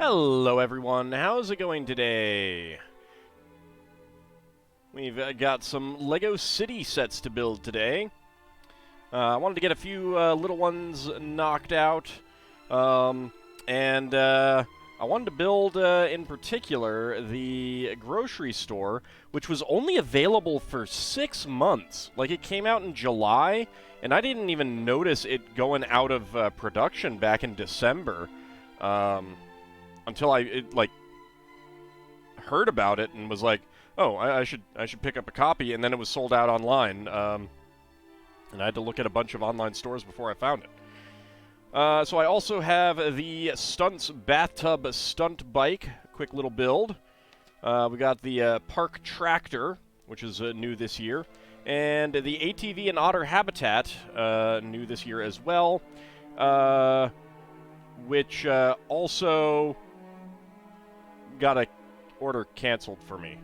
Hello everyone, how's it going today? We've got some LEGO City sets to build today. I wanted to get a few little ones knocked out, and I wanted to build, in particular, the grocery store, which was only available for 6 months. Like, it came out in July, and I didn't even notice it going out of production back in December. Until I heard about it and was like, oh, I should pick up a copy, and then it was sold out online, and I had to look at a bunch of online stores before I found it. So I also have the Bathrub Stunt Bike, quick little build. We got the Park Tractor, which is new this year, and the ATV and Otter Habitat, new this year as well, which also got a order canceled for me.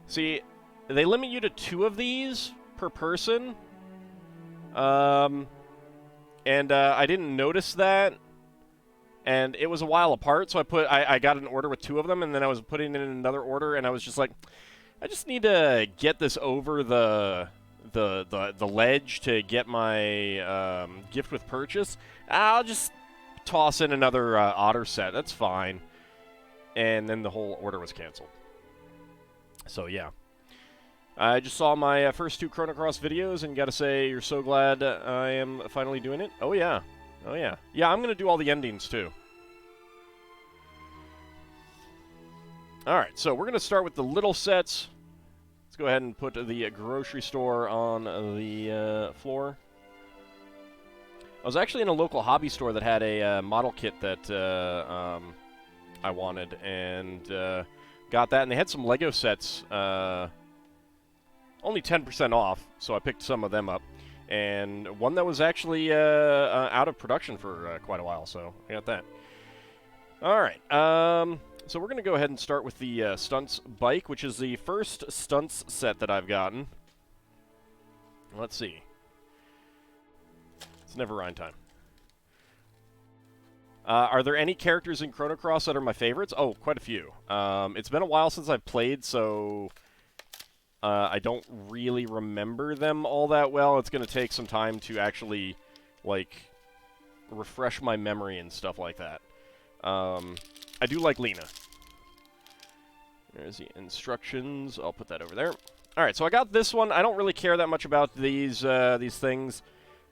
See, they limit you to 2 of these per person, and I didn't notice that, and it was a while apart, so I got an order with 2 of them, and then I was putting in another order, and I was just like, I just need to get this over the ledge to get my gift with purchase. I'll just toss in another otter set, that's fine. And then the whole order was canceled. So yeah, I just saw my first 2 Chrono Cross videos, and gotta say, you're so glad I am finally doing it. Oh yeah, oh yeah. Yeah, I'm gonna do all the endings too. Alright, so we're gonna start with the little sets. Let's go ahead and put the grocery store on the floor. I was actually in a local hobby store that had a model kit that I wanted, and got that, and they had some LEGO sets, only 10% off, so I picked some of them up, and one that was actually out of production for quite a while, so I got that. Alright, so we're going to go ahead and start with the Stunts Bike, which is the first Stunts set that I've gotten. Let's see. It's never Rhyme time. Are there any characters in Chrono Cross that are my favorites? Oh, quite a few. It's been a while since I've played, so I don't really remember them all that well. It's going to take some time to actually, like, refresh my memory and stuff like that. I do like Lena. There's the instructions. I'll put that over there. All right, so I got this one. I don't really care that much about these things,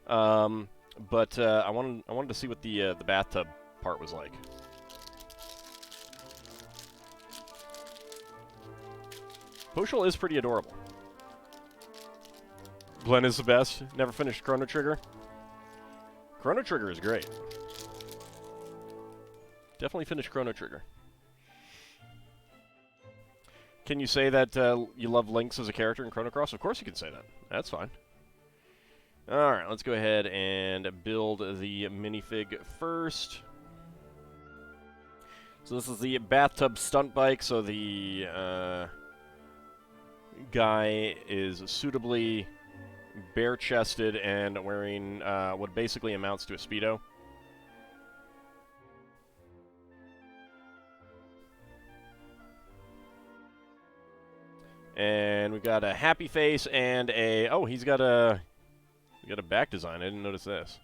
but I wanted to see what the bathtub part was like. Poshul is pretty adorable. Glenn is the best. Never finished Chrono Trigger. Chrono Trigger is great. Definitely finished Chrono Trigger. Can you say that you love Lynx as a character in Chrono Cross? Of course you can say that. That's fine. Alright, let's go ahead and build the minifig first. So this is the Bathtub Stunt Bike, so the guy is suitably bare-chested and wearing what basically amounts to a Speedo. And we've got a happy face and a... Oh, he's got a back design. I didn't notice this.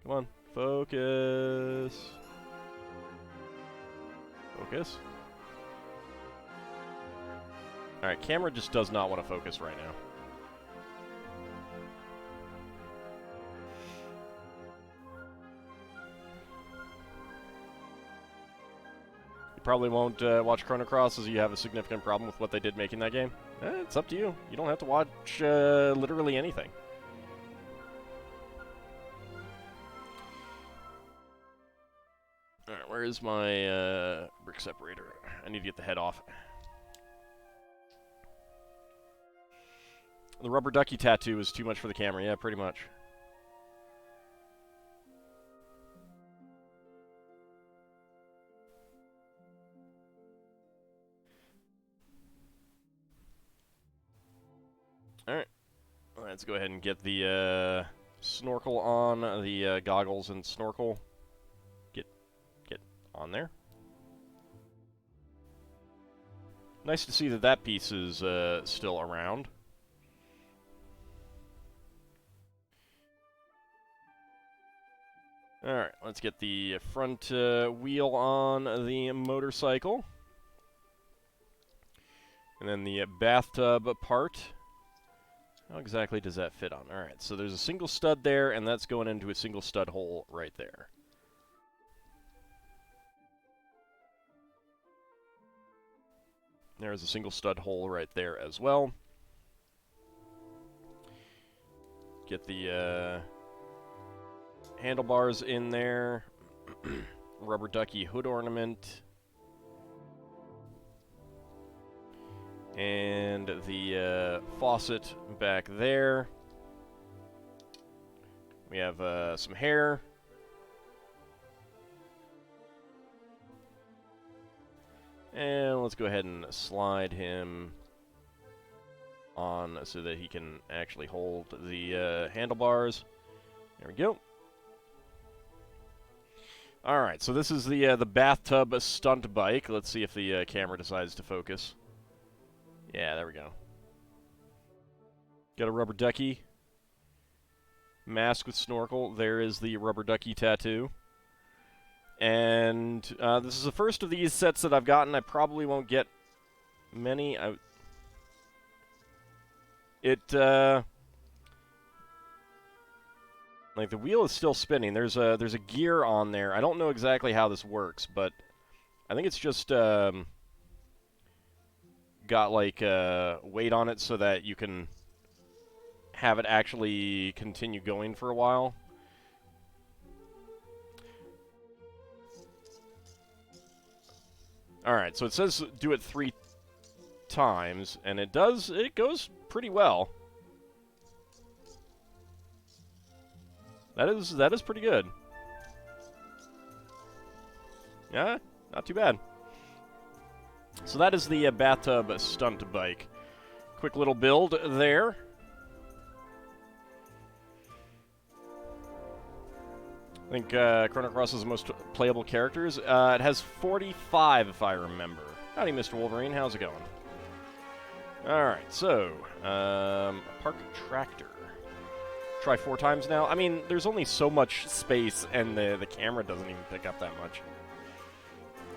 Come on. Focus. Focus. Alright, camera just does not want to focus right now. Probably won't watch Chrono Cross as you have a significant problem with what they did making that game. It's up to you. You don't have to watch literally anything. Alright, where is my brick separator? I need to get the head off. The rubber ducky tattoo is too much for the camera. Yeah, pretty much. let's go ahead and get the snorkel on, the goggles and snorkel. Get on there. Nice to see that that piece is still around. Alright, let's get the front wheel on the motorcycle. And then the bathtub part. How exactly does that fit on? Alright, so there's a single stud there, and that's going into a single stud hole right there. There's a single stud hole right there as well. Get the handlebars in there. Rubber ducky hood ornament. And the faucet back there. We have some hair. And let's go ahead and slide him on so that he can actually hold the handlebars. There we go. Alright, so this is the Bathtub Stunt Bike. Let's see if the camera decides to focus. Yeah, there we go. Got a rubber ducky. Mask with snorkel. There is the rubber ducky tattoo. And this is the first of these sets that I've gotten. I probably won't get many. Like, the wheel is still spinning. There's a gear on there. I don't know exactly how this works, but I think it's just got like weight on it so that you can have it actually continue going for a while. Alright, so it says do it 3 times, and it goes pretty well. That is pretty good. Yeah, not too bad. So that is the Bathtub Stunt Bike. Quick little build there. I think Chrono Cross is the most playable characters. It has 45, if I remember. Howdy, Mr. Wolverine. How's it going? Alright, so, park tractor. Try 4 times now. I mean, there's only so much space, and the camera doesn't even pick up that much.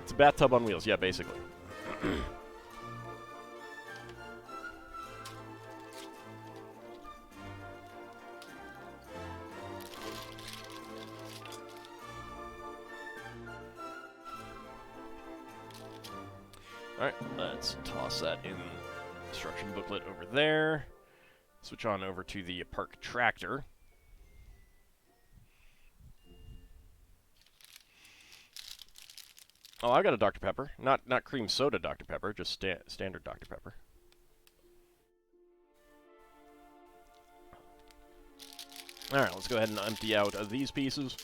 It's a bathtub on wheels, yeah, basically. Alright, let's toss that instruction booklet over there. Switch on over to the park tractor. Oh, I got a Dr. Pepper. Not cream soda Dr. Pepper, just standard Dr. Pepper. Alright, let's go ahead and empty out these pieces.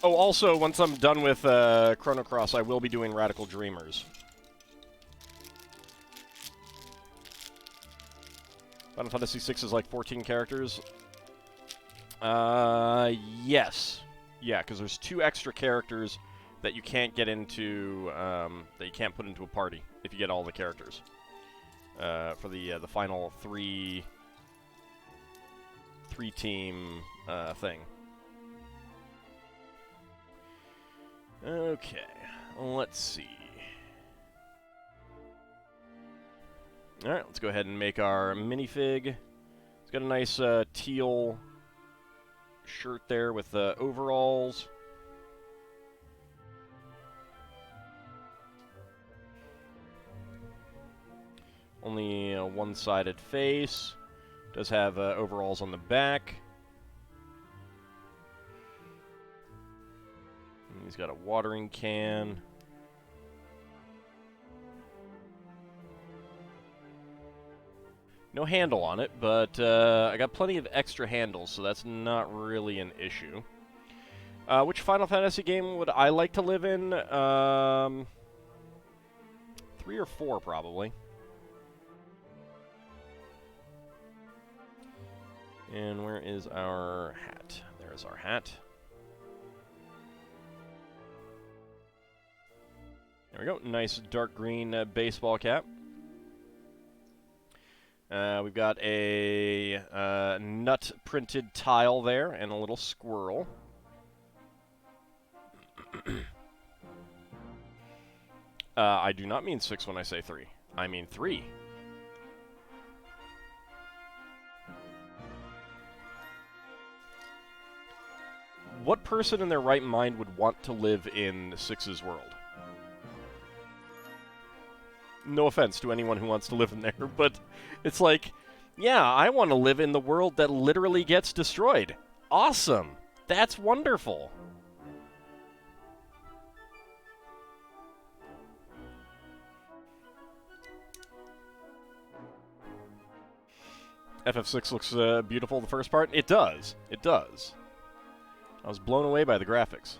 Oh, also, once I'm done with Chrono Cross, I will be doing Radical Dreamers. Final Fantasy VI is like 14 characters. Yes. Yeah, because there's 2 extra characters that you can't get into, that you can't put into a party if you get all the characters. For the final 3-team thing. Okay, let's see. Alright, let's go ahead and make our minifig. It's got a nice teal shirt there with overalls. Only a one-sided face. Does have overalls on the back. And he's got a watering can. No handle on it, but I got plenty of extra handles, so that's not really an issue. Which Final Fantasy game would I like to live in? 3 or 4, probably. And where is our hat? There's our hat. There we go. Nice dark green baseball cap. We've got a nut-printed tile there and a little squirrel. I do not mean 6 when I say 3. I mean 3. What person in their right mind would want to live in 6's world? No offense to anyone who wants to live in there, but it's like, yeah, I want to live in the world that literally gets destroyed. Awesome. That's wonderful. FF6 looks beautiful, the first part. It does. It does. I was blown away by the graphics.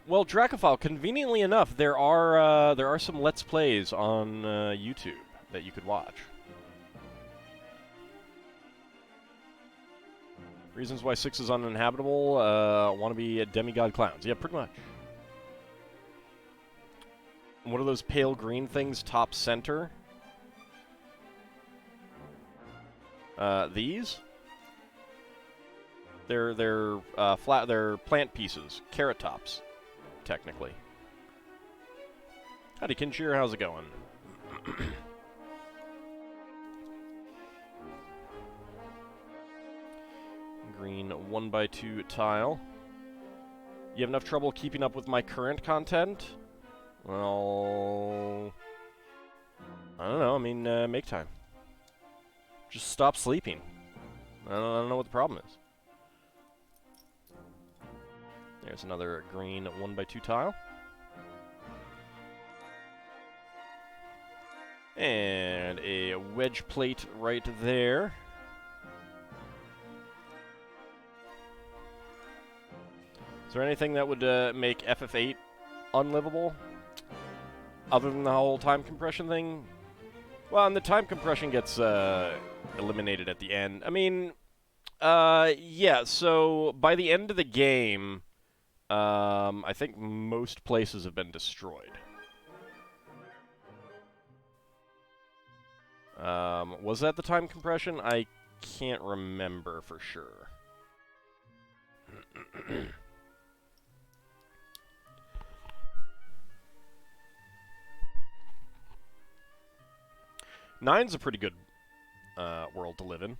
Well, Dracophile, conveniently enough, there are some Let's Plays on YouTube that you could watch. Reasons why 6 is uninhabitable, want to be demigod clowns. Yeah, pretty much. What are those pale green things top center? These? They're flat. They're plant pieces, carrot tops, technically. Howdy, Kinshir. How's it going? Green 1x2 tile. You have enough trouble keeping up with my current content? Well, I don't know. I mean, make time. Just stop sleeping. I don't know what the problem is. There's another green 1x2 tile. And a wedge plate right there. Is there anything that would make FF8 unlivable? Other than the whole time compression thing? Well, and the time compression gets eliminated at the end. I mean, yeah, so by the end of the game, I think most places have been destroyed. Was that the time compression? I can't remember for sure. 9's a pretty good world to live in.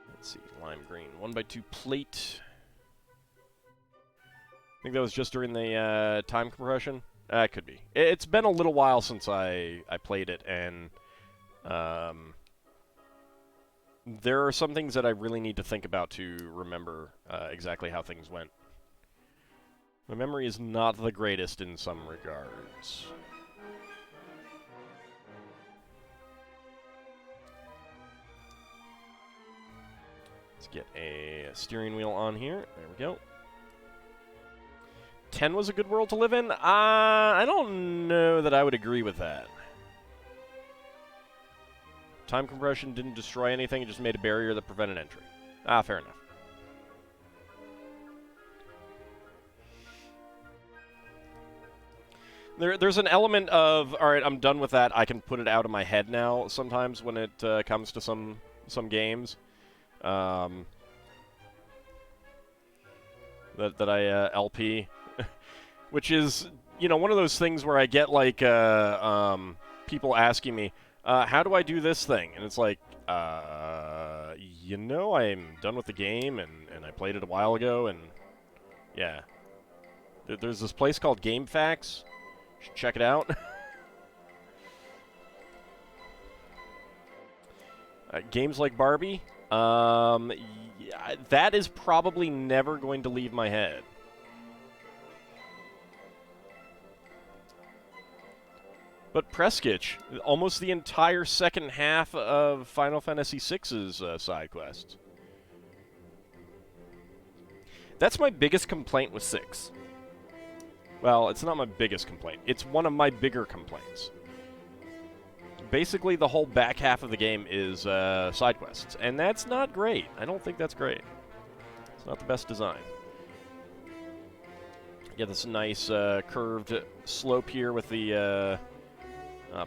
Let's see, lime green, 1x2 plate. I think that was just during the time compression. It could be. It's been a little while since I played it, and there are some things that I really need to think about to remember exactly how things went. My memory is not the greatest in some regards. Let's get a steering wheel on here. There we go. 10 was a good world to live in? I don't know that I would agree with that. Time compression didn't destroy anything, it just made a barrier that prevented entry. Fair enough. There's an element of, alright, I'm done with that, I can put it out of my head now sometimes when it comes to some games. That I LP. Which is, you know, one of those things where I get, like, people asking me, how do I do this thing? And it's like, you know, I'm done with the game, and I played it a while ago, and yeah. There's this place called GameFAQs. You should check it out. Games like Barbie. Yeah, that is probably never going to leave my head. But Preskitch, almost the entire second half of Final Fantasy VI's side quests. That's my biggest complaint with 6. Well, it's not my biggest complaint. It's one of my bigger complaints. Basically, the whole back half of the game is side quests, and that's not great. I don't think that's great. It's not the best design. Get this nice curved slope here with the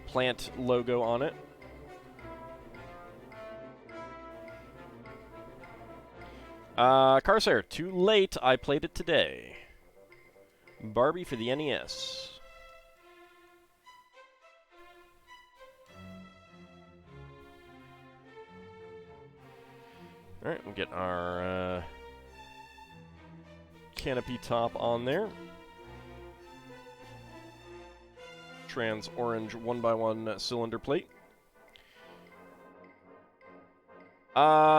plant logo on it. Carsair, too late. I played it today. Barbie for the NES. Alright, we'll get our canopy top on there. Trans orange 1x1 cylinder plate.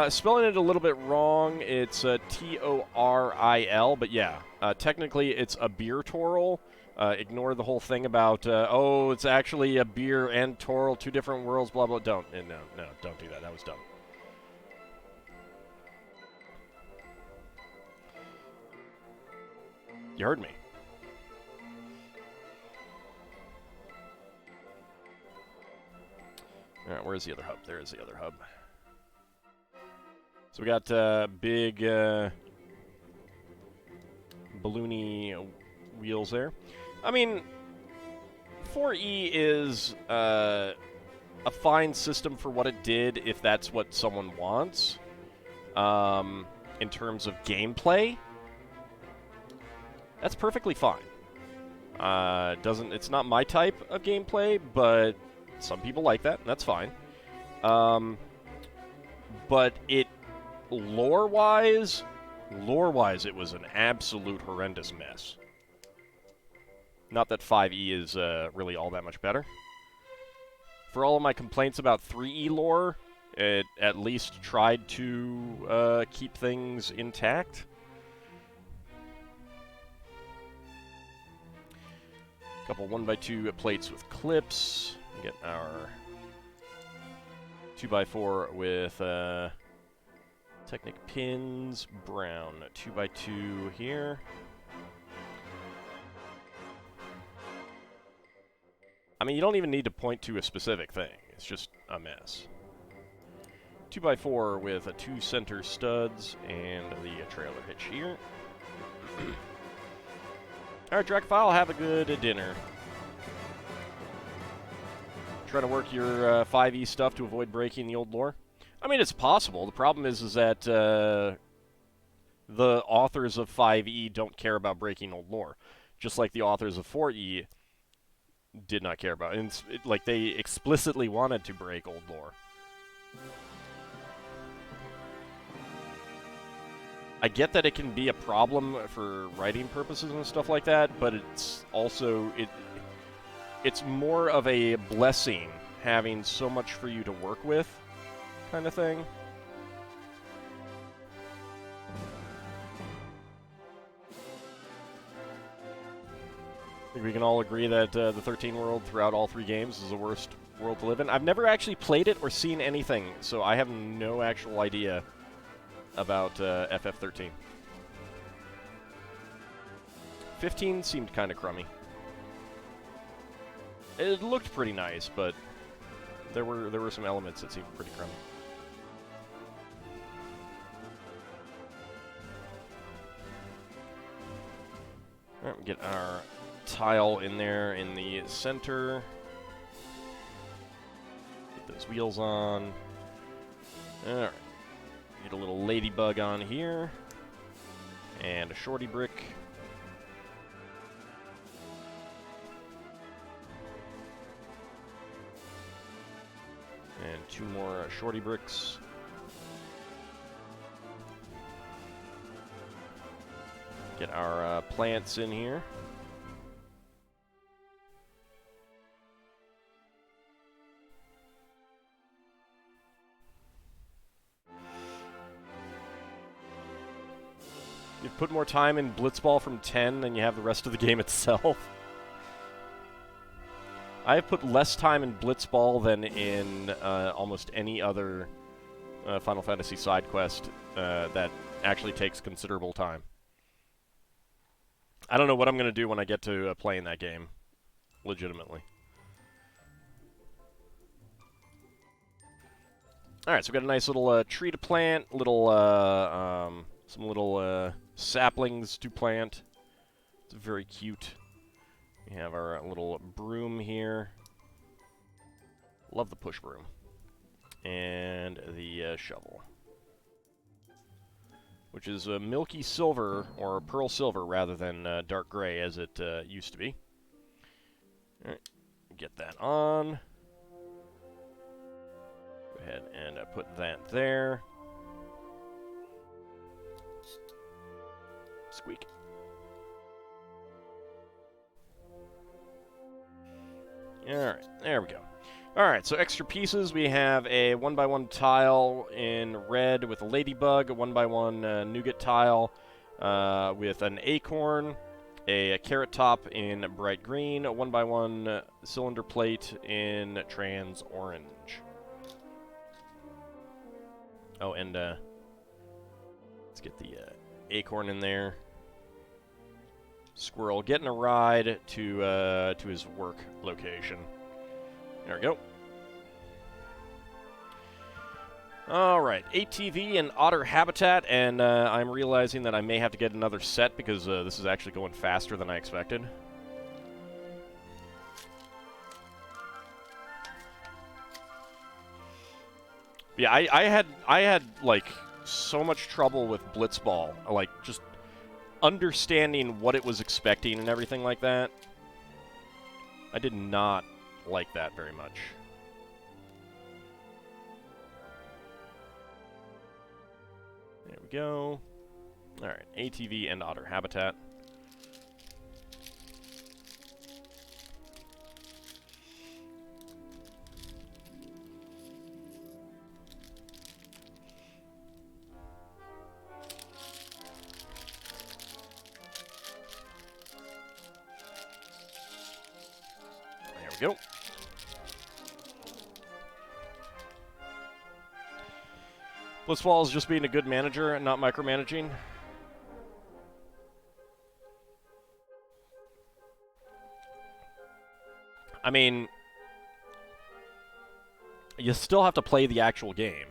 Spelling it a little bit wrong. It's T-O-R-I-L, but yeah, technically it's a beer toril. Ignore the whole thing about, oh, it's actually a beer and toril, two different worlds, blah, blah. Don't. No, don't do that. That was dumb. You heard me. Alright, where's the other hub? There is the other hub. So we got big balloony wheels there. I mean, 4E is a fine system for what it did if that's what someone wants. In terms of gameplay, that's perfectly fine. It's not my type of gameplay, but some people like that, and that's fine. But lore-wise, it was an absolute horrendous mess. Not that 5E is really all that much better. For all of my complaints about 3E lore, it at least tried to keep things intact. Couple 1x2 plates with clips. Get our 2x4 with Technic pins, brown 2x2 here. I mean, you don't even need to point to a specific thing. It's just a mess. 2x4 with 2 center studs and the trailer hitch here. Alright, Dracophile, have a good dinner. Trying to work your 5e stuff to avoid breaking the old lore? I mean, it's possible. The problem is that the authors of 5e don't care about breaking old lore. Just like the authors of 4e did not care about it. And like, they explicitly wanted to break old lore. I get that it can be a problem for writing purposes and stuff like that, but it's also... It's more of a blessing having so much for you to work with, kind of thing. I think we can all agree that the 13 world throughout all 3 games is the worst world to live in. I've never actually played it or seen anything, so I have no actual idea about FF13. 15 seemed kind of crummy. It looked pretty nice, but there were some elements that seemed pretty crummy. Alright, we get our tile in there in the center. Get those wheels on. Alright. Get a little ladybug on here. And a shorty brick. And 2 more shorty bricks. Get our plants in here. You've put more time in Blitzball from 10 than you have the rest of the game itself. I have put less time in Blitzball than in almost any other Final Fantasy side quest that actually takes considerable time. I don't know what I'm going to do when I get to playing that game, legitimately. Alright, so we've got a nice little tree to plant, some little saplings to plant. It's very cute. We have our little broom here. Love the push broom. And the shovel. Which is milky silver, or pearl silver, rather than dark gray, as it used to be. Alright, get that on. Go ahead and put that there. Squeak. Alright, there we go. Alright, so extra pieces. We have a 1x1 tile in red with a ladybug, a 1x1 nougat tile with an acorn, a carrot top in bright green, a 1x1 cylinder plate in trans orange. Oh, and let's get the acorn in there. Squirrel getting a ride to his work location. There we go. Alright, ATV and Otter Habitat, and I'm realizing that I may have to get another set because this is actually going faster than I expected. Yeah, I had like so much trouble with Blitzball, like just understanding what it was expecting and everything like that. I did not like that very much. There we go. Alright, ATV and Otter Habitat. There we go. Blitzball is just being a good manager and not micromanaging. I mean, you still have to play the actual game.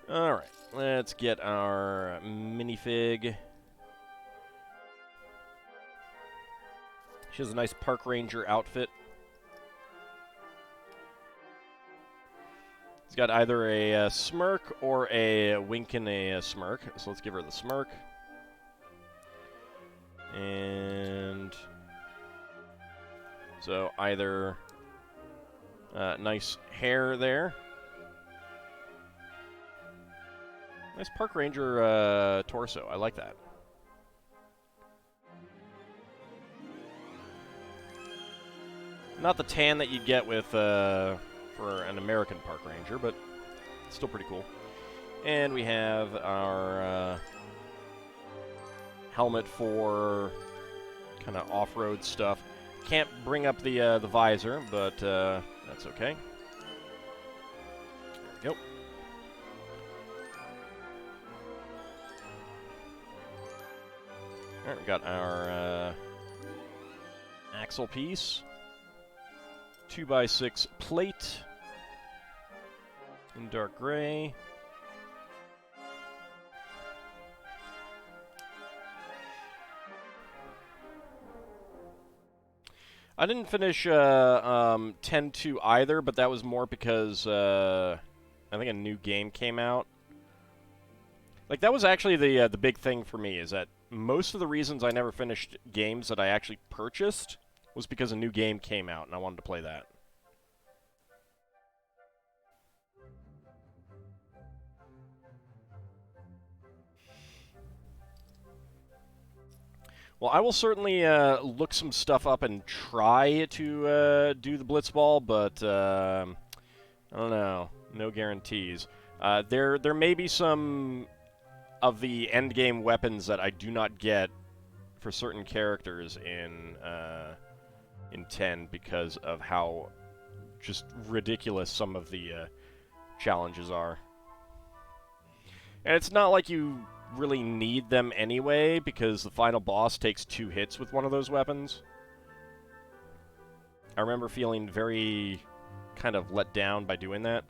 Alright, let's get our minifig. She has a nice park ranger outfit. He's got either a smirk or a wink and a smirk. So let's give her the smirk. And so either nice hair there. Nice park ranger torso. I like that. Not the tan that you'd get with for an American park ranger, but still pretty cool. And we have our helmet for kind of off-road stuff. Can't bring up the visor, but that's okay. There we go. All right, we got our axle piece. 2x6 plate in dark gray. I didn't finish 10-2 either, but that was more because I think a new game came out. Like, that was actually the big thing for me, is that most of the reasons I never finished games that I actually purchased was because a new game came out and I wanted to play that. Well, I will certainly look some stuff up and try to do the Blitzball, but I don't know. No guarantees. There may be some of the endgame weapons that I do not get for certain characters in 10 because of how just ridiculous some of the challenges are. And it's not like you really need them anyway, because the final boss takes 2 hits with one of those weapons. I remember feeling very kind of let down by doing that.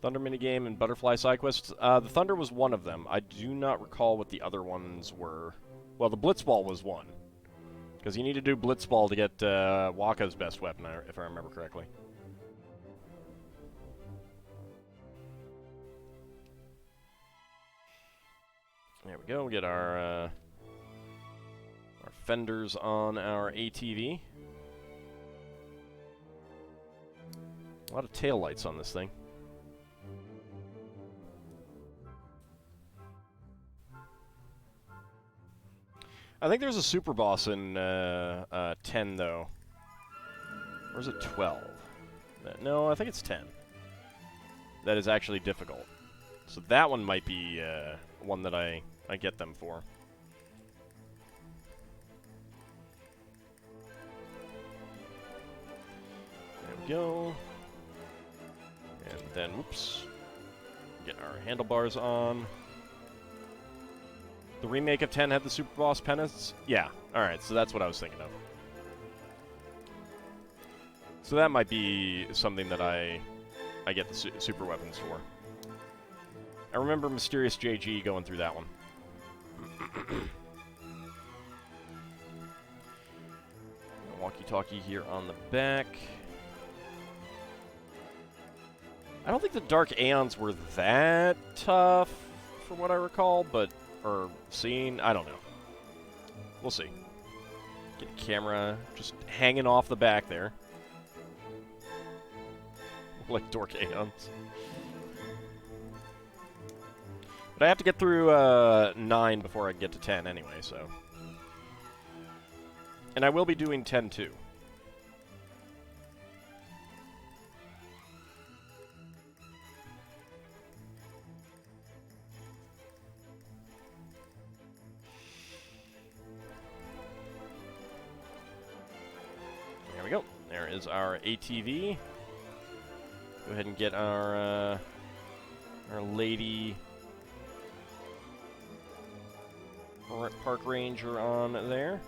Thunder minigame and Butterfly Side Quests. The Thunder was one of them. I do not recall what the other ones were. Well, the Blitzball was one. Because you need to do Blitzball to get Wakka's best weapon, if I remember correctly. There we go. We get our fenders on our ATV. A lot of tail lights on this thing. I think there's a super boss in 10, though. Or is it 12? No, I think it's 10. That is actually difficult. So that one might be one that I get them for. There we go. And then, whoops. Get our handlebars on. The remake of 10 had the super boss penance? Yeah. Alright, so that's what I was thinking of. So that might be something that I get the super weapons for. I remember Mysterious JG going through that one. Walkie-talkie here on the back. I don't think the Dark Aeons were that tough, from what I recall, but... or seen, I don't know. We'll see. Get the camera just hanging off the back there. Like Dork Aeons. But I have to get through 9 before I get to 10 anyway, so... And I will be doing 10 too. There we go. There is our ATV. Go ahead and get our lady park ranger on there.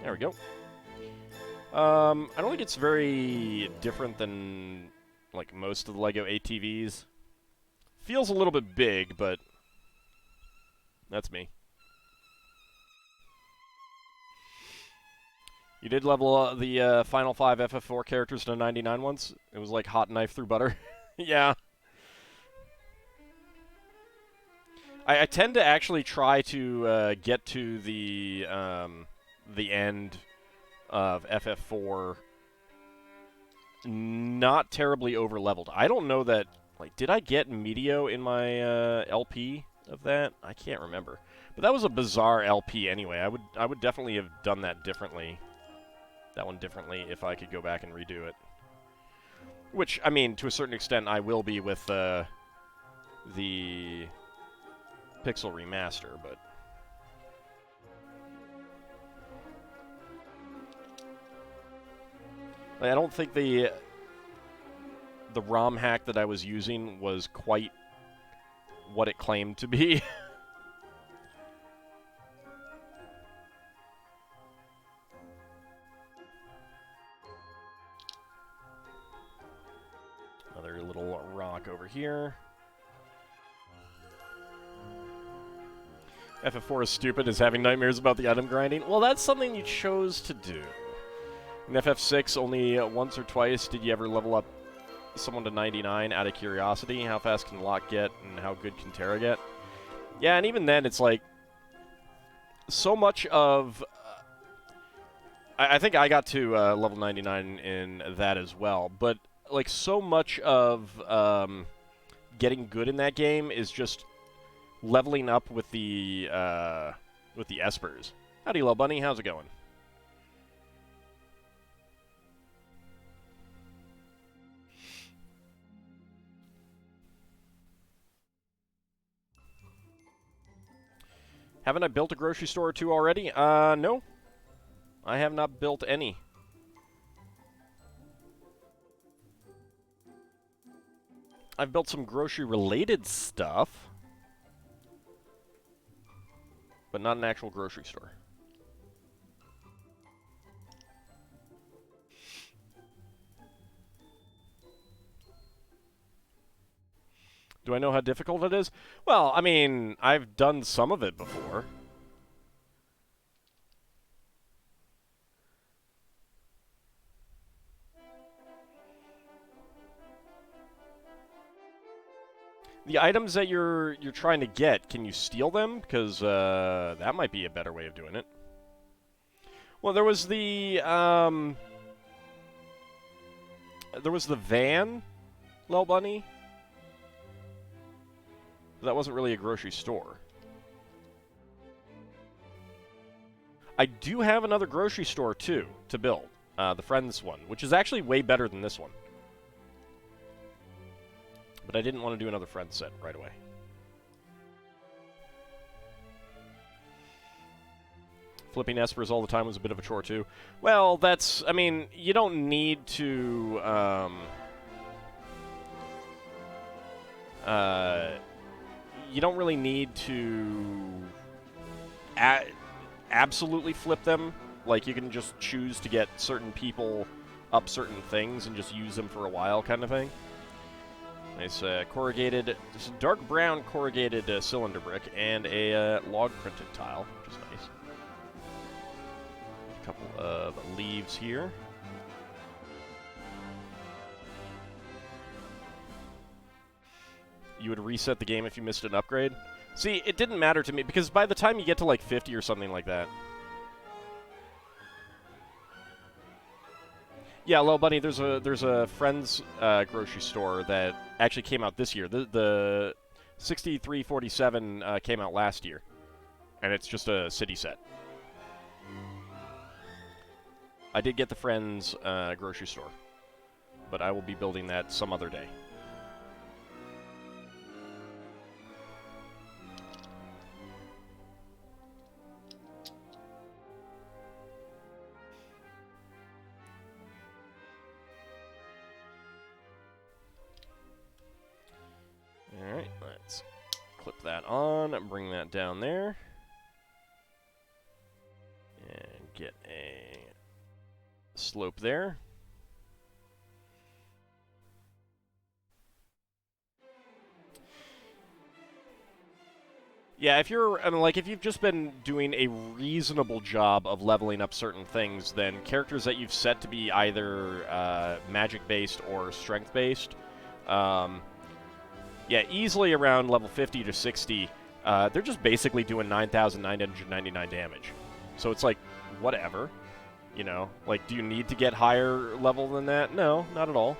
There we go. I don't think it's very different than like most of the LEGO ATVs. Feels a little bit big, but that's me. You did level the final 5 FF4 characters to 99 once? It was like hot knife through butter. Yeah. I tend to actually try to get to the end of FF4 not terribly over-leveled. I don't know that... Like, did I get Meteo in my LP of that? I can't remember. But that was a bizarre LP anyway. I would definitely have done that differently. That one differently if I could go back and redo it. Which, I mean, to a certain extent, I will be with the Pixel Remaster, but... I don't think the ROM hack that I was using was quite what it claimed to be. Another little rock over here. FF4 is stupid, is having nightmares about the item grinding. Well, that's something you chose to do. In FF6, only once or twice did you ever level up someone to 99 out of curiosity. How fast can Locke get, and how good can Terra get? Yeah, and even then, it's like... So much of... I think I got to level 99 in that as well, but like so much of getting good in that game is just leveling up with the espers. Howdy, little bunny. How's it going? Haven't I built a grocery store or two already? No. I have not built any. I've built some grocery-related stuff, but not an actual grocery store. Do I know how difficult it is? Well, I mean, I've done some of it before. The items that you're trying to get, can you steal them? Because that might be a better way of doing it. Well, there was the van, Lil Bunny. That wasn't really a grocery store. I do have another grocery store, too, to build. The Friends one, which is actually way better than this one. But I didn't want to do another Friends set right away. Flipping espers all the time was a bit of a chore, too. Well, that's... I mean, you don't need to... you don't really need to absolutely flip them. Like, you can just choose to get certain people up certain things and just use them for a while kind of thing. Nice corrugated, this dark brown corrugated cylinder brick and a log printed tile, which is nice. A couple of leaves here. You would reset the game if you missed an upgrade? See, it didn't matter to me, because by the time you get to, like, 50 or something like that... Yeah, Lil Bunny, there's a Friends grocery store that actually came out this year. The 6347 came out last year, and it's just a city set. I did get the Friends grocery store, but I will be building that some other day. Alright, let's clip that on, bring that down there, and get a slope there. Yeah, if you're, I mean, like, if you've just been doing a reasonable job of leveling up certain things, then characters that you've set to be either magic-based or strength-based, yeah, easily around level 50 to 60, they're just basically doing 9,999 damage. So it's like, whatever, you know? Like, do you need to get higher level than that? No, not at all.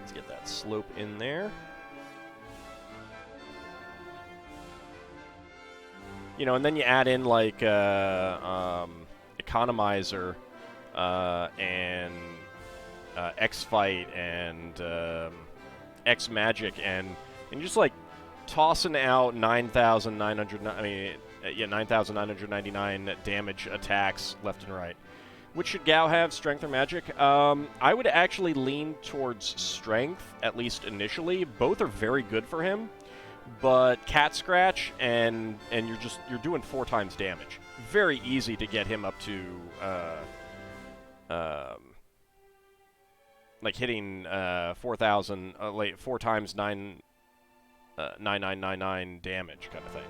Let's get that slope in there. You know, and then you add in, like, Economizer, and X-Fight, and X-Magic, and just, like, tossing out 9,999 damage attacks left and right. Which should Gao have, Strength or Magic? I would actually lean towards Strength, at least initially. Both are very good for him. But Cat Scratch, and you're doing 4 times damage. Very easy to get him up to, like hitting 4,000, like 4 times 9999 damage kind of thing.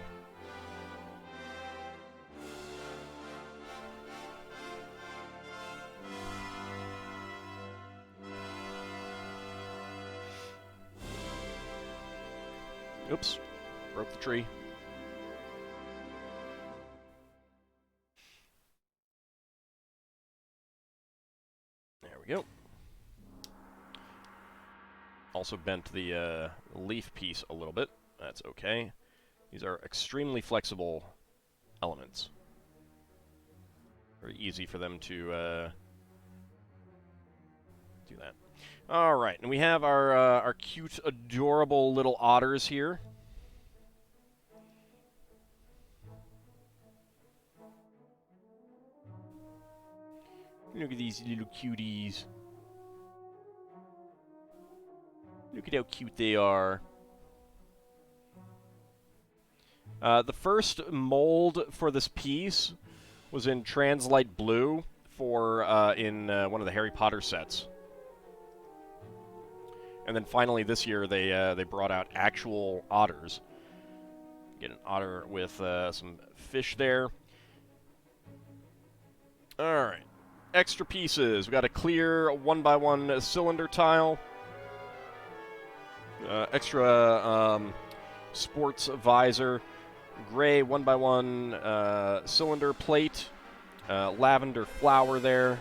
Oops, broke the tree. There we go. Also bent the leaf piece a little bit. That's okay. These are extremely flexible elements. Very easy for them to do that. All right, and we have our cute, adorable little otters here. Look at these little cuties. Look at how cute they are. The first mold for this piece was in Translight Blue for in one of the Harry Potter sets. And then finally this year they brought out actual otters. Get an otter with some fish there. All right. Extra pieces. We got a clear 1x1 cylinder tile. Extra sports visor. Gray 1x1 cylinder plate. Lavender flower there.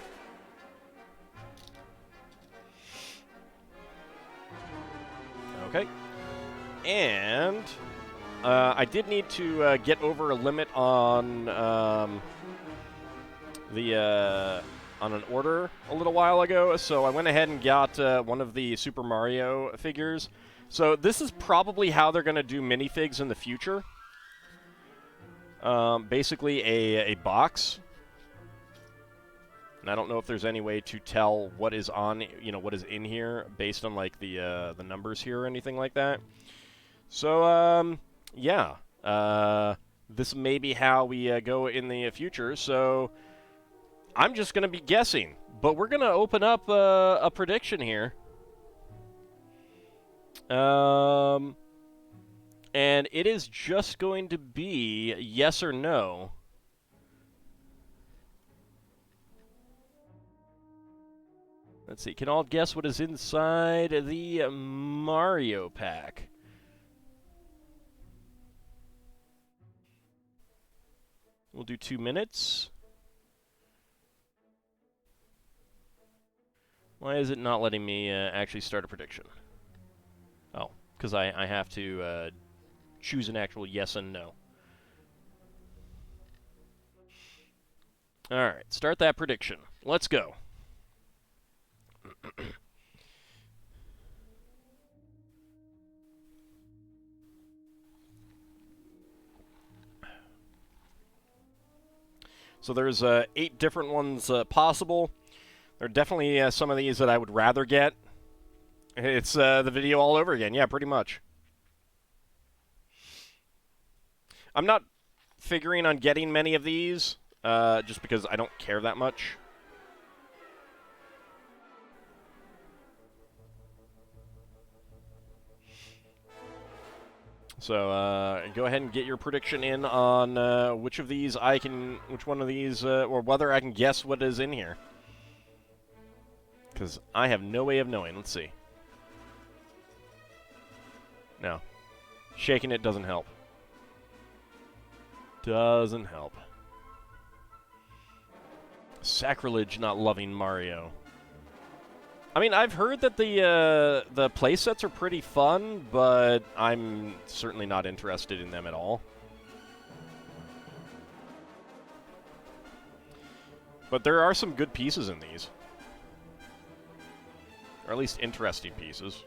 Okay. And I did need to get over a limit on on an order a little while ago, so I went ahead and got one of the Super Mario figures. So this is probably how they're going to do minifigs in the future. Basically a box. And I don't know if there's any way to tell what is on, what is in here based on like the numbers here or anything like that. So yeah, this may be how we go in the future. So I'm just going to be guessing, but we're going to open up a prediction here. And it is just going to be yes or no. Let's see. Can all guess what is inside the Mario pack? We'll do 2 minutes. Why is it not letting me actually start a prediction? Oh, because I have to choose an actual yes and no. All right, start that prediction. Let's go. So there's 8 different ones possible. There are definitely some of these that I would rather get. It's the video all over again. Yeah, pretty much. I'm not figuring on getting many of these, just because I don't care that much. So go ahead and get your prediction in on which one of these, or whether I can guess what is in here. Because I have no way of knowing. Let's see. No. Shaking it doesn't help. Doesn't help. Sacrilege not loving Mario. I mean, I've heard that the playsets are pretty fun, but I'm certainly not interested in them at all. But there are some good pieces in these. Or at least interesting pieces.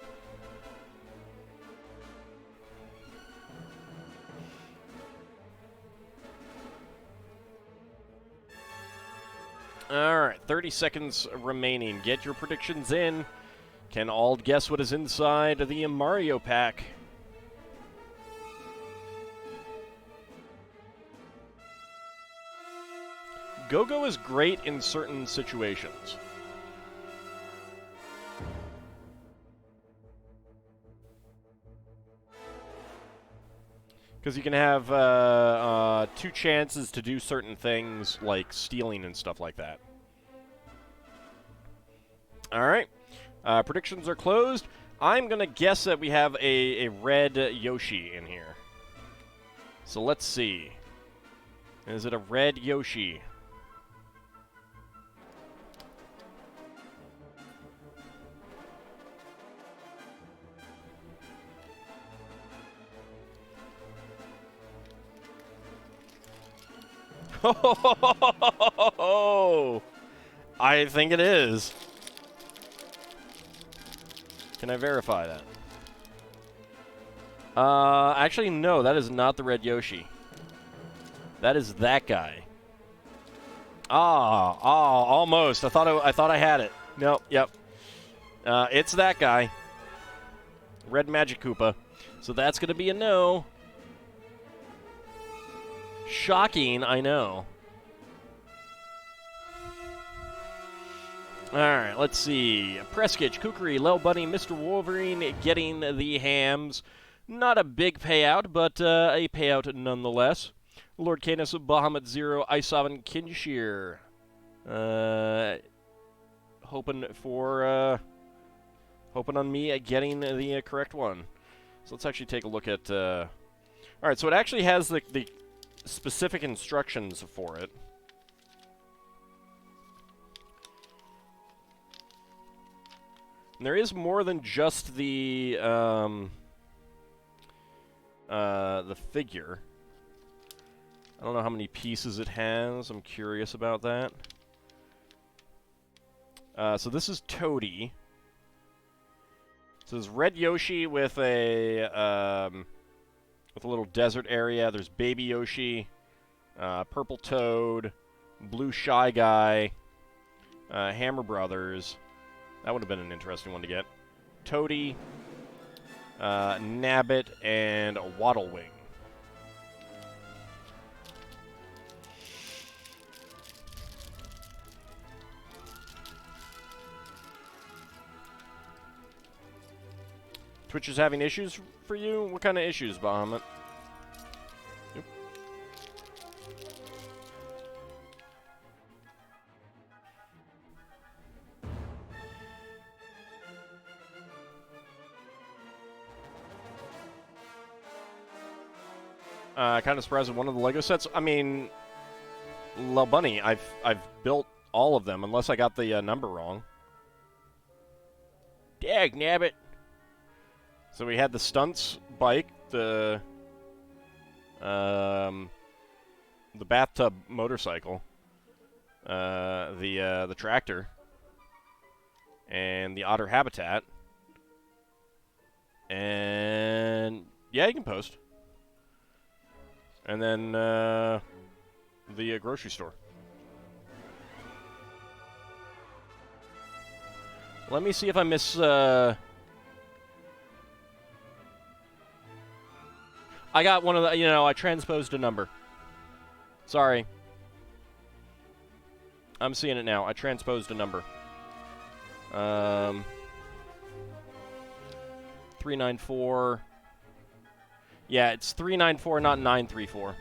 Alright, 30 seconds remaining. Get your predictions in. Can all guess what is inside the Mario pack? Go-Go is great in certain situations. Because you can have 2 chances to do certain things, like stealing and stuff like that. Alright. Predictions are closed. I'm going to guess that we have a red Yoshi in here. So let's see. Is it a red Yoshi? Oh, I think it is. Can I verify that? Actually, no, that is not the red Yoshi. That is that guy. Almost. I thought I had it. Nope. Yep. It's that guy. Red Magic Koopa. So that's gonna be a no. Shocking, I know. Alright, let's see. Preskitch, Kukri, Lel Bunny, Mr. Wolverine getting the hams. Not a big payout, but a payout nonetheless. Lord Canis, Bahamut Zero, Isovan, Kinshir. Hoping on me getting the correct one. So let's actually take a look at... Alright, so it actually has the specific instructions for it. And there is more than just the figure. I don't know how many pieces it has. I'm curious about that. So this is Toadie. So there's Red Yoshi with a little desert area. There's Baby Yoshi, Purple Toad, Blue Shy Guy, Hammer Brothers. That would have been an interesting one to get. Toadie, Nabbit, and Waddlewing. Twitch is having issues for you? What kind of issues, Bahamut? Yep. Kind of surprised with one of the Lego sets. I mean, La Bunny, I've built all of them, unless I got the number wrong. Dag nabbit. So we had the Stunts Bike, the bathtub motorcycle, the tractor, and the Otter Habitat. And yeah, you can post. And then the grocery store. Let me see if I miss... I got one of the... I transposed a number. Sorry. I'm seeing it now. I transposed a number. 394... Yeah, it's 394, not 934.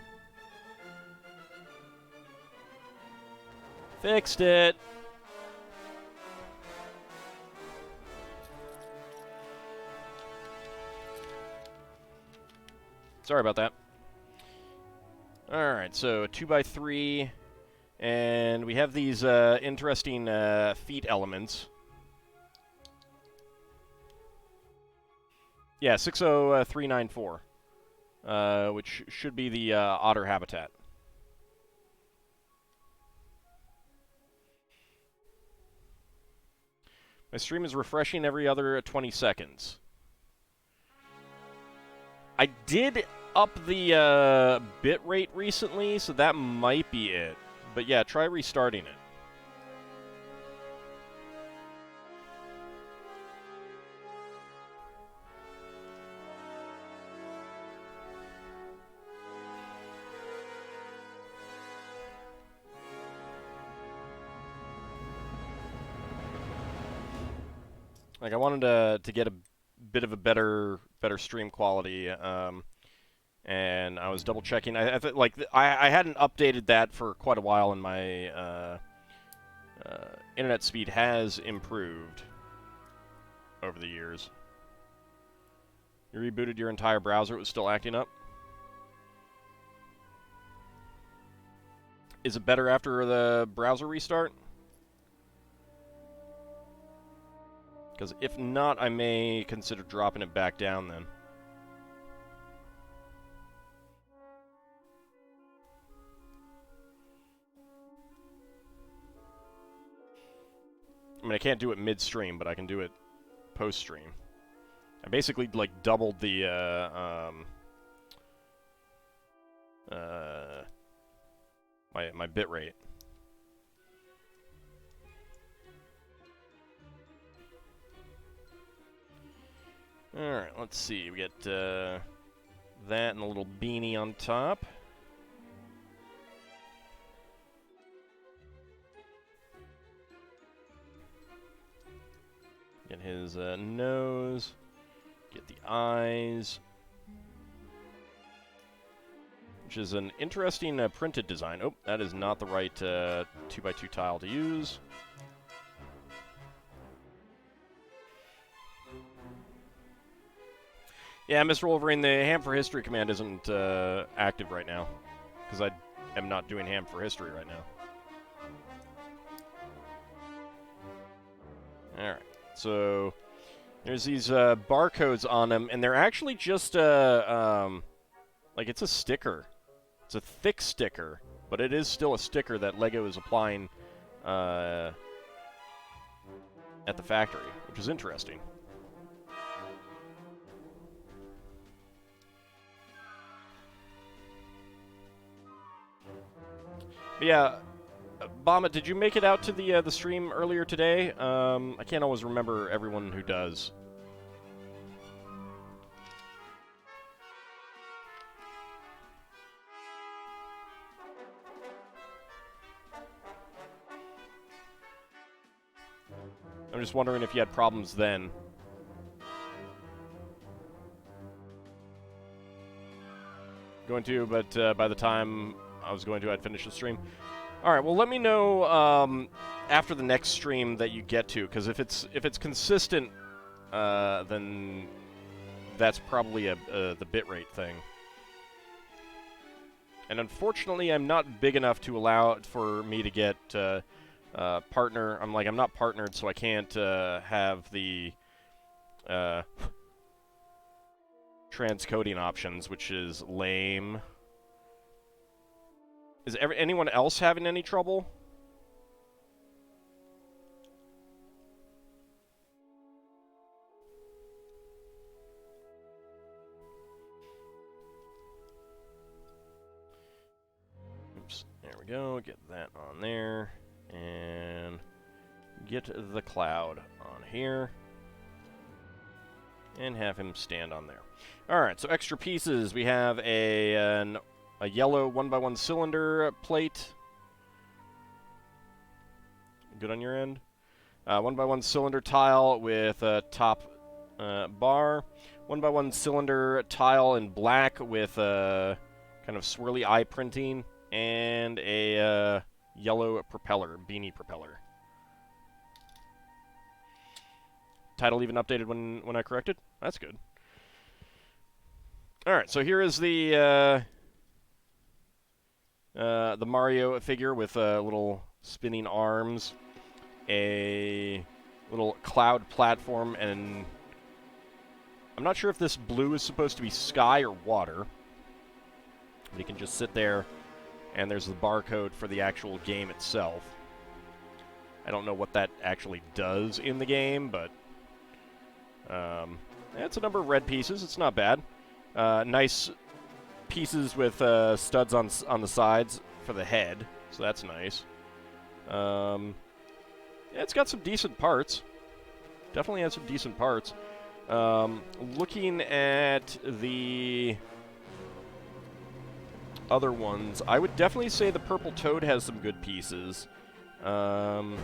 Fixed it. Sorry about that. Alright, so 2x3, and we have these interesting feet elements. Yeah, 60394. Which should be the Otter Habitat. My stream is refreshing every other 20 seconds. I did up the bit rate recently, so that might be it. But yeah, try restarting it. Like, I wanted to get a bit of a better stream quality, and I was double checking. I hadn't updated that for quite a while, and my internet speed has improved over the years. You rebooted your entire browser; it was still acting up. Is it better after the browser restart? Because if not, I may consider dropping it back down then. mean, I can't do it mid-stream, but I can do it post-stream. I basically, like, doubled the, my bit rate. Alright, let's see. We get, that and a little beanie on top. Get his nose. Get the eyes. Which is an interesting printed design. Oh, that is not the right 2x2 tile to use. Yeah, Mr. Wolverine, the Ham for History command isn't active right now. Because I am not doing Ham for History right now. Alright, so there's these barcodes on them, and they're actually just, like, it's a sticker. It's a thick sticker, but it is still a sticker that LEGO is applying at the factory, which is interesting. But yeah, Bomba, did you make it out to the stream earlier today? I can't always remember everyone who does. I'm just wondering if you had problems then. Going to, but by the time I was going to, I'd finish the stream. Alright, well, let me know after the next stream that you get to, because if it's consistent, then that's probably the bitrate thing. And unfortunately, I'm not big enough to allow for me to get partner. I'm not partnered, so I can't have the transcoding options, which is lame. Is anyone else having any trouble? Oops, there we go. Get that on there. And get the cloud on here. And have him stand on there. Alright, so extra pieces. We have a yellow 1x1 cylinder plate. Good on your end. 1x1 cylinder tile with a top bar. 1x1 cylinder tile in black with kind of swirly eye printing. And a yellow propeller, beanie propeller. Title even updated when I corrected? That's good. Alright, so here is the Mario figure with little spinning arms, a little cloud platform, and I'm not sure if this blue is supposed to be sky or water. But you can just sit there, and there's the barcode for the actual game itself. I don't know what that actually does in the game, but it's a number of red pieces. It's not bad. Nice pieces with studs on the sides for the head, so that's nice. Yeah, it's got some decent parts. Definitely has some decent parts. Looking at the other ones, I would definitely say the Purple Toad has some good pieces. There's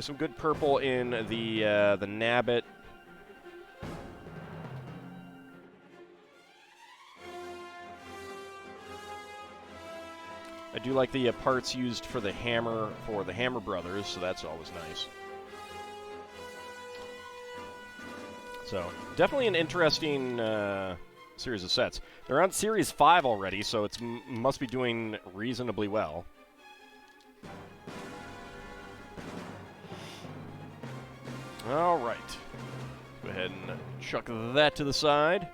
some good purple in the Nabbit. I do like the parts used for the Hammer Brothers, so that's always nice. So, definitely an interesting series of sets. They're on Series 5 already, so it must be doing reasonably well. Alright. Go ahead and chuck that to the side.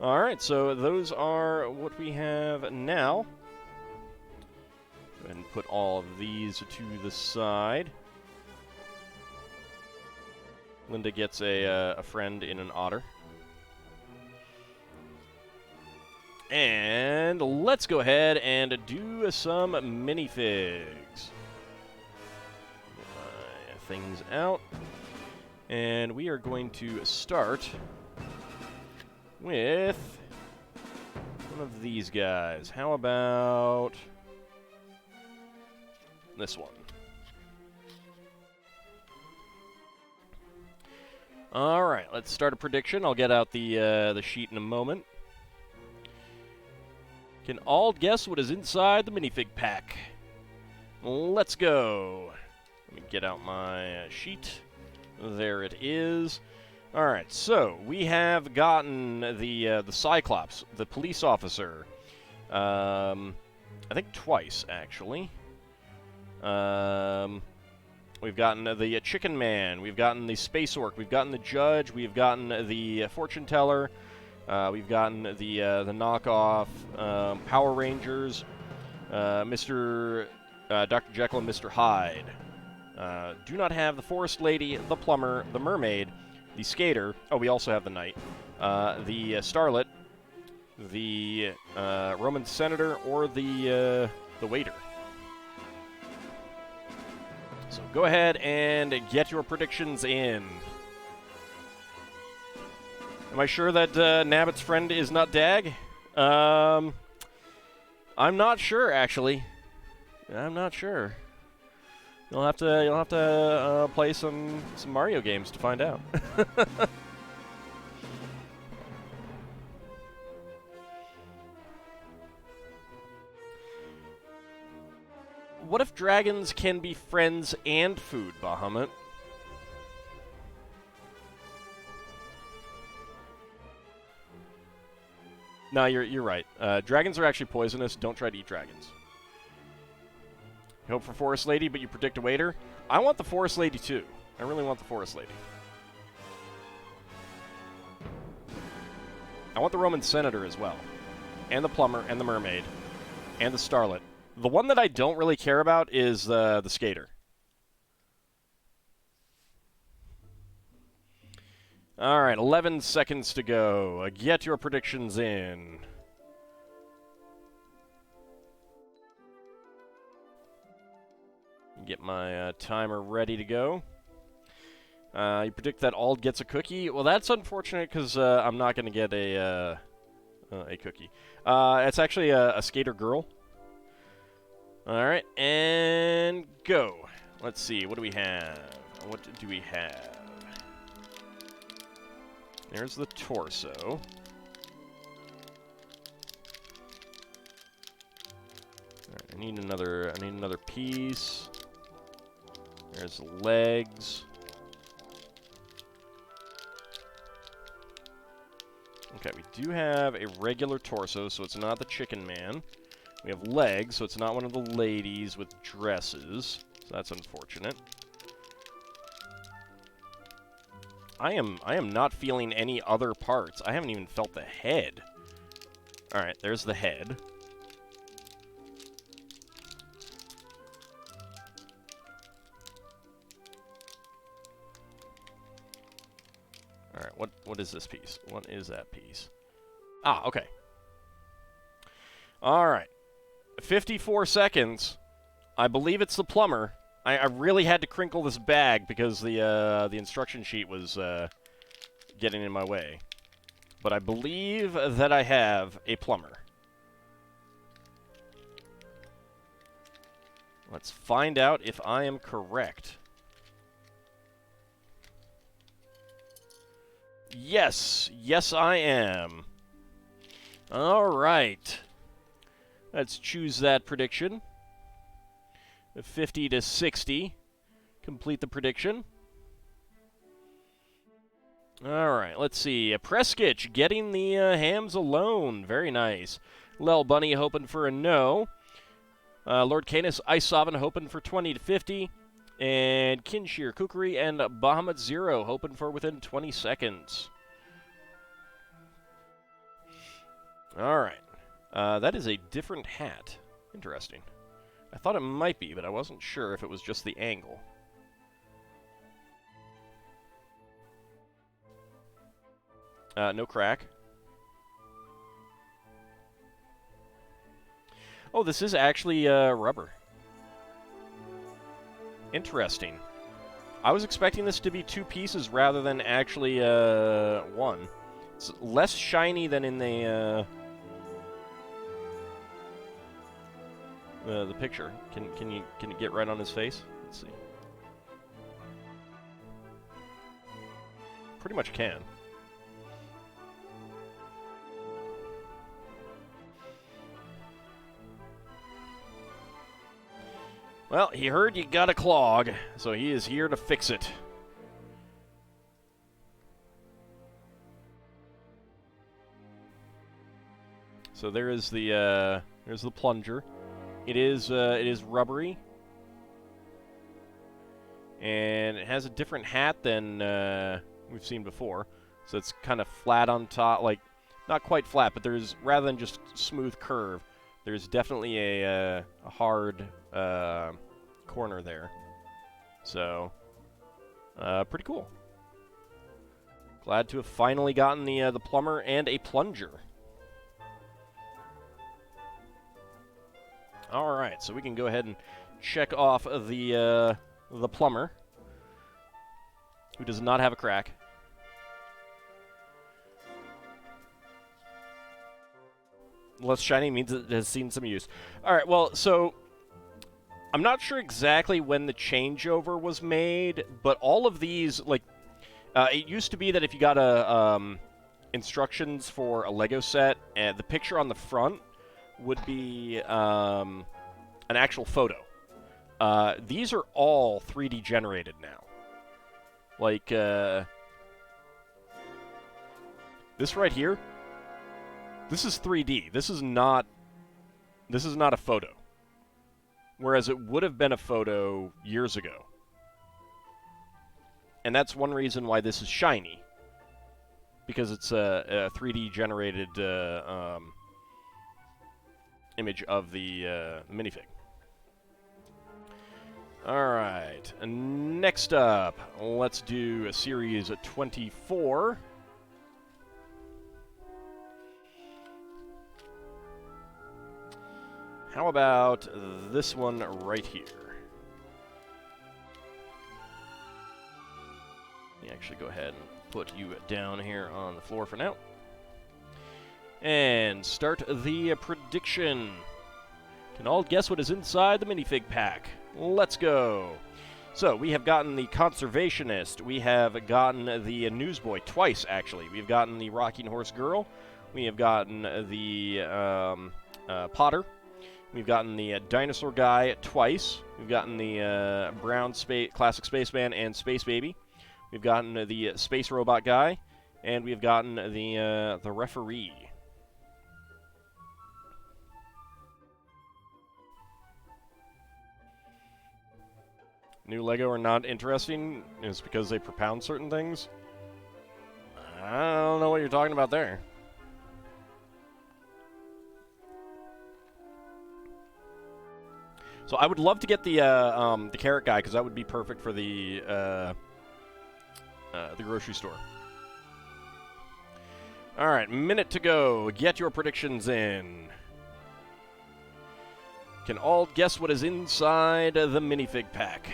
Alright, so those are what we have now. Go ahead and put all of these to the side. Linda gets a friend in an otter. And let's go ahead and do some minifigs. Things out. And we are going to start with one of these guys. How about this one? All right, let's start a prediction. I'll get out the sheet in a moment. Can all guess what is inside the minifig pack? Let's go. Let me get out my sheet. There it is. All right, so we have gotten the Cyclops, the police officer. I think twice actually. We've gotten the Chicken Man. We've gotten the Space Orc. We've gotten the Judge. We've gotten the Fortune Teller. We've gotten the knockoff Power Rangers, Dr. Jekyll and Mr. Hyde. Do not have the Forest Lady, the Plumber, the Mermaid, the Skater. Oh, we also have the Knight, the Starlet, the Roman Senator, or the Waiter. So go ahead and get your predictions in. Am I sure that Nabbit's friend is not Dag? I'm not sure, actually. I'm not sure. You'll have to play some Mario games to find out. What if dragons can be friends and food, Bahamut? No, you're right. Dragons are actually poisonous. Don't try to eat dragons. You hope for Forest Lady, but you predict a waiter? I want the Forest Lady, too. I really want the Forest Lady. I want the Roman Senator as well. And the Plumber, and the Mermaid, and the Starlet. The one that I don't really care about is the Skater. All right, 11 seconds to go. Get your predictions in. Get my timer ready to go. You predict that Ald gets a cookie? Well, that's unfortunate because I'm not going to get a cookie. It's actually a Skater girl. All right, and go. Let's see. What do we have? What do we have? There's the torso. All right, I need another piece. There's the legs. Okay, we do have a regular torso, so it's not the Chicken Man. We have legs, so it's not one of the ladies with dresses. So that's unfortunate. I am not feeling any other parts. I haven't even felt the head. All right, there's the head. All right, what is this piece? What is that piece? Ah, okay. All right. 54 seconds. I believe it's the Plumber. I really had to crinkle this bag because the instruction sheet was getting in my way. But I believe that I have a Plumber. Let's find out if I am correct. Yes. Yes, I am. All right. Let's choose that prediction. 50 to 60. Complete the prediction. All right, let's see. Preskitch getting the hams alone. Very nice. Lel Bunny hoping for a no. Lord Canis Ice Sovereign hoping for 20 to 50. And Kinshir Kukri and Bahamut Zero hoping for within 20 seconds. All right. That is a different hat. Interesting. I thought it might be, but I wasn't sure if it was just the angle. No crack. Oh, this is actually rubber. Interesting. I was expecting this to be 2 pieces rather than actually 1. It's less shiny than in the picture. Can you get right on his face? Let's see. Pretty much can. Well, he heard you got a clog, so he is here to fix it. So there's the plunger. It is rubbery, and it has a different hat than we've seen before. So it's kind of flat on top, like not quite flat, but there's rather than just smooth curve, there's definitely a hard corner there. So pretty cool. Glad to have finally gotten the plumber and a plunger. All right, so we can go ahead and check off the plumber, who does not have a crack. Less shiny means it has seen some use. All right, well, so I'm not sure exactly when the changeover was made, but all of these, like, it used to be that if you got instructions for a Lego set, and the picture on the front would be an actual photo. These are all 3D generated now. Like, this right here, this is 3D. This is not a photo. Whereas it would have been a photo years ago. And that's one reason why this is shiny. Because it's a 3D generated image of the minifig. Alright, next up, let's do a series 24. How about this one right here? Let me actually go ahead and put you down here on the floor for now. And start the prediction. Can all guess what is inside the minifig pack? Let's go. So, we have gotten the Conservationist. We have gotten the Newsboy twice, actually. We've gotten the Rocking Horse Girl. We have gotten the Potter. We've gotten the Dinosaur Guy twice. We've gotten the Brown Classic Spaceman and Space Baby. We've gotten the Space Robot Guy. And we've gotten the Referee. New Lego are not interesting is because they propound certain things? I don't know what you're talking about there. So I would love to get the carrot guy because that would be perfect for the grocery store. All right, minute to go. Get your predictions in. Can all guess what is inside the minifig pack?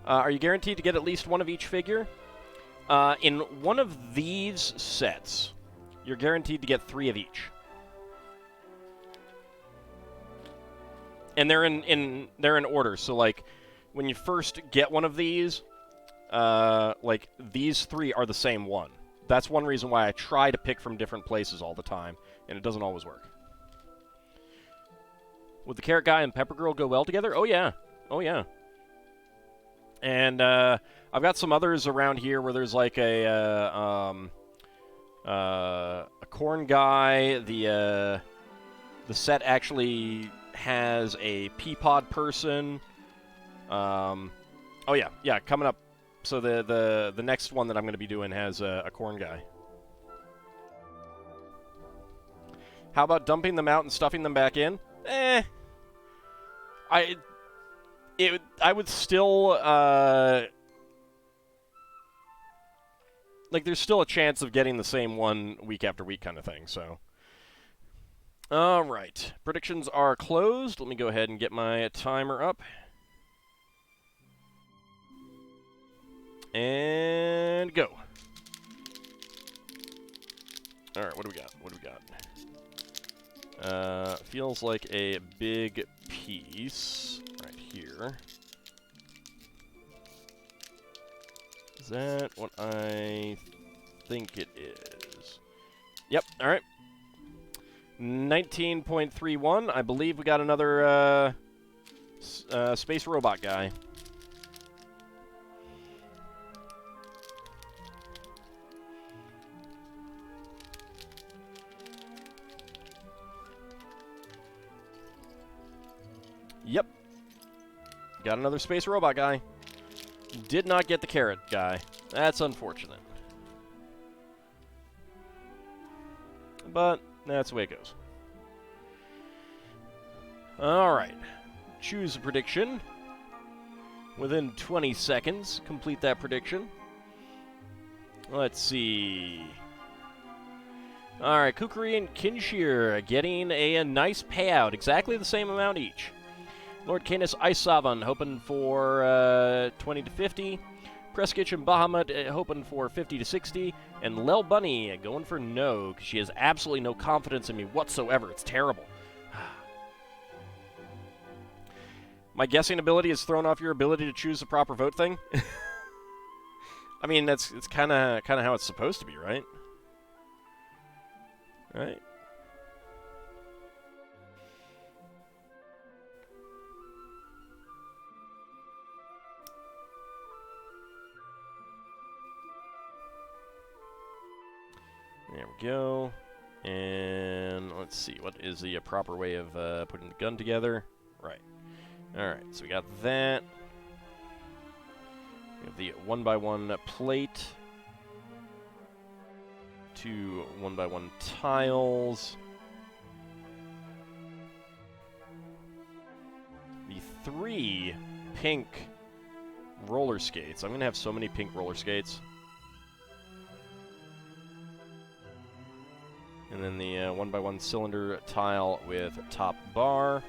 Are you guaranteed to get at least one of each figure? In one of these sets, you're guaranteed to get 3 of each. And they're in order. So like when you first get one of these, like these 3 are the same one. That's one reason why I try to pick from different places all the time, and it doesn't always work. Would the Carrot Guy and Pepper Girl go well together? Oh yeah. Oh yeah. And I've got some others around here where there's like a corn guy. The set actually has a pea pod person. Oh yeah, coming up. So the next one that I'm going to be doing has a corn guy. How about dumping them out and stuffing them back in? I would still, like, there's still a chance of getting the same one week after week kind of thing, so. Alright, predictions are closed. Let me go ahead and get my timer up. And go. Alright, what do we got? What do we got? Feels like a big piece right here. Is that what I think it is? Yep, alright. 19.31. I believe we got another space robot guy. Yep. Got another space robot guy. Did not get the carrot guy. That's unfortunate. But that's the way it goes. Alright. Choose a prediction. Within 20 seconds, complete that prediction. Let's see. Alright, Kukri and Kinshir getting a nice payout. Exactly the same amount each. Lord Canis Icesavan hoping for 20 to 50. Preskitch and Bahamut hoping for 50 to 60. And Lel Bunny going for no, because she has absolutely no confidence in me whatsoever. It's terrible. My guessing ability has thrown off your ability to choose the proper vote thing. I mean, it's kind of how it's supposed to be, right? Right? There we go. And let's see, what is the proper way of putting the gun together? Right. Alright, so we got that. We have the 1x1 plate. 2 1x1 tiles. The 3 pink roller skates. I'm going to have so many pink roller skates. And then the 1x1 cylinder tile with top bar.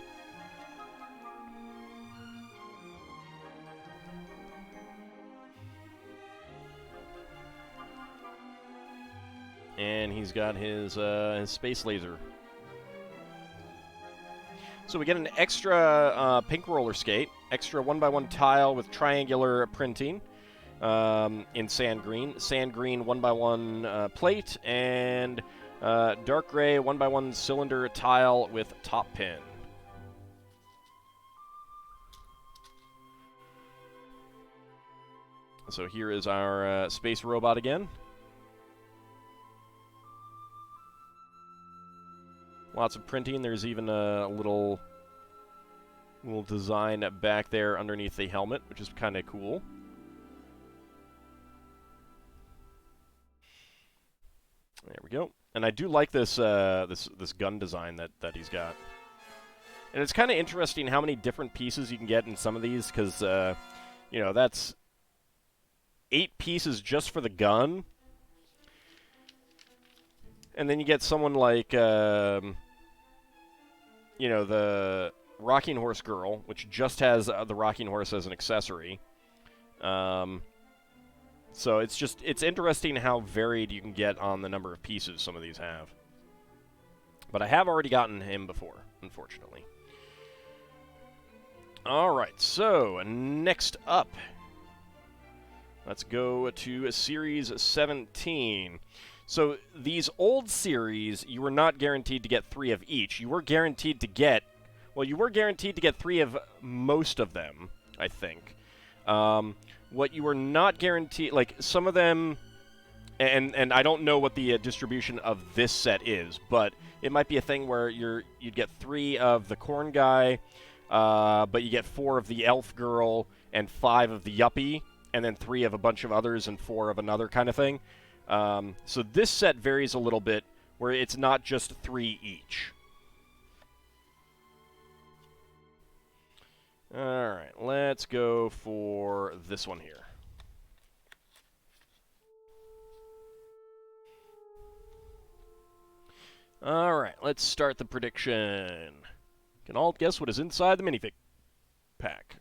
And he's got his space laser. So we get an extra pink roller skate, extra 1x1 tile with triangular printing in sand green 1x1 plate, and dark gray 1x1 cylinder tile with top pin. So here is our space robot again. Lots of printing. There's even a little design back there underneath the helmet, which is kind of cool. There we go. And I do like this this gun design that he's got. And it's kind of interesting how many different pieces you can get in some of these, because you know, that's 8 pieces just for the gun. And then you get someone like, you know, the Rocking Horse Girl, which just has the Rocking Horse as an accessory. So it's interesting how varied you can get on the number of pieces some of these have. But I have already gotten him before, unfortunately. Alright, so next up, let's go to Series 17. So these old series, you were not guaranteed to get 3 of each. You were guaranteed to get, well, you were guaranteed to get 3 of most of them, I think. What you were not guaranteed, like some of them, and I don't know what the distribution of this set is, but it might be a thing where you'd get 3 of the corn guy, but you get 4 of the elf girl and 5 of the yuppie, and then 3 of a bunch of others and 4 of another kind of thing. So this set varies a little bit, where it's not just 3 each. Alright, let's go for this one here. Alright, let's start the prediction. Can all guess what is inside the minifig pack?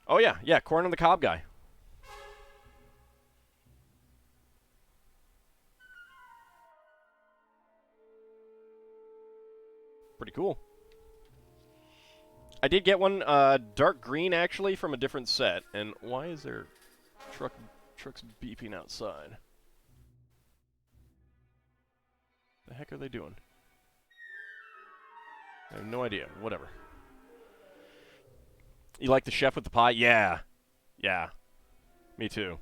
Oh yeah, corn on the cob guy. Pretty cool. I did get one dark green, actually, from a different set. And why is there trucks beeping outside? The heck are they doing? I have no idea. Whatever. You like the chef with the pie? Yeah. Yeah. Me too.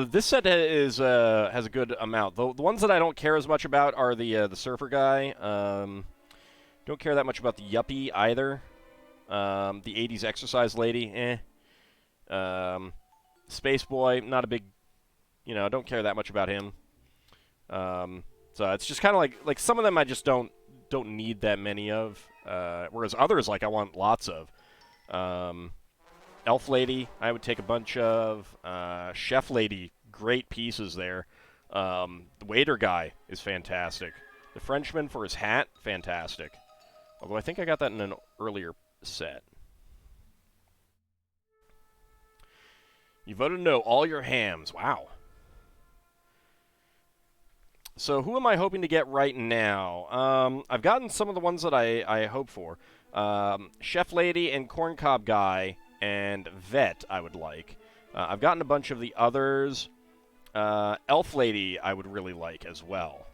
This set has a good amount. The ones that I don't care as much about are the surfer guy. Don't care that much about the yuppie either. The 80s exercise lady, Space Boy, not a big, don't care that much about him. So it's just kind of like some of them I just don't need that many of. Whereas others, like, I want lots of. Elf Lady, I would take a bunch of. Chef Lady, great pieces there. The waiter guy is fantastic. The Frenchman for his hat, fantastic. Although I think I got that in an earlier set. You voted no, all your hams. Wow. So who am I hoping to get right now? I've gotten some of the ones that I hope for. Chef Lady and Corncob Guy and Vet I would like. I've gotten a bunch of the others. Elf Lady I would really like as well.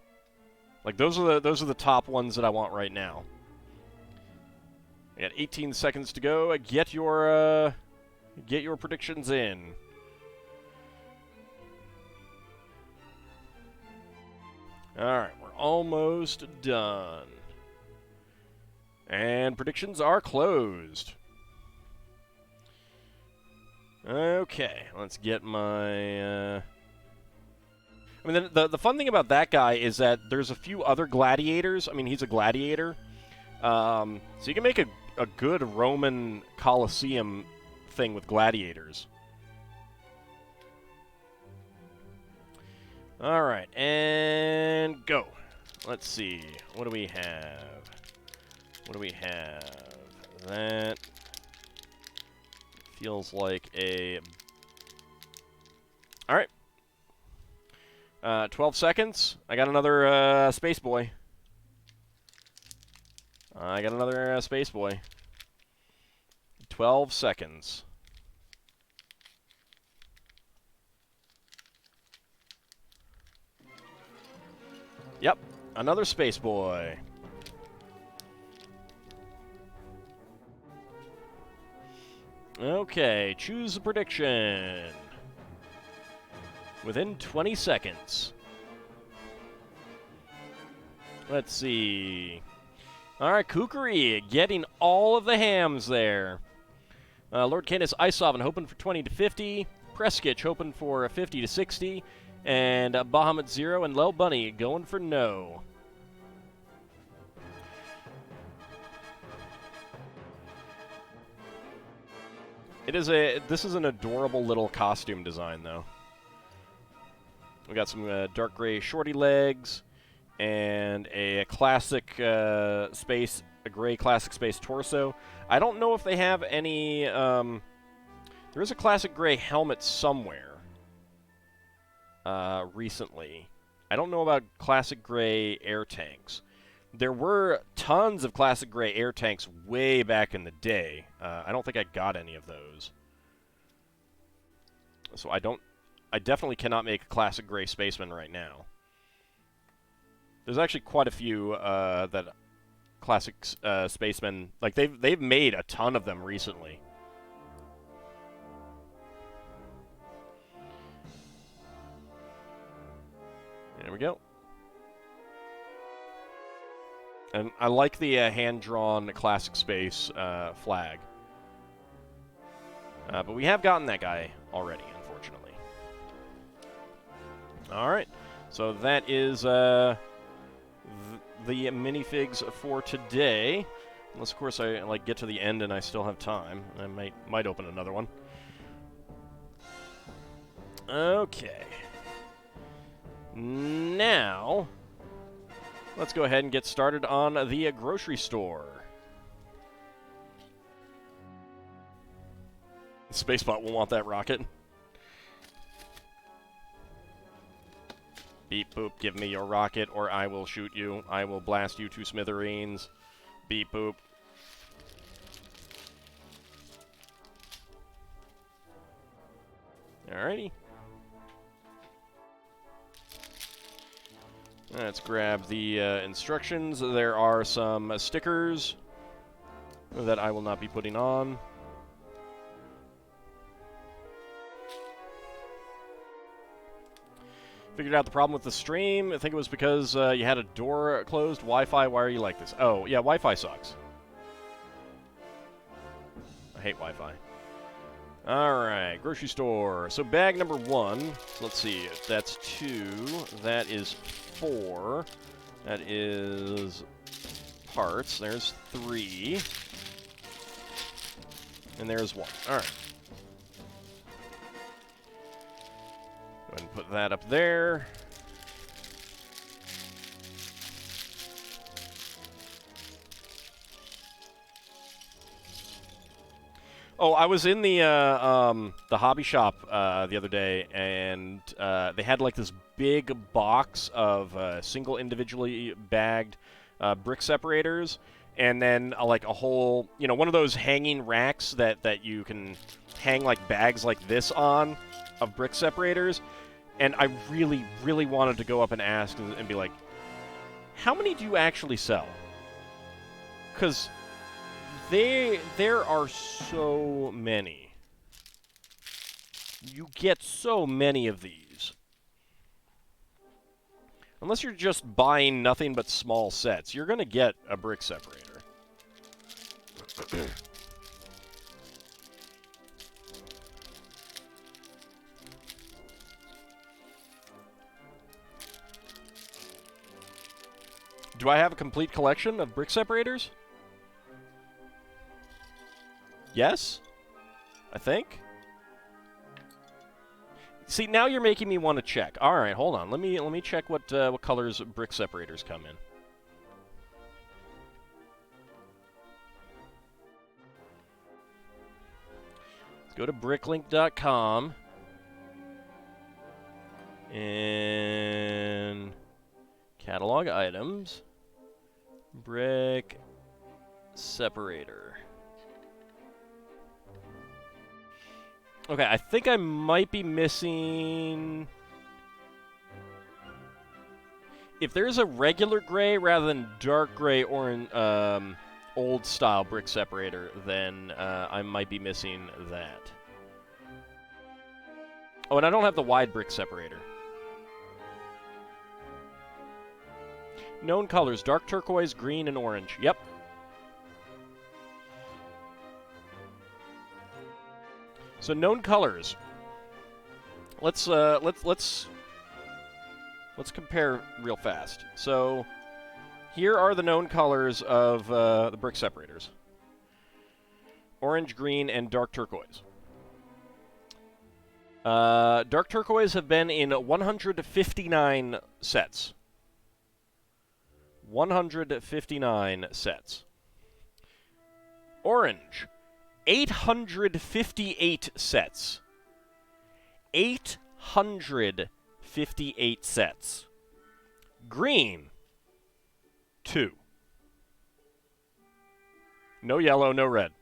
Like those are the top ones that I want right now. We got 18 seconds to go. Get your predictions in. Alright, we're almost done. And predictions are closed. Okay, let's get my... I mean, the fun thing about that guy is that there's a few other gladiators. I mean, he's a gladiator. So you can make a good Roman Colosseum thing with gladiators. Alright, and go. Let's see. What do we have? What do we have? That feels like a... Alright. 12 seconds. I got another Space Boy. I got another Space Boy. 12 seconds. Yep, another Space Boy. Okay, choose a prediction. Within 20 seconds. Let's see. Alright, Kukri getting all of the hams there. Lord Canis Isovan hoping for 20 to 50. Preskitch hoping for 50 to 60. And Bahamut Zero and Lel Bunny going for no. This is an adorable little costume design, though. We got some dark gray shorty legs and a classic a gray classic space torso. I don't know if they have any. There is a classic gray helmet somewhere. Recently, I don't know about classic gray air tanks. There were tons of classic gray air tanks way back in the day. I don't think I got any of those. So I definitely cannot make a classic gray spaceman right now. There's actually quite a few that classic spacemen, like they've made a ton of them recently. There we go. And I like the hand-drawn classic space flag. But we have gotten that guy already, unfortunately. Alright. So that is the minifigs for today. Unless, of course, I like get to the end and I still have time. I might open another one. Okay. Now, let's go ahead and get started on the grocery store. Spacebot will want that rocket. Beep boop, give me your rocket or I will shoot you. I will blast you to smithereens. Beep boop. Alrighty. Let's grab the instructions. There are some stickers that I will not be putting on. Figured out the problem with the stream. I think it was because you had a door closed. Wi-Fi, why are you like this? Oh, yeah, Wi-Fi sucks. I hate Wi-Fi. Alright, grocery store. So bag number 1. Let's see. That's 2. That is 4. That is parts. There's 3. And there's 1. Alright. Go ahead and put that up there. Oh, I was in the hobby shop the other day, and they had like this big box of single individually bagged brick separators, and then like a whole, you know, one of those hanging racks that you can hang like bags like this on of brick separators. And I really, really wanted to go up and ask and be like, how many do you actually sell? Because there are so many. You get so many of these. Unless you're just buying nothing but small sets, you're going to get a brick separator. Do I have a complete collection of brick separators? Yes? I think? See, now you're making me want to check. All right, hold on. Let me check what colors brick separators come in. Let's go to bricklink.com and catalog items. Brick separator. Okay, I think I might be missing... If there's a regular gray rather than dark gray or an old style brick separator, then I might be missing that. Oh, and I don't have the wide brick separator. Known colors, dark turquoise, green, and orange. Yep. So known colors. Let's compare real fast. So here are the known colors of the brick separators. Orange, green, and dark turquoise. Dark turquoise have been in 159 sets. 159 sets. Orange, 858 sets. 858 sets. Green, 2. No yellow, no red.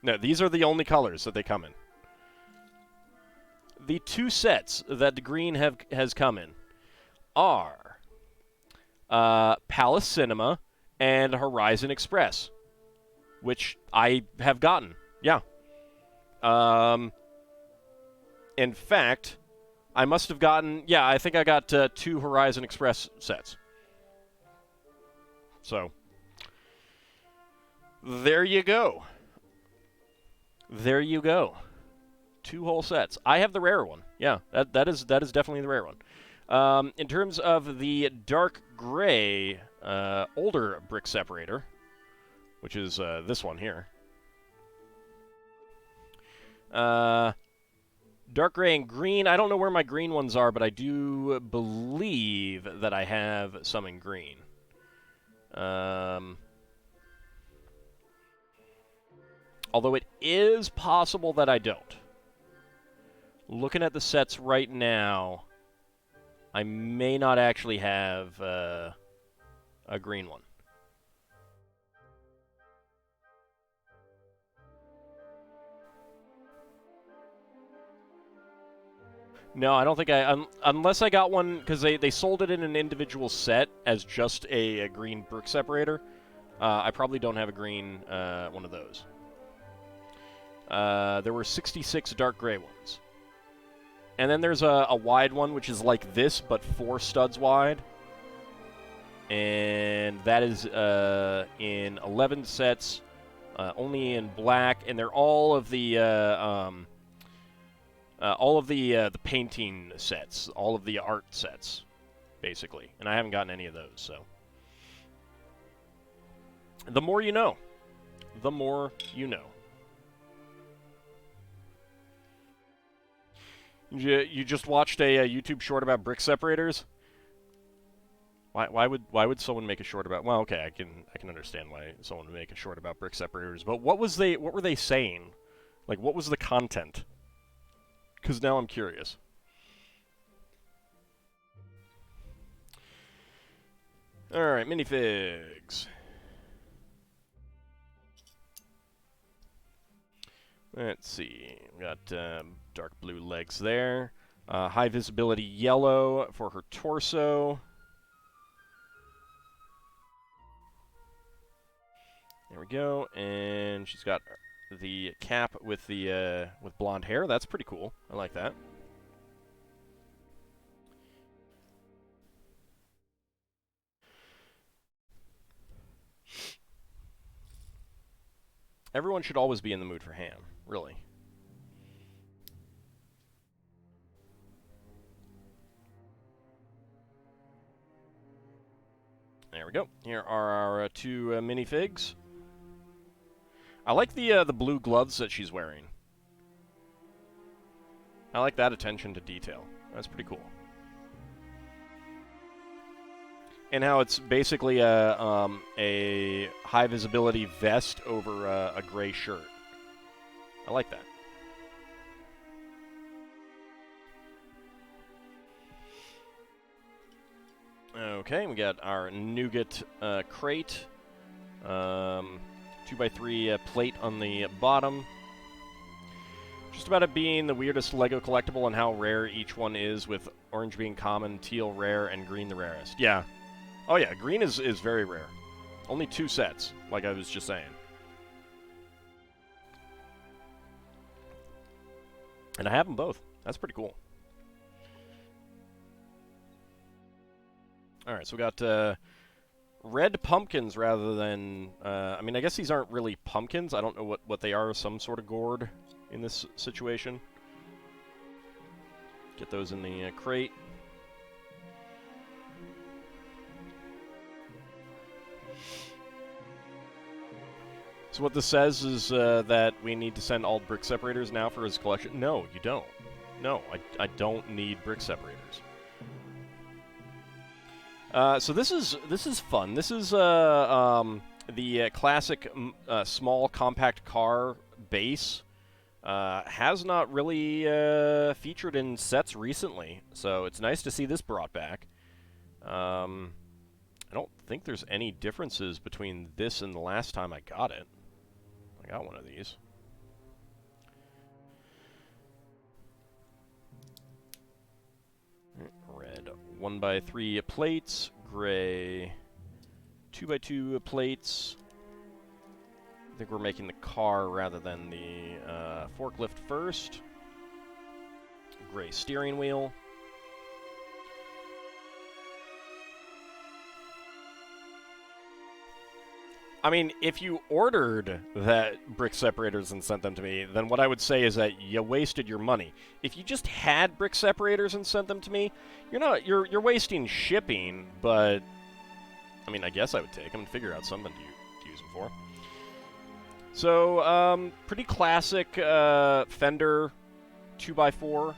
No, these are the only colors that they come in. The 2 sets that the green has come in are Palace Cinema and Horizon Express, which I have gotten. Yeah. In fact, I must have gotten... Yeah, I think I got 2 Horizon Express sets. So, there you go. There you go. 2 whole sets. I have the rare one. Yeah, that is definitely the rare one. In terms of the dark gray, older brick separator, which is this one here. Dark gray and green. I don't know where my green ones are, but I do believe that I have some in green. Although it is possible that I don't. Looking at the sets right now, I may not actually have a green one. No, I don't think unless I got one, because they sold it in an individual set as just a green brick separator. I probably don't have a green one of those. There were 66 dark gray ones. And then there's a wide one, which is like this, but 4 studs wide. And that is in 11 sets, only in black, and they're all of the painting sets, all of the art sets, basically. And I haven't gotten any of those, so. The more you know. The more you know. You just watched a YouTube short about brick separators? Why would someone make a short about? Well, okay, I can understand why someone would make a short about brick separators. But what were they saying? Like, what was the content? Because now I'm curious. All right, minifigs. Let's see. We got dark blue legs there. High visibility yellow for her torso. There we go. And she's got the cap with the with blonde hair. That's pretty cool. I like that. Everyone should always be in the mood for ham, really. There we go. Here are our 2 minifigs. I like the blue gloves that she's wearing. I like that attention to detail. That's pretty cool. And how it's basically a high visibility vest over a gray shirt. I like that. Okay, we got our nougat crate. 2x3 plate on the bottom. Just about it being the weirdest LEGO collectible and how rare each one is, with orange being common, teal rare, and green the rarest. Yeah. Oh yeah, green is very rare. Only 2 sets, like I was just saying. And I have them both. That's pretty cool. Alright, so we got red pumpkins rather than... I mean, I guess these aren't really pumpkins. I don't know what they are. Some sort of gourd in this situation. Get those in the crate. So what this says is that we need to send all brick separators now for his collection. No, you don't. No, I don't need brick separators. So this is fun. This is the classic small compact car base. Has not really featured in sets recently, so it's nice to see this brought back. I don't think there's any differences between this and the last time I got it. I got one of these. Red 1x3 plates, gray 2x2 plates. I think we're making the car rather than the forklift first. Gray steering wheel. I mean, if you ordered that brick separators and sent them to me, then what I would say is that you wasted your money. If you just had brick separators and sent them to me, you're wasting shipping, but I mean, I guess I would take them and figure out something to use them for. So, pretty classic Fender 2x4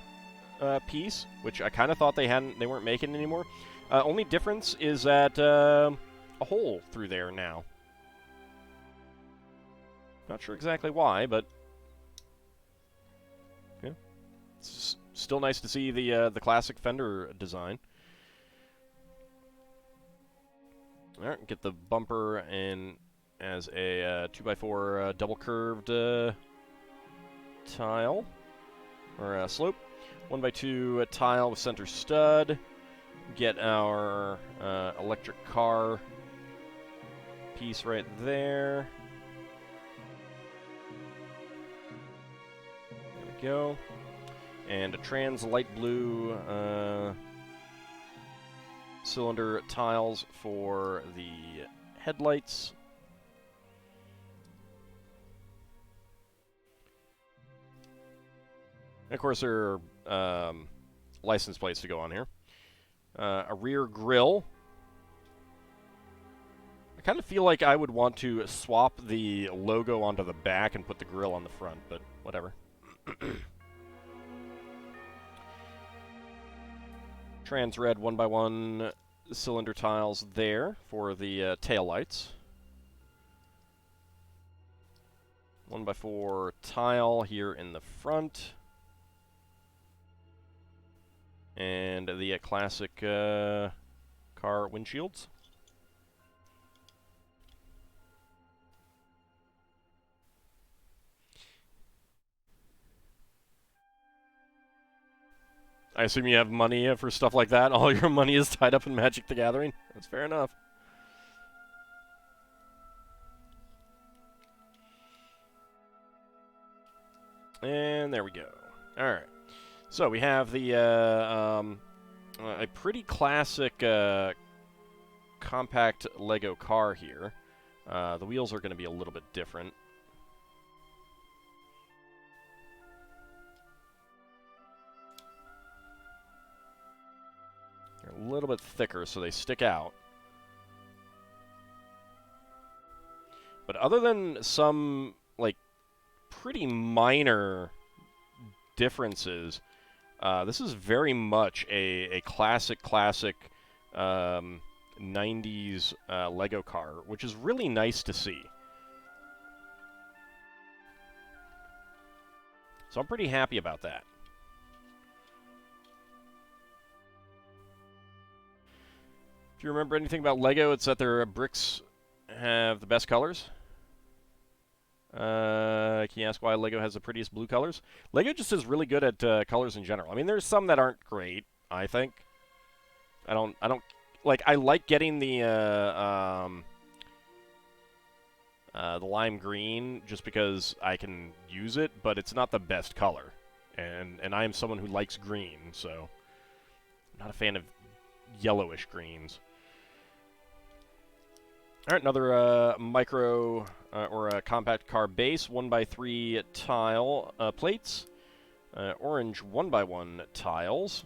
piece, which I kind of thought they weren't making anymore. Only difference is that a hole through there now. Not sure exactly why, but yeah, it's still nice to see the classic Fender design. All right, get the bumper in as a 2x4 double curved tile or slope. 1x2 tile with center stud. Get our electric car piece right there. There we go. And a trans light blue cylinder tiles for the headlights. And of course, there are license plates to go on here. A rear grille. I kind of feel like I would want to swap the logo onto the back and put the grille on the front, but whatever. Trans red 1x1 cylinder tiles there for the tail lights. 1x4 tile here in the front. And the classic car windshields. I assume you have money for stuff like that. All your money is tied up in Magic the Gathering. That's fair enough. And there we go. All right. So we have the a pretty classic compact Lego car here. The wheels are going to be a little bit different. They're a little bit thicker, so they stick out. But other than some, like, pretty minor differences, this is very much a classic 90s Lego car, which is really nice to see. So I'm pretty happy about that. If you remember anything about Lego, it's that their bricks have the best colors. Can you ask why Lego has the prettiest blue colors? Lego just is really good at colors in general. I mean, there's some that aren't great, I think. I don't like. I like getting the lime green just because I can use it, but it's not the best color. And I am someone who likes green, so I'm not a fan of yellowish greens. All right, another micro or a compact car base, 1x3 tile plates, orange 1x1 tiles,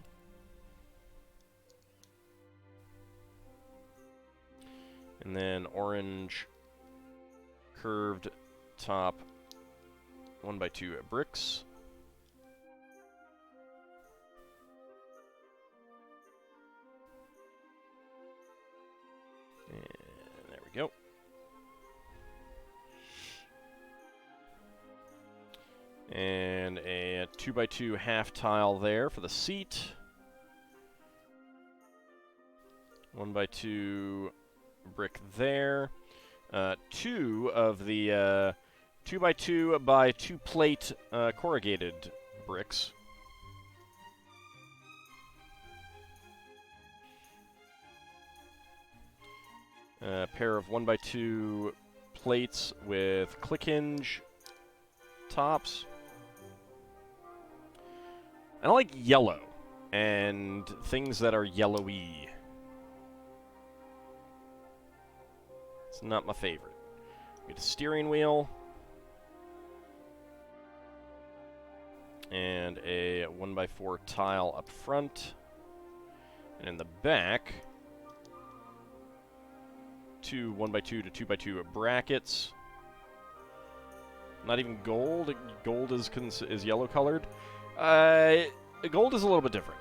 and then orange curved top 1x2 bricks. Go. And a 2x2 half tile there for the seat. 1x2 brick there. Two of the 2x2 by 2 plate corrugated bricks. A pair of 1x2 plates with click hinge tops. I don't like yellow and things that are yellowy. It's not my favorite. Get a steering wheel. And a 1x4 tile up front. And in the back, 2 1x2 to 2x2 brackets. Not even gold. Gold is yellow colored. Gold is a little bit different.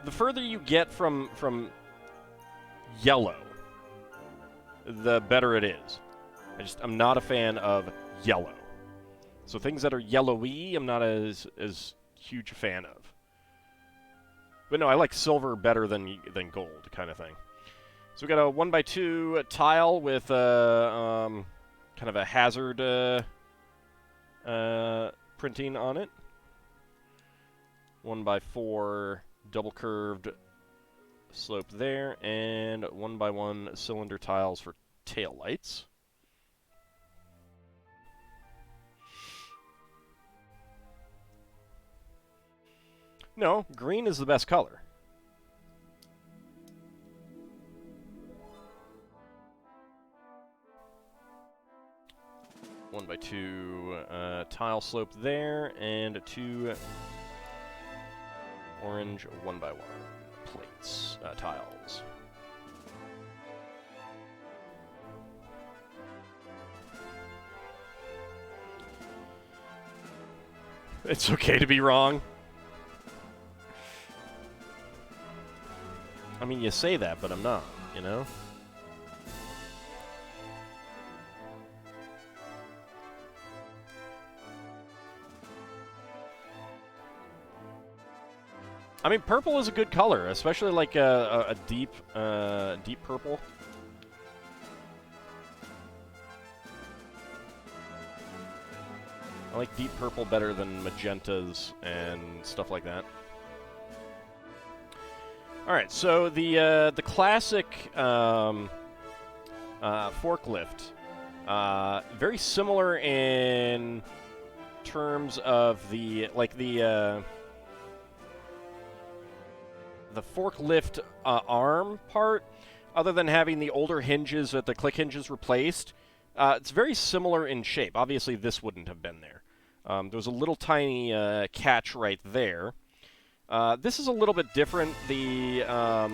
The further you get from yellow, the better it is. I'm not a fan of yellow. So things that are yellowy, I'm not as huge a fan of. But no, I like silver better than gold, kind of thing. So we got a 1x2 tile with kind of a hazard printing on it. 1x4 double curved slope there, and 1x1 cylinder tiles for tail lights. No, green is the best color. One by two tile slope there, and 2 orange 1x1 plates, tiles. It's okay to be wrong. I mean, you say that, but I'm not, you know? I mean, purple is a good color, especially like a deep purple. I like deep purple better than magentas and stuff like that. All right, so the classic forklift, very similar in terms of the forklift arm part, other than having the older hinges, the click hinges replaced. It's very similar in shape. Obviously, this wouldn't have been there. There was a little tiny catch right there. This is a little bit different. I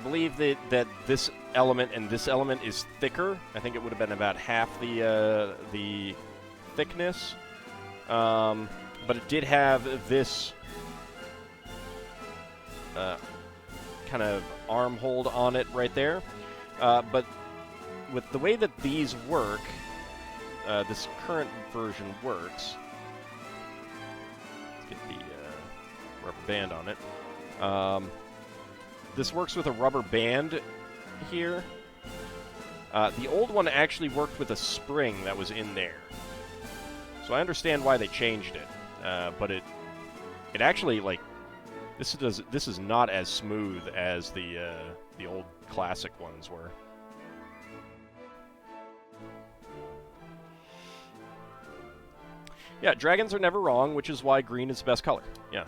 believe that this element and this element is thicker. I think it would have been about half the thickness. But it did have this kind of arm hold on it right there. But with the way that these work, this current version works. Let's get the rubber band on it. This works with a rubber band here. The old one actually worked with a spring that was in there. So I understand why they changed it. But it actually, like, this is not as smooth as the old classic ones were. Yeah, dragons are never wrong, which is why green is the best color. Yeah.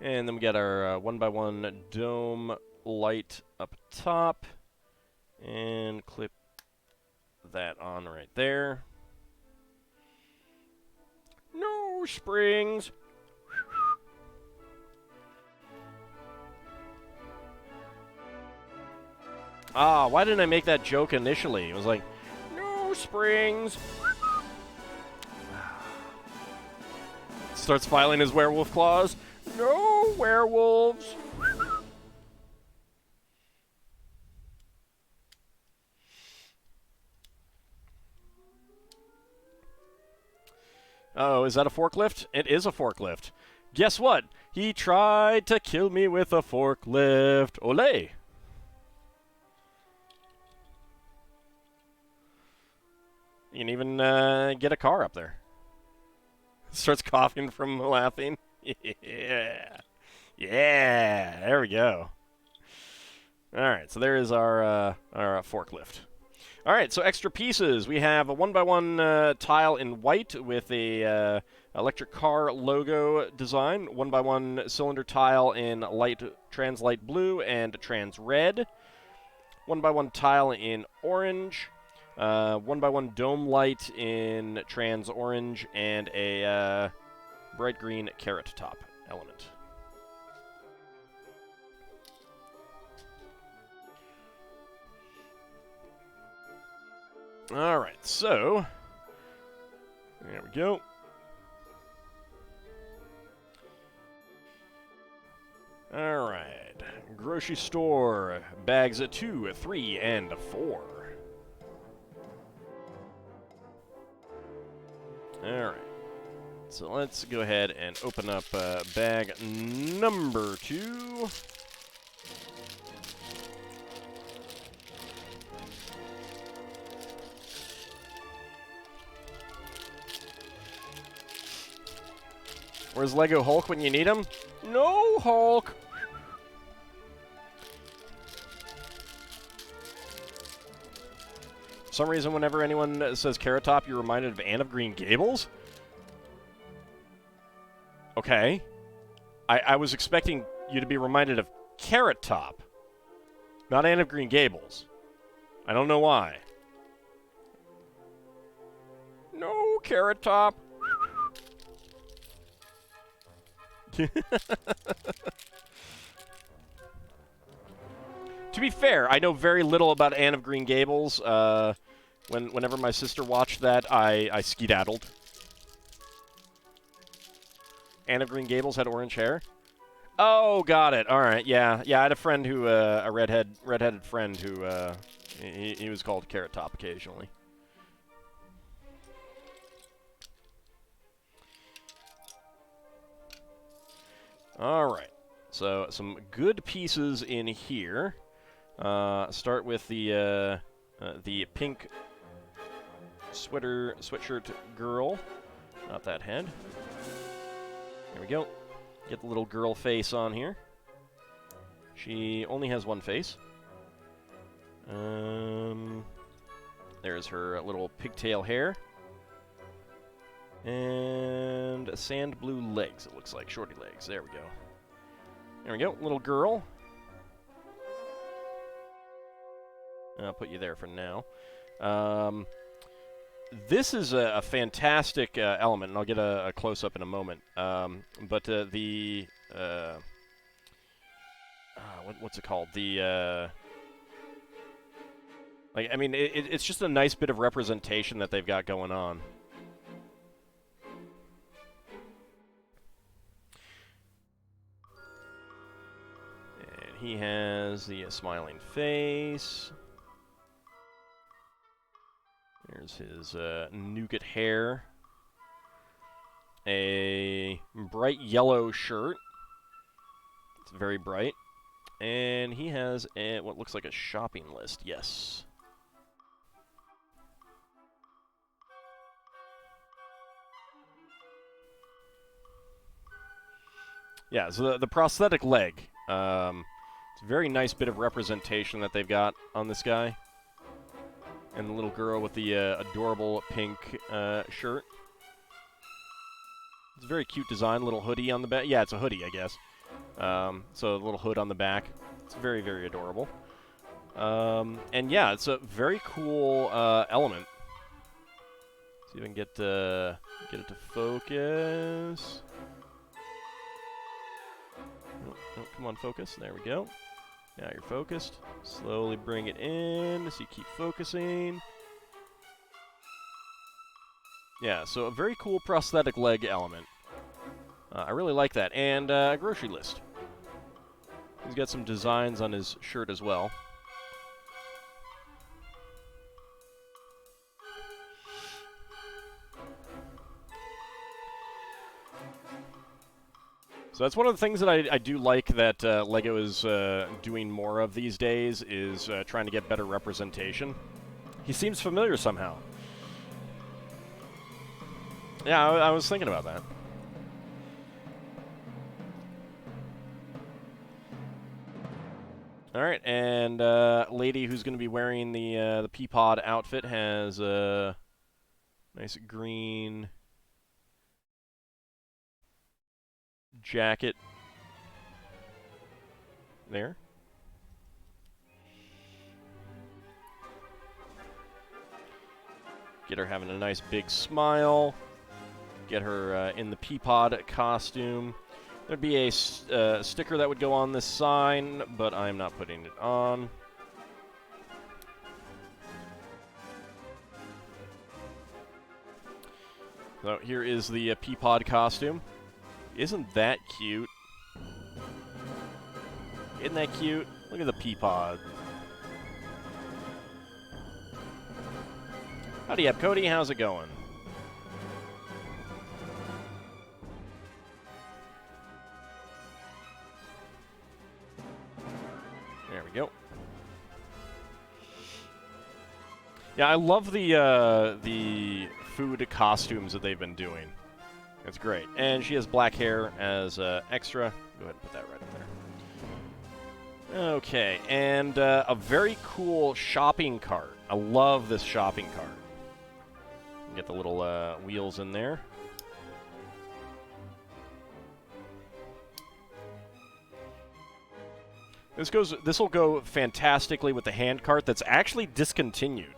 And then we got our 1x1 dome light up top. And clip that on right there. No springs. Ah, why didn't I make that joke initially? It was like, no springs. Starts filing his werewolf claws. No werewolves. Oh, is that a forklift? It is a forklift. Guess what? He tried to kill me with a forklift. Olé! You can even get a car up there. Starts coughing from laughing. Yeah. Yeah. There we go. All right, so there is our forklift. All right, so extra pieces. We have a 1x1 tile in white with a electric car logo design, 1x1 cylinder tile in trans light blue and trans red, 1x1 tile in orange, 1x1 dome light in trans orange, and a bright green carrot top element. All right, so there we go. All right, grocery store, bags 2, 3, and 4. All right, so let's go ahead and open up bag number 2. Where's Lego Hulk when you need him? No Hulk! For some reason, whenever anyone says Carrot Top, you're reminded of Anne of Green Gables? Okay. I was expecting you to be reminded of Carrot Top, not Anne of Green Gables. I don't know why. No Carrot Top. To be fair, I know very little about Anne of Green Gables. Whenever my sister watched that, I skedaddled. Anne of Green Gables had orange hair? Oh, got it. All right, yeah. I had a friend who, a redheaded friend who, he was called Carrot Top occasionally. All right, so some good pieces in here. Start with the pink sweatshirt girl. Not that head. There we go. Get the little girl face on here. She only has one face. There's her little pigtail hair. And sand blue legs, it looks like. Shorty legs. There we go. There we go. Little girl. I'll put you there for now. This is a fantastic element, and I'll get a close-up in a moment. But what's it called? It's just a nice bit of representation that they've got going on. And he has the smiling face. There's his nougat hair. A bright yellow shirt. It's very bright. And he has what looks like a shopping list. Yes. Yeah, so the prosthetic leg. It's a very nice bit of representation that they've got on this guy. And the little girl with the adorable pink shirt. It's a very cute design, little hoodie on the back. Yeah, it's a hoodie, I guess. So a little hood on the back. It's very, very adorable. And yeah, it's a very cool element. See if I can get it to focus. Oh, come on, focus. There we go. Now you're focused. Slowly bring it in so you keep focusing. Yeah, so a very cool prosthetic leg element. I really like that. And a grocery list. He's got some designs on his shirt as well. So that's one of the things that I do like that LEGO is doing more of these days, is trying to get better representation. He seems familiar somehow. Yeah, I was thinking about that. All right, and lady who's going to be wearing the Peapod outfit has a nice green jacket there. Get her having a nice big smile. Get her in the Peapod costume. There'd be a sticker that would go on this sign, but I'm not putting it on. So here is the Peapod costume. Isn't that cute? Isn't that cute? Look at the Peapod. Howdy up, Cody. How's it going? There we go. Yeah, I love the food costumes that they've been doing. It's great. And she has black hair as extra. Go ahead and put that right up there. Okay, and a very cool shopping cart. I love this shopping cart. Get the little wheels in there. This will go fantastically with the hand cart that's actually discontinued.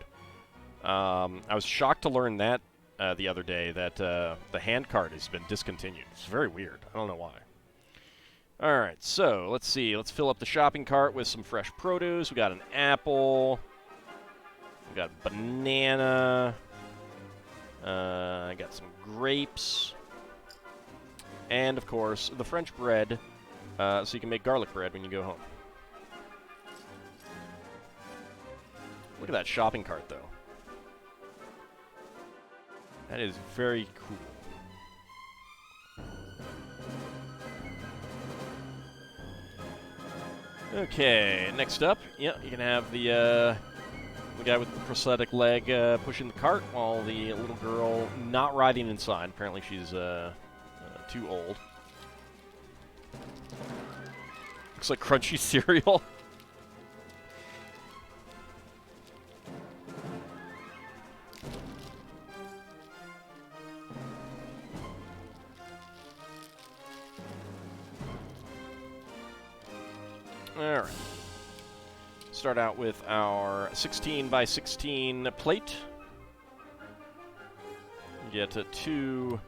I was shocked to learn that the other day that the hand cart has been discontinued. It's very weird. I don't know why. All right, so let's see. Let's fill up the shopping cart with some fresh produce. We got an apple. We got banana. I got some grapes. And, of course, the French bread, so you can make garlic bread when you go home. Look at that shopping cart, though. That is very cool. Okay, next up, yeah, you can have the guy with the prosthetic leg pushing the cart while the little girl not riding inside. Apparently she's too old. Looks like crunchy cereal. Alright. Start out with our 16 by 16 plate. Get 2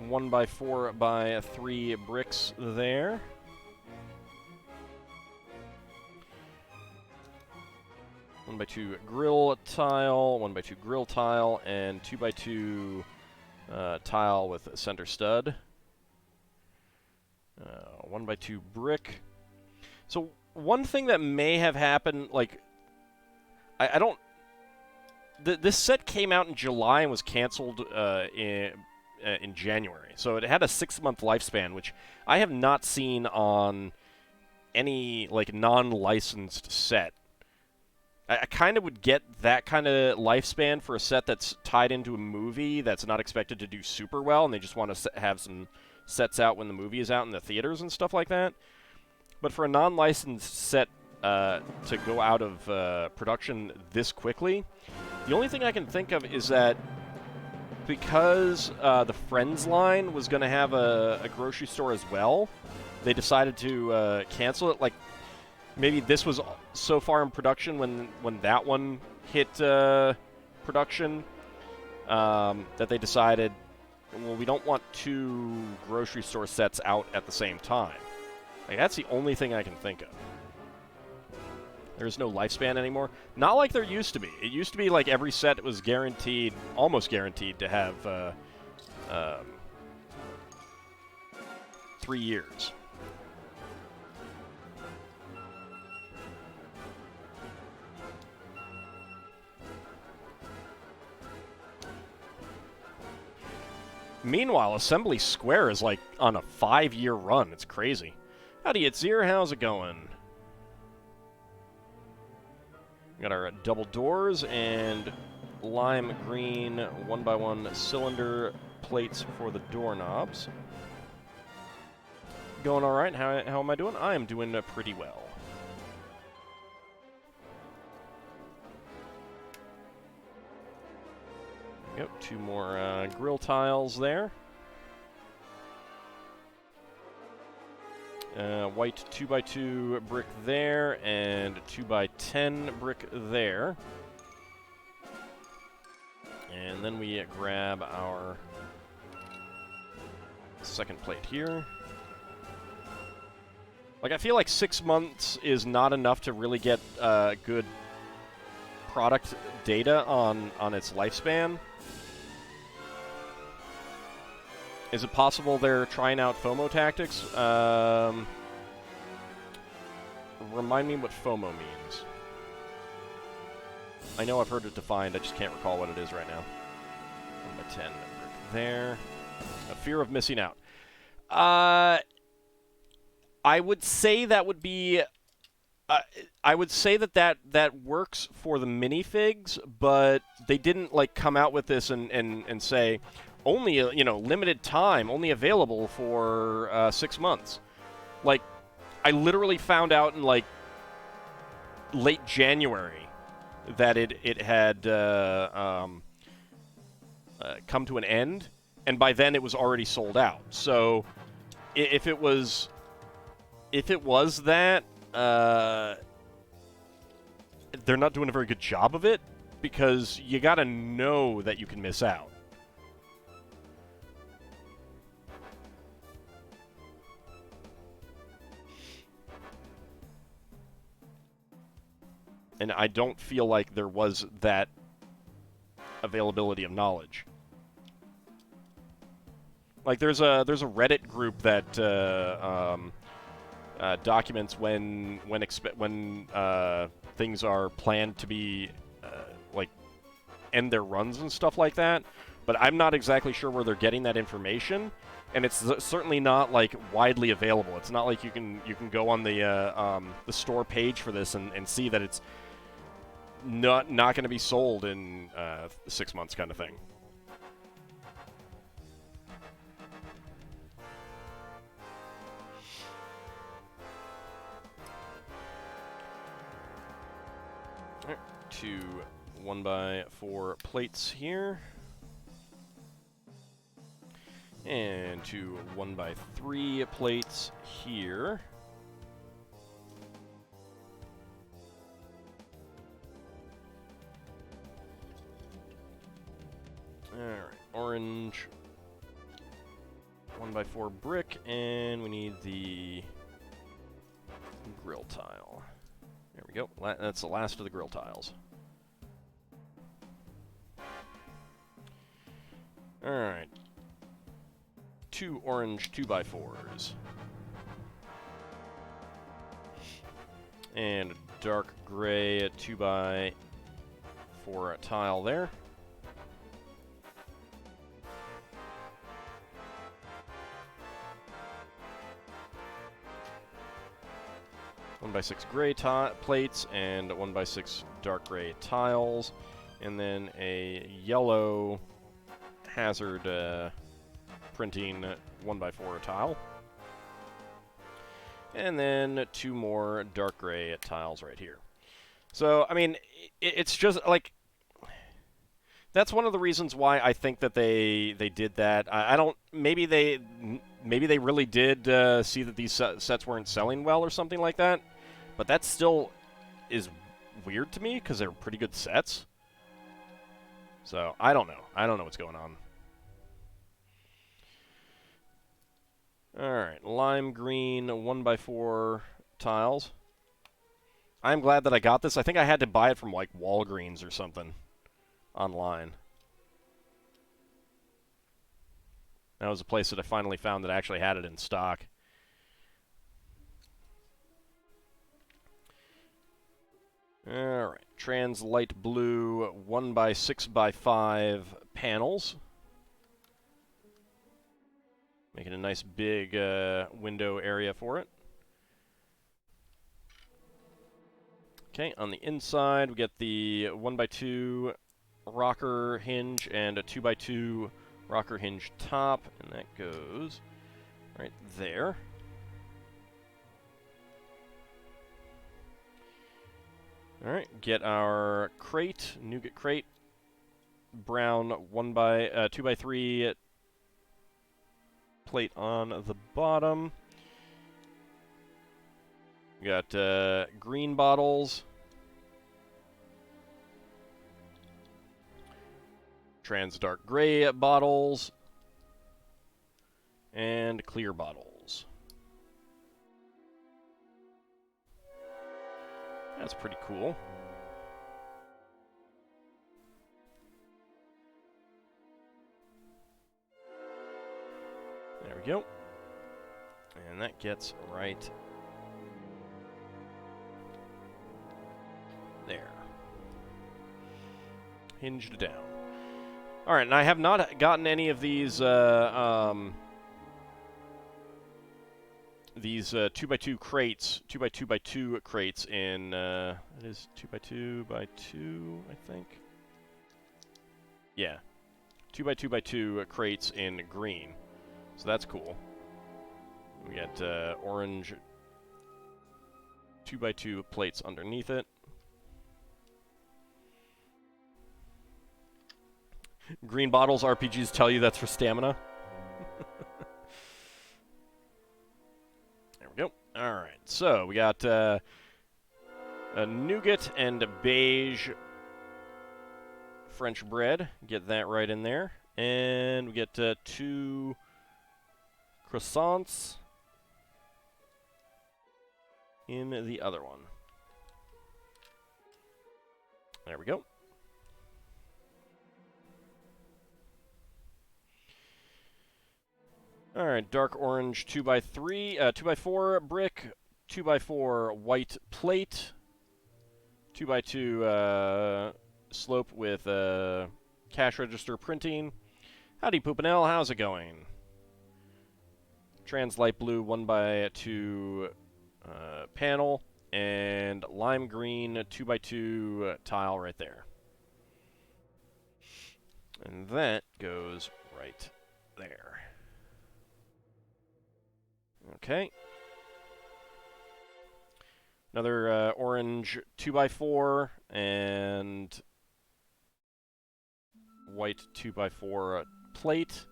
1 by 4 by 3 bricks there. One by 2 grill tile, 1 by 2 grill tile, and 2 by 2 tile with a center stud. 1 by 2 brick. So one thing that may have happened, like, I don't... This set came out in July and was canceled in January. So it had a 6-month lifespan, which I have not seen on any, like, non-licensed set. I kind of would get that kind of lifespan for a set that's tied into a movie that's not expected to do super well, and they just want to have some sets out when the movie is out in the theaters and stuff like that. But for a non-licensed set to go out of production this quickly, the only thing I can think of is that because the Friends line was going to have a grocery store as well, they decided to cancel it. Like, maybe this was so far in production when that one hit production that they decided, well, we don't want 2 grocery store sets out at the same time. Like, that's the only thing I can think of. There's no lifespan anymore. Not like there used to be. It used to be like every set was guaranteed, almost guaranteed, to have 3 years. Meanwhile, Assembly Square is like on a 5-year run. It's crazy. Howdy, it's Zir. How's it going? We got our double doors and lime green 1x1 cylinder plates for the doorknobs. Going all right. How am I doing? I am doing pretty well. go. 2 more grill tiles there. White 2x2 brick there, and 2x10 brick there. And then we grab our second plate here. Like, I feel like 6 months is not enough to really get good product data on its lifespan. Is it possible they're trying out FOMO tactics? Remind me what FOMO means. I know I've heard it defined, I just can't recall what it is right now. 1x10 brick there. A fear of missing out. I would say that would be... I would say that works for the minifigs, but they didn't, like, come out with this and say... only, you know, limited time, only available for 6 months. Like, I literally found out in, like, late January that it had come to an end, and by then it was already sold out. So, if it was that, they're not doing a very good job of it, because you gotta know that you can miss out. And I don't feel like there was that availability of knowledge. Like, there's a Reddit group that documents when things are planned to be like end their runs and stuff like that. But I'm not exactly sure where they're getting that information, and it's certainly not, like, widely available. It's not like you can go on the store page for this and see that it's not going to be sold in 6 months, kind of thing. All right, 2 1x4 plates here, and 2 1x3 plates here. Alright, orange 1x4 brick, and we need the grill tile. There we go. That's the last of the grill tiles. Alright. 2 orange 2x4s. And a dark gray 2x4 tile there. One by 6 gray plates and 1x6 dark gray tiles, and then a yellow hazard printing 1x4 tile, and then 2 more dark gray tiles right here. So, I mean, it's just like, that's one of the reasons why I think that they did that. I don't, maybe they really did see that these sets weren't selling well or something like that, but that still is weird to me because they're pretty good sets. So, I don't know. I don't know what's going on. Alright, lime green 1x4 tiles. I'm glad that I got this. I think I had to buy it from, like, Walgreens or something online. That was a place that I finally found that actually had it in stock. Alright, trans light blue 1x6x5 panels. Making a nice big window area for it. Okay, on the inside we get the 1x2 rocker hinge and a 2x2 rocker hinge top, and that goes right there. Alright, get our crate, nougat crate, brown 2x3 plate on the bottom. We got green bottles, trans dark gray bottles, and clear bottles. That's pretty cool. There we go. And that gets right there. Hinged down. Alright, and I have not gotten any of these 2x2 crates, 2x2x2 crates in, it is 2x2x2, I think? Yeah. 2x2x2 crates in green. So that's cool. We got orange 2x2 plates underneath it. Green bottles, RPGs tell you that's for stamina. There we go. Alright, so we got a nougat and a beige French bread. Get that right in there. And we get 2 croissants in the other one. There we go. Alright, dark orange 2x4 brick, 2x4 white plate, 2x2 slope with cash register printing. Howdy, Poopinell, how's it going? Trans light blue 1x2 panel, and lime green 2x2 tile right there. And that goes right there. Okay. Another orange 2x4 and white 2x4 plate.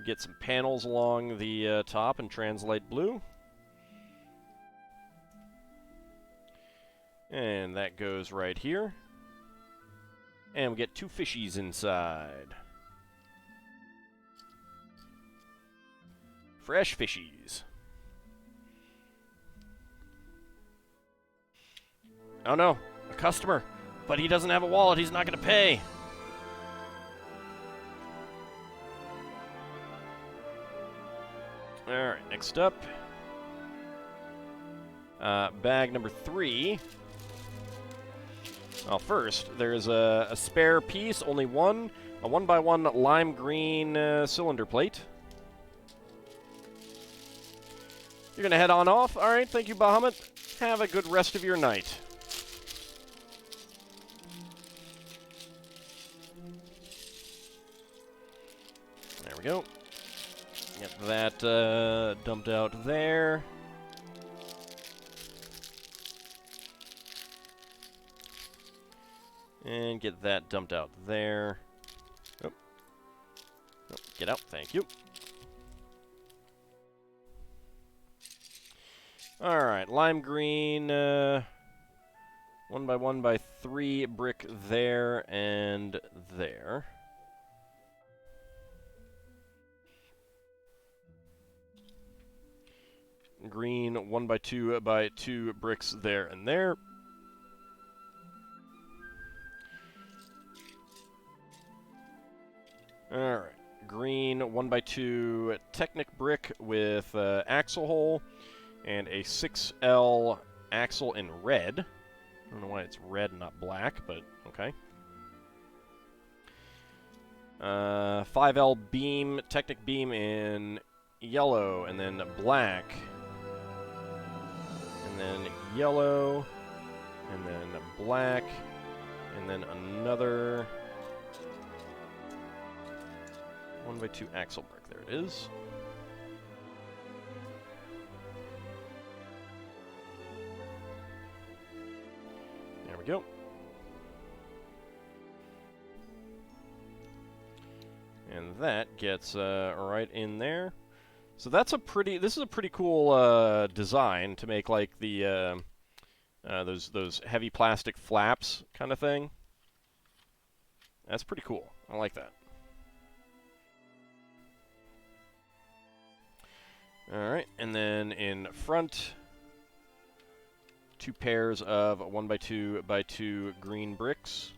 Get some panels along the top and translate blue. And that goes right here. And we get 2 fishies inside. Fresh fishies. Oh no, a customer. But he doesn't have a wallet, he's not going to pay. Alright, next up. Bag number 3. Well, first, there's a spare piece, only one. A 1x1 lime green cylinder plate. You're going to head on off? Alright, thank you, Bahamut. Have a good rest of your night. There we go. Get that dumped out there. And get that dumped out there. Oh. Oh, get out, thank you. Alright, lime green, 1x1x3 brick there and there. Green 1x2x2 bricks there and there. Alright, green 1x2 Technic brick with axle hole. And a 6L axle in red. I don't know why it's red and not black, but okay. 5L beam, Technic beam in yellow, and then black. And then yellow, and then black, and then another 1x2 axle brick. There it is. There we go. that gets right in there. So that's a pretty. This is a pretty cool design to make, like the those heavy plastic flaps kind of thing. That's pretty cool. I like that. All right, and then in front, 2 pairs of 1x2x2 green bricks.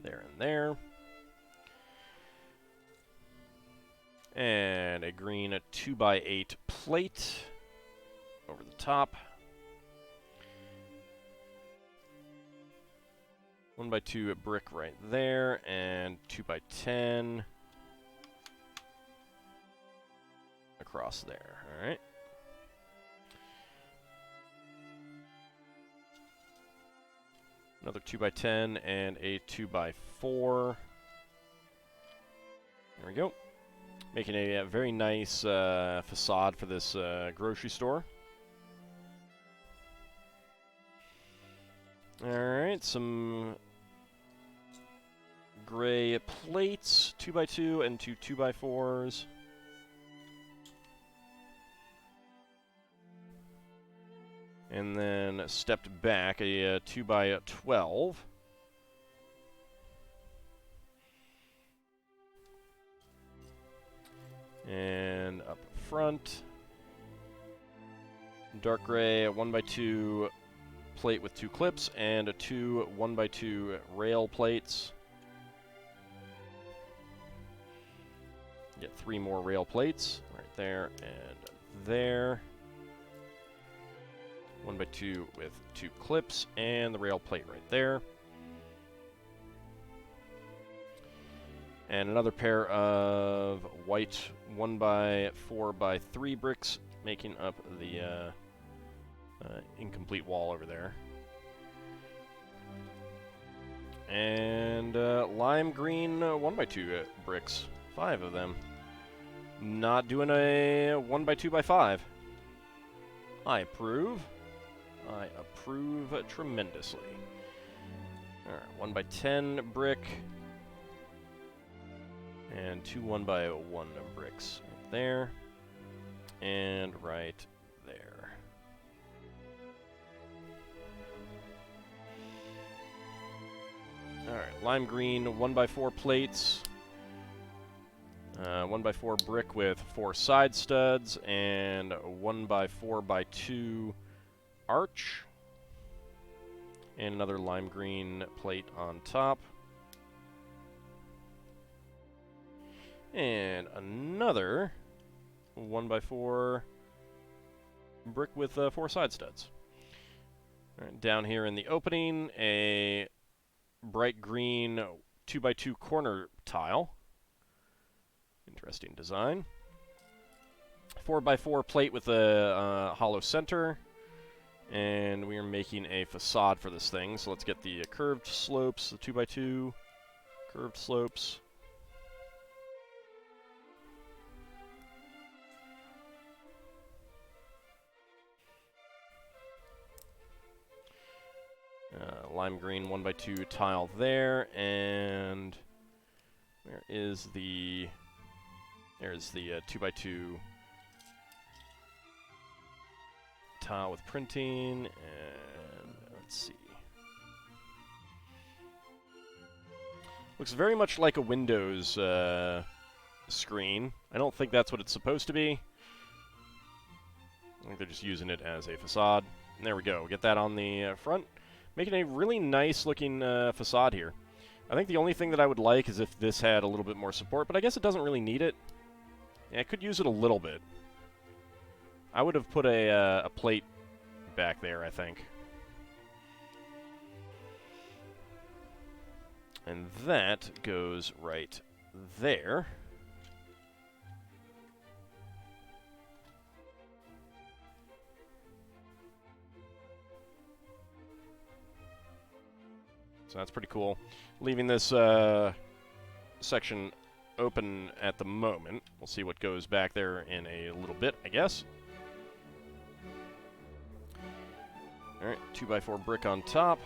There and there. And a green 2x8 plate over the top. 1x2 brick right there, and 2x10 across there. All right. Another 2x10 and a 2x4. There we go. Making a very nice facade for this grocery store. Alright, some gray plates, 2x2 and 2 2x4s. And then stepped back, a 2x12. And up front, dark gray 1x2 plate with 2 clips and a 2 1x2 rail plates. Get 3 more rail plates right there and there. 1x2 with 2 clips and the rail plate right there. And another pair of white 1x4x3 bricks, making up the incomplete wall over there. And lime green 1x2 bricks, 5 of them. Not doing a 1x2x5. I approve. I approve tremendously. Alright, 1x10 brick. And 2 1x1 bricks right there. And right there. Alright, lime green 1x4 plates. 1x4 brick with 4 side studs. And 1x4x2 arch. And another lime green plate on top. And another 1x4 brick with 4 side studs. All right, down here in the opening, a bright green 2x2 corner tile. Interesting design. 4x4 plate with a hollow center. And we are making a facade for this thing. So let's get the curved slopes, the 2x2 curved slopes. Lime green 1x2 tile there, and where is the? There's the 2x2 tile with printing, and let's see. Looks very much like a Windows screen. I don't think that's what it's supposed to be. I think they're just using it as a facade. And there we go. Get that on the front. Making a really nice looking facade here. I think the only thing that I would like is if this had a little bit more support, but I guess it doesn't really need it. Yeah, I could use it a little bit. I would have put a plate back there, I think. And that goes right there. So that's pretty cool. Leaving this section open at the moment. We'll see what goes back there in a little bit, I guess. Alright, 2x4 brick on top.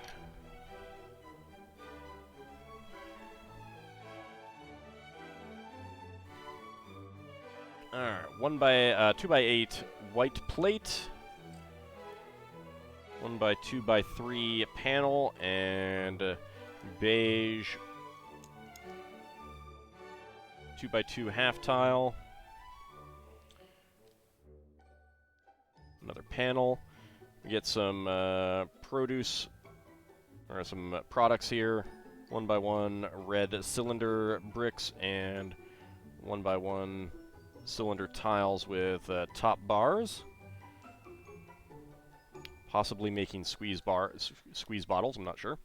Alright, 2x8 white plate. 1x2x3 panel, and beige 2x2 half tile. Another panel. We get some produce, or some products here. 1x1 red cylinder bricks and 1x1 cylinder tiles with top bars. Possibly making squeeze bottles, I'm not sure.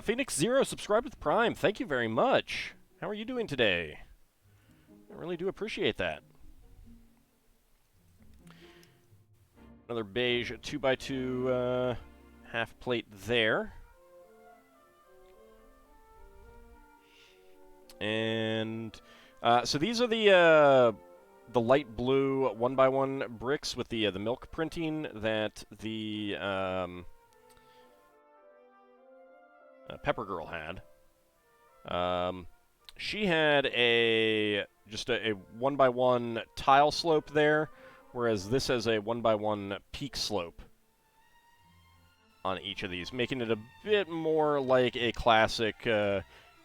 Phoenix Zero, subscribed with Prime. Thank you very much. How are you doing today? I really do appreciate that. Another beige 2x2 half plate there. And so these are the light blue 1x1 bricks with the milk printing that the Pepper Girl had. She had just a 1x1 tile slope there, whereas this has a 1x1 peak slope on each of these, making it a bit more like a classic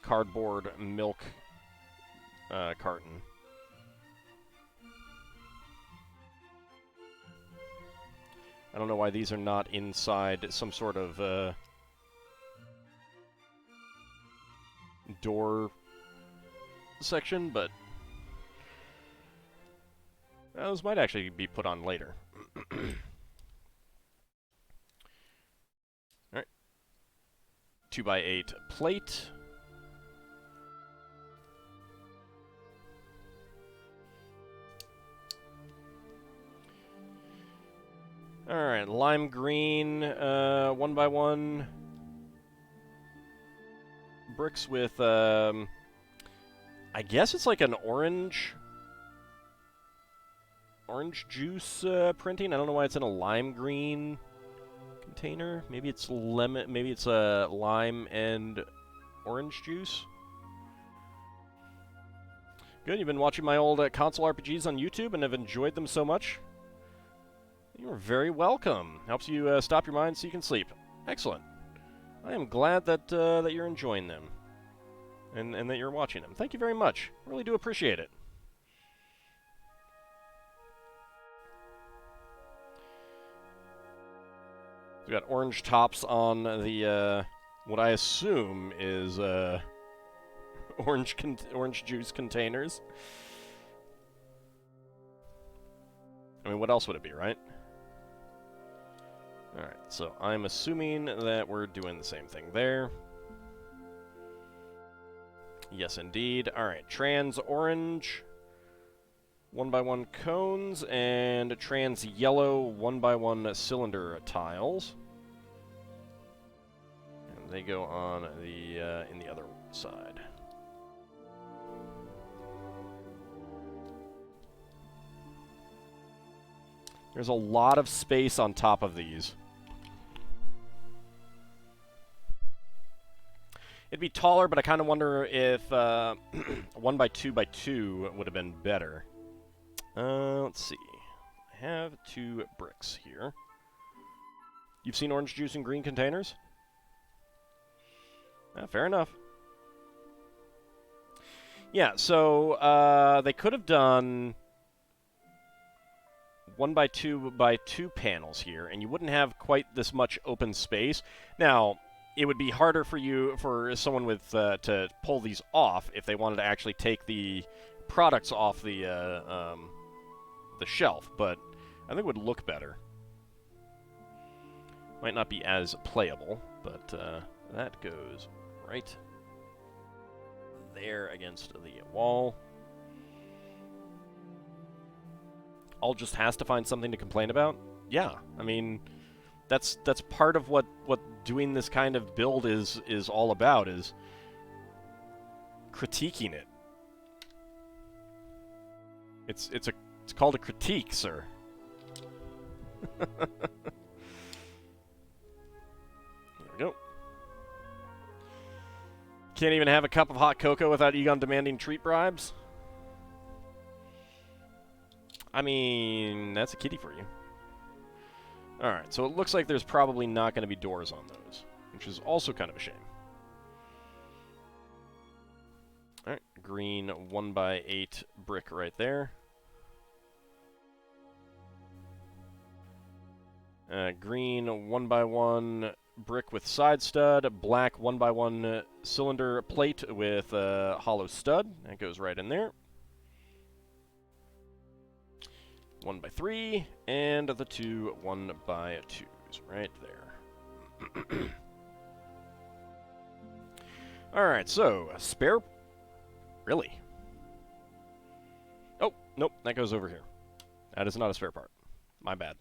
cardboard milk carton. I don't know why these are not inside some sort of door section, but those might actually be put on later. Alright. 2x8 plate. Alright, lime green, 1x1 bricks with, I guess it's like an orange juice printing. I don't know why it's in a lime green container. Maybe it's lemon, maybe it's lime and orange juice. Good, you've been watching my old console RPGs on YouTube and have enjoyed them so much. You're very welcome. Helps you stop your mind so you can sleep. Excellent. I am glad that that you're enjoying them, and that you're watching them. Thank you very much. I really do appreciate it. We got orange tops on the what I assume is orange juice containers. I mean, what else would it be, right? Alright, so I'm assuming that we're doing the same thing there. Yes, indeed. Alright, trans orange 1x1 cones and trans yellow 1x1 cylinder tiles. And they go on the in the other side. There's a lot of space on top of these. It'd be taller, but I kind of wonder if 1x2x2 would have been better. Let's see. I have 2 bricks here. You've seen orange juice in green containers? Fair enough. Yeah, so they could have done 1x2x2 panels here, and you wouldn't have quite this much open space. Now, it would be harder for someone with to pull these off if they wanted to actually take the products off the shelf, but I think it would look better. Might not be as playable, but that goes right there against the wall. All just has to find something to complain about? Yeah, I mean, that's part of what doing this kind of build is all about, is critiquing it. It's called a critique, sir. There we go. Can't even have a cup of hot cocoa without Egon demanding treat bribes? I mean, that's a kitty for you. Alright, so it looks like there's probably not going to be doors on those, which is also kind of a shame. Alright, green 1x8 brick right there. Green 1x1 brick with side stud, black 1x1 cylinder plate with hollow stud. That goes right in there. 1x3, and the two 1x2s right there. Alright, so, spare... Really? Oh, nope, that goes over here. That is not a spare part. My bad.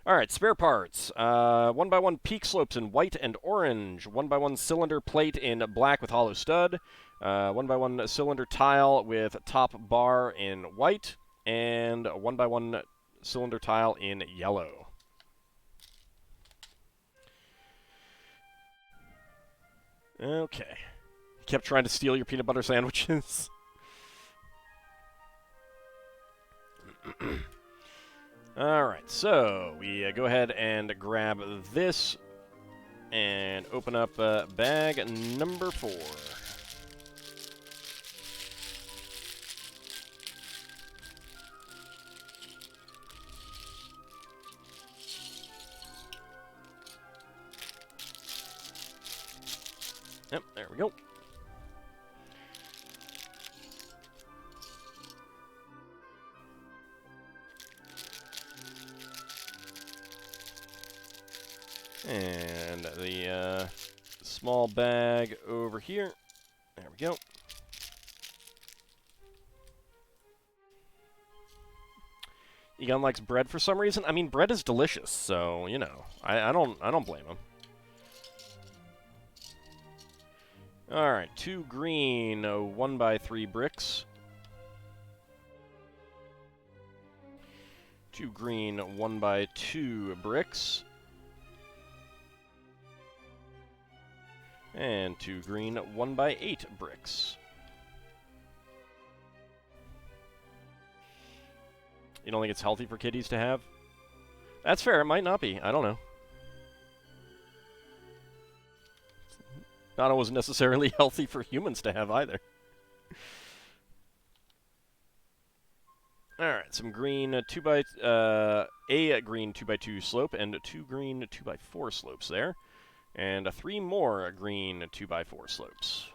Alright, spare parts. 1x1 peak slopes in white and orange. 1x1 cylinder plate in black with hollow stud. 1x1 cylinder tile with top bar in white. And 1x1 cylinder tile in yellow. Okay. He kept trying to steal your peanut butter sandwiches. Alright, so we go ahead and grab this and open up bag number 4. Yep, there we go. And the small bag over here. There we go. Egon likes bread for some reason. I mean, bread is delicious, so you know, I don't blame him. All right, 2 green 1x3 bricks. 2 green 1x2 bricks. And 2 green 1x8 bricks. You don't think it's healthy for kitties to have? That's fair, it might not be. I don't know. Not always necessarily healthy for humans to have either. Alright, some green a green 2x2 slope and 2 green 2x4 slopes there. And 3 more green 2x4 slopes.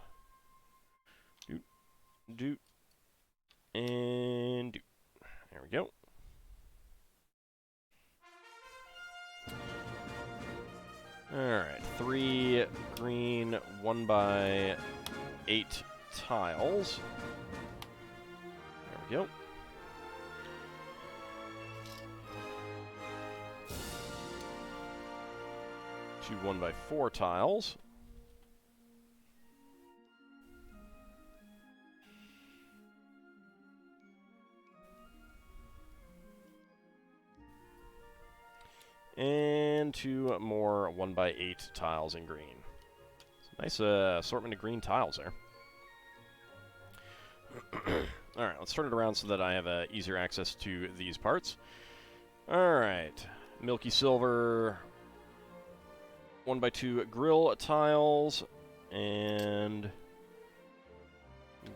Doot, doot, and doot. There we go. Alright, 3 green 1x8 tiles. There we go. Two 1x4 tiles. And 2 more 1x8 tiles in green. Nice assortment of green tiles there. Alright, let's turn it around so that I have easier access to these parts. Alright, milky silver 1x2 grill tiles, and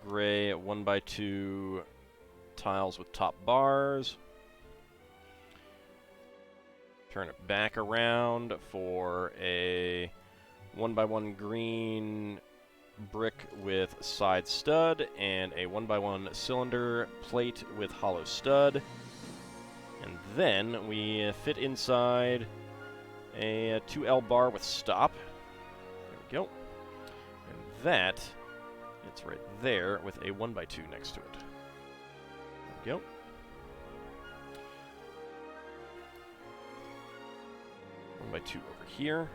gray 1x2 tiles with top bars. Turn it back around for a 1x1 green brick with side stud and a 1x1 cylinder plate with hollow stud. And then we fit inside a 2L bar with stop. There we go. And that, it's right there with a 1x2 next to it. There we go. One by 2 over here,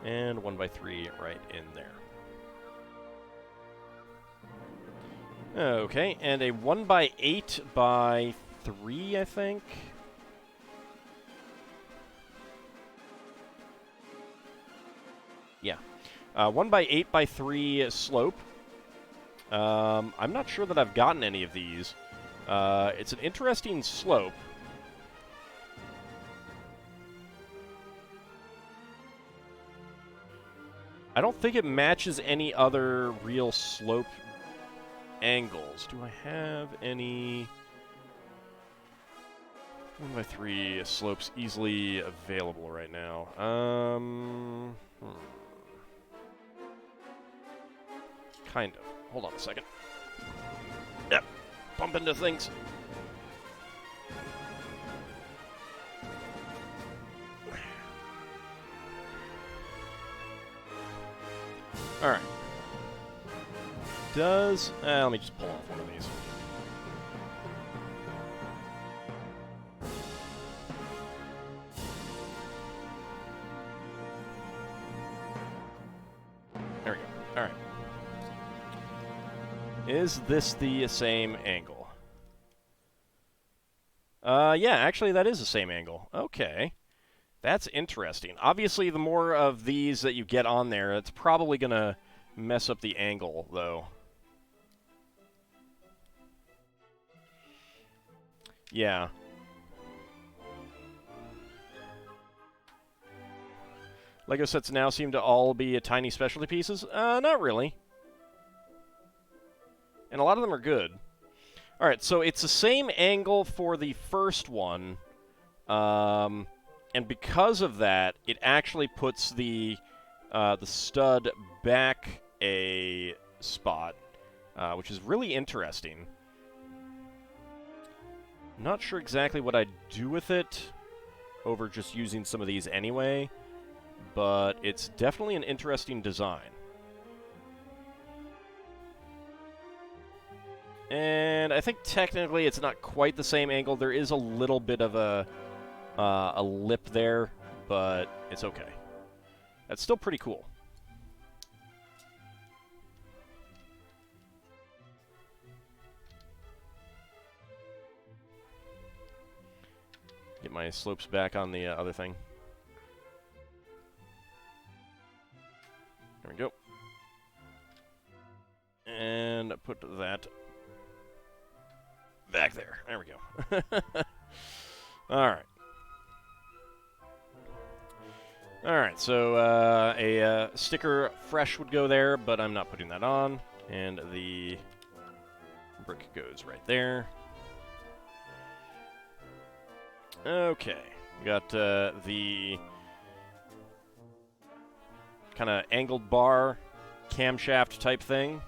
and 1x3 right in there. Okay, and a 1x8 by 3, I think. Yeah, 1x8 by 3 slope. I'm not sure that I've gotten any of these. It's an interesting slope. I don't think it matches any other real slope angles. Do I have any 1x3 slopes easily available right now? Kind of. Hold on a second. Yep. Bump into things. Alright. Let me just pull off one of these. There we go. Alright. Is this the same angle? Yeah, actually that is the same angle. Okay. That's interesting. Obviously, the more of these that you get on there, it's probably going to mess up the angle, though. Yeah. Lego sets now seem to all be tiny specialty pieces. Not really. And a lot of them are good. All right, so it's the same angle for the first one. And because of that, it actually puts the stud back a spot, which is really interesting. Not sure exactly what I'd do with it over just using some of these anyway, but it's definitely an interesting design. And I think technically it's not quite the same angle. There is a little bit of a lip there, but it's okay. That's still pretty cool. Get my slopes back on the other thing. There we go. And put that back there. There we go. All right. Alright, so a sticker fresh would go there, but I'm not putting that on. And the brick goes right there. Okay, we got the kind of angled bar camshaft type thing.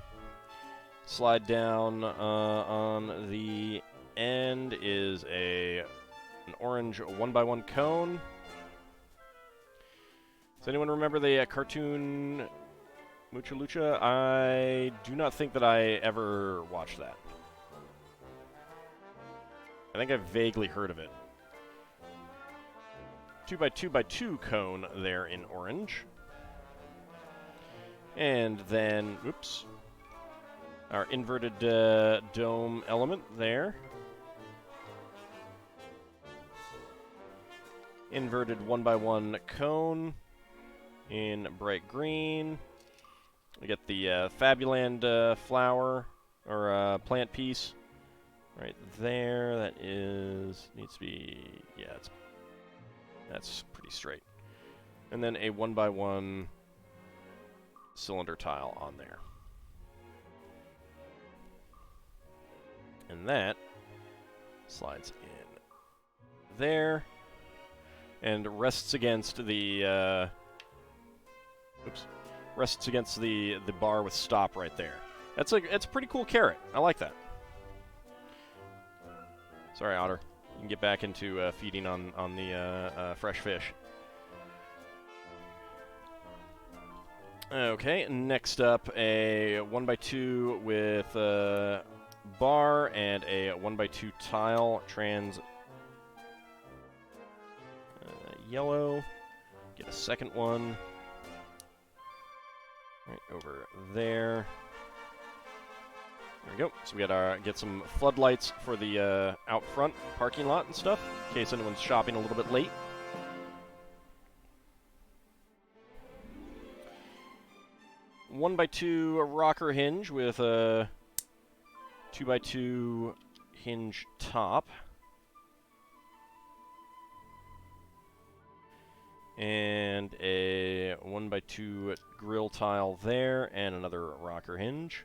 Slide down on the end is an orange 1x1 cone. Does anyone remember the cartoon Mucha Lucha? I do not think that I ever watched that. I think I've vaguely heard of it. 2x2x2 cone there in orange. And then, oops, our inverted dome element there. Inverted 1x1 cone in bright green. We get the Fabuland flower, or plant piece right there. That needs to be, yeah, that's pretty straight. And then a 1x1 cylinder tile on there. And that slides in there and rests against the rests against the bar with stop right there. It's a pretty cool carrot. I like that. Sorry, Otter. You can get back into feeding on the fresh fish. Okay, next up, a 1x2 with a bar and a 1x2 tile, trans yellow. Get a second one. Right over there. There we go. So we got get some floodlights for the out front parking lot and stuff, in case anyone's shopping a little bit late. One by two rocker hinge with a 2x2 hinge top. And a 1x2 grill tile there, and another rocker hinge.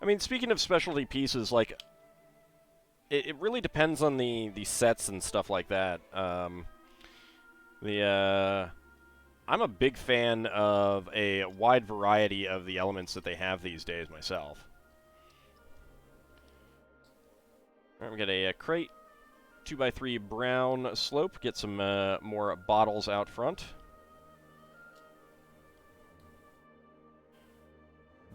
I mean, speaking of specialty pieces, like, it really depends on the sets and stuff like that. I'm a big fan of a wide variety of the elements that they have these days myself. Alright, we got a crate, 2x3 brown slope, get some more bottles out front.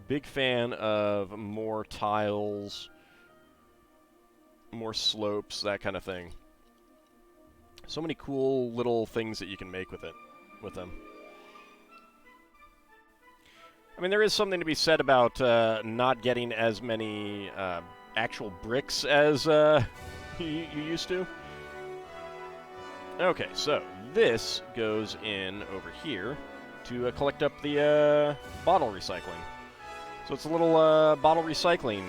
Big fan of more tiles, more slopes, that kind of thing. So many cool little things that you can make with them. I mean, there is something to be said about not getting as many actual bricks as you used to. Okay, so this goes in over here to collect up the bottle recycling. So it's a little bottle recycling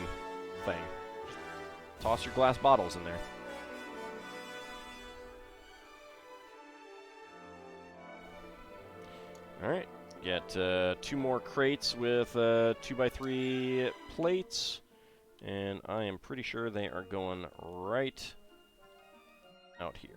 thing. Toss your glass bottles in there. Alright, get 2 more crates with 2x3 plates, and I am pretty sure they are going right out here.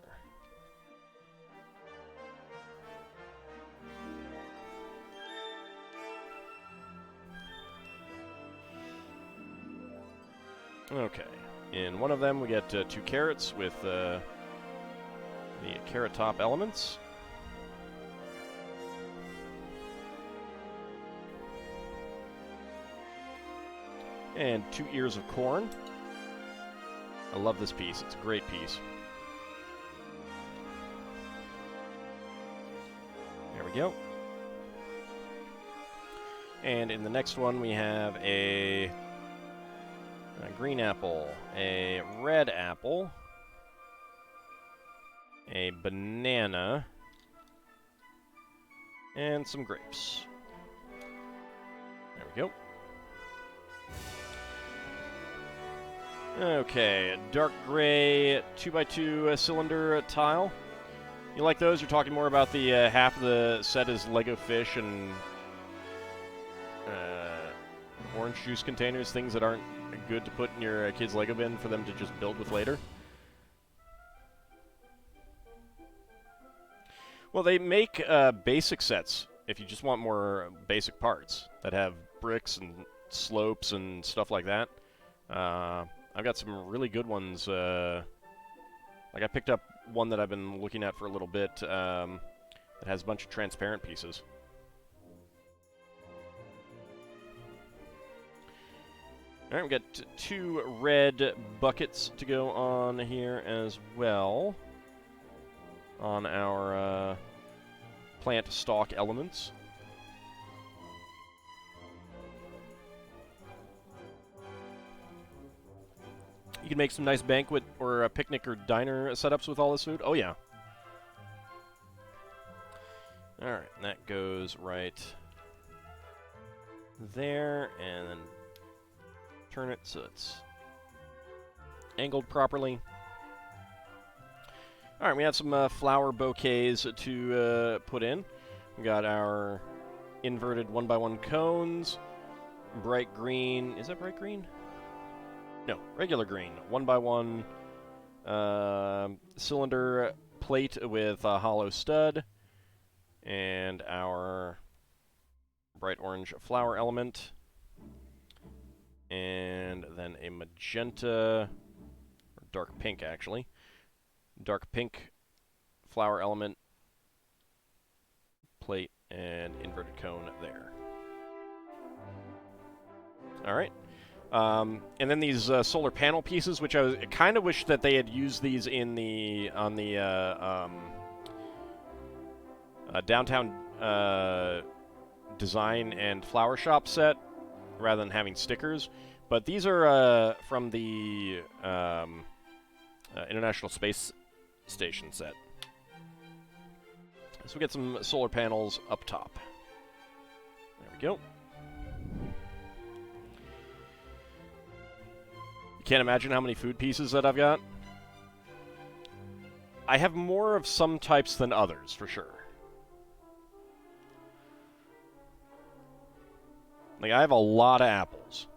Okay, in one of them we get 2 carrots with the carrot top elements. And 2 ears of corn. I love this piece. It's a great piece. There we go. And in the next one we have a green apple, a red apple, a banana, and some grapes. There we go. Okay, dark gray 2x2 cylinder tile. You like those? You're talking more about the half of the set is Lego fish and orange juice containers, things that aren't good to put in your kid's Lego bin for them to just build with later. Well, they make basic sets if you just want more basic parts that have bricks and slopes and stuff like that. I've got some really good ones. Like I picked up one that I've been looking at for a little bit that has a bunch of transparent pieces. Alright, we've got 2 red buckets to go on here as well on our plant stock elements. You can make some nice banquet or a picnic or diner setups with all this food. Oh, yeah. Alright, that goes right there, and then turn it so it's angled properly. Alright, we have some flower bouquets to put in. We got our inverted 1x1 cones, bright green. Is that bright green? No, regular green. 1x1 cylinder plate with a hollow stud, and our bright orange flower element, and then a magenta, or dark pink actually, dark pink flower element plate and inverted cone there. Alright. And then these solar panel pieces, which I kind of wish that they had used these in the downtown design and flower shop set, rather than having stickers. But these are from the International Space Station set. So we get some solar panels up top. There we go. Can't imagine how many food pieces that I've got. I have more of some types than others, for sure. Like, I have a lot of apples.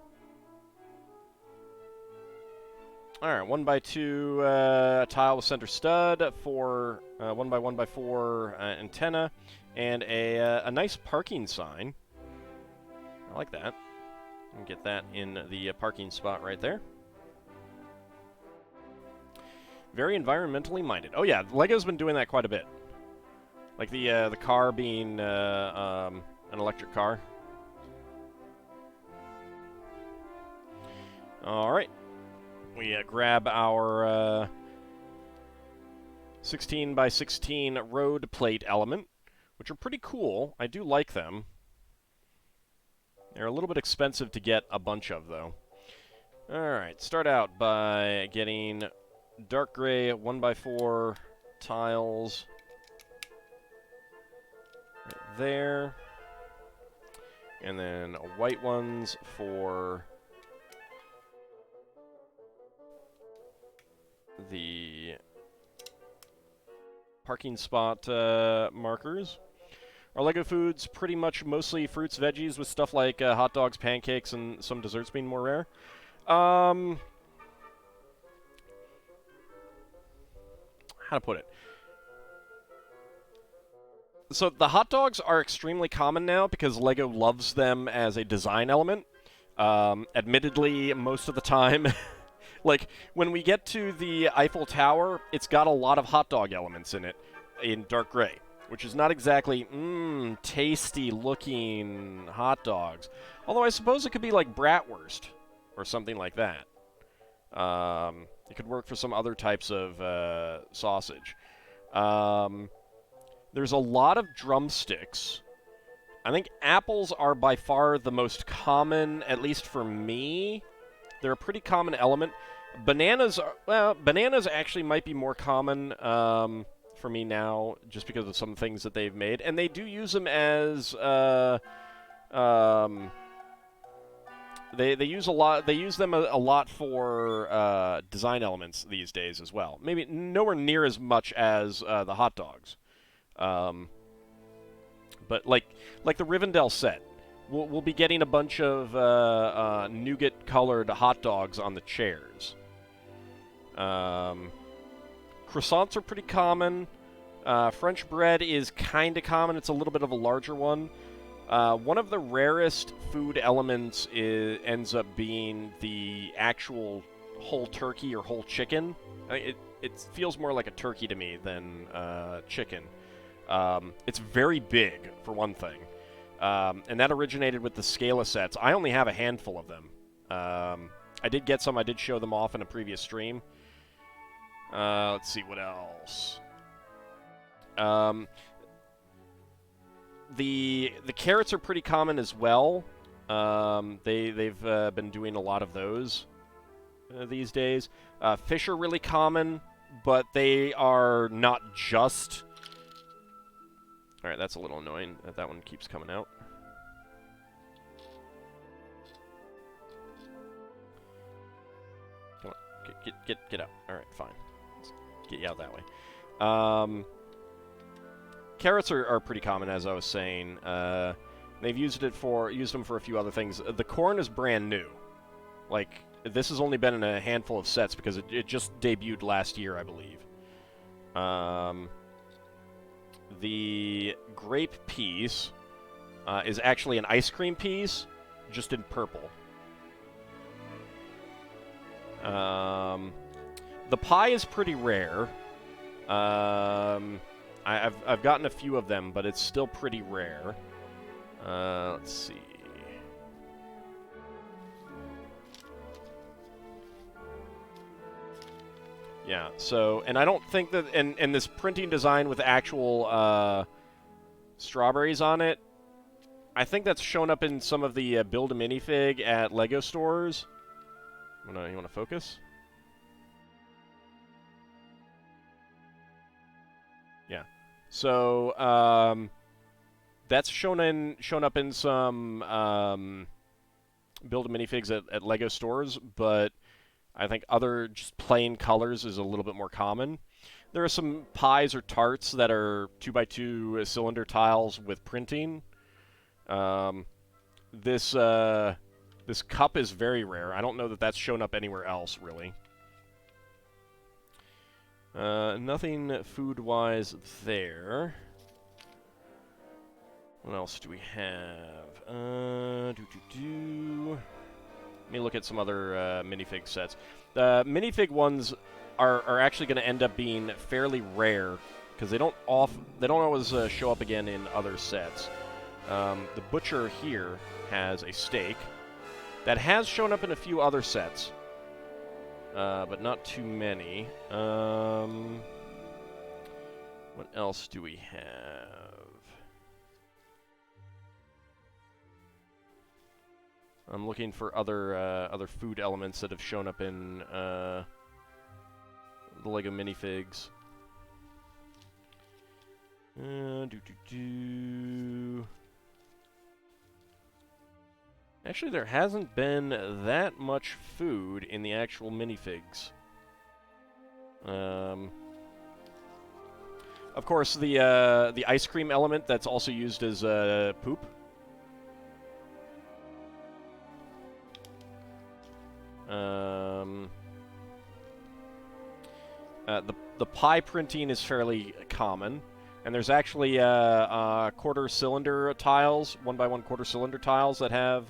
Alright, 1x2 tile with center stud, 1x1x4 antenna, and a nice parking sign. I like that. And get that in the parking spot right there. Very environmentally minded. Oh yeah, Lego's been doing that quite a bit. Like the car being an electric car. All right, we grab our 16x16 road plate element, which are pretty cool. I do like them. They're a little bit expensive to get a bunch of, though. Alright, start out by getting dark gray 1x4 tiles right there. And then white ones for the parking spot markers. Our Lego foods pretty much mostly fruits, veggies, with stuff like hot dogs, pancakes, and some desserts being more rare. How to put it? So the hot dogs are extremely common now because Lego loves them as a design element. Admittedly, most of the time, like when we get to the Eiffel Tower, it's got a lot of hot dog elements in it in dark gray, which is not exactly, tasty-looking hot dogs. Although I suppose it could be like bratwurst or something like that. It could work for some other types of sausage. There's a lot of drumsticks. I think apples are by far the most common, at least for me. They're a pretty common element. Bananas actually might be more common for me now, just because of some things that they've made, and they do use them as they use a lot. They use them a lot for design elements these days as well. Maybe nowhere near as much as the hot dogs, but like the Rivendell set, we'll be getting a bunch of nougat-colored hot dogs on the chairs. Croissants are pretty common. French bread is kind of common. It's a little bit of a larger one. One of the rarest food elements ends up being the actual whole turkey or whole chicken. It feels more like a turkey to me than chicken. It's very big, for one thing. And that originated with the Scala sets. I only have a handful of them. I did get some. I did show them off in a previous stream. Let's see what else. The carrots are pretty common as well. They've been doing a lot of those these days. Fish are really common, but they are not just. All right, that's a little annoying that one keeps coming out. Come on, get out. All right, fine. Let's get you out that way. Carrots are pretty common, as I was saying. They've used them for a few other things. The corn is brand new. Like, this has only been in a handful of sets because it just debuted last year, I believe. The grape piece is actually an ice cream piece, just in purple. The pie is pretty rare. I've gotten a few of them, but it's still pretty rare. Let's see. Yeah, so, and I don't think that, and this printing design with actual strawberries on it, I think that's shown up in some of the Build a Minifig at Lego stores. You wanna focus? Yeah. So, that's shown up in some Build a Minifigs at Lego stores, but I think other just plain colors is a little bit more common. There are some pies or tarts that are 2x2 cylinder tiles with printing. This cup is very rare. I don't know that that's shown up anywhere else, really. Nothing food-wise there. What else do we have? Let me look at some other minifig sets. The minifig ones are actually going to end up being fairly rare because they don't always show up again in other sets. The butcher here has a steak that has shown up in a few other sets, but not too many. What else do we have? I'm looking for other food elements that have shown up in the LEGO minifigs. Actually, there hasn't been that much food in the actual minifigs. Of course, the ice cream element that's also used as poop. The pie printing is fairly common, and there's actually quarter cylinder tiles, 1x1 quarter cylinder tiles that have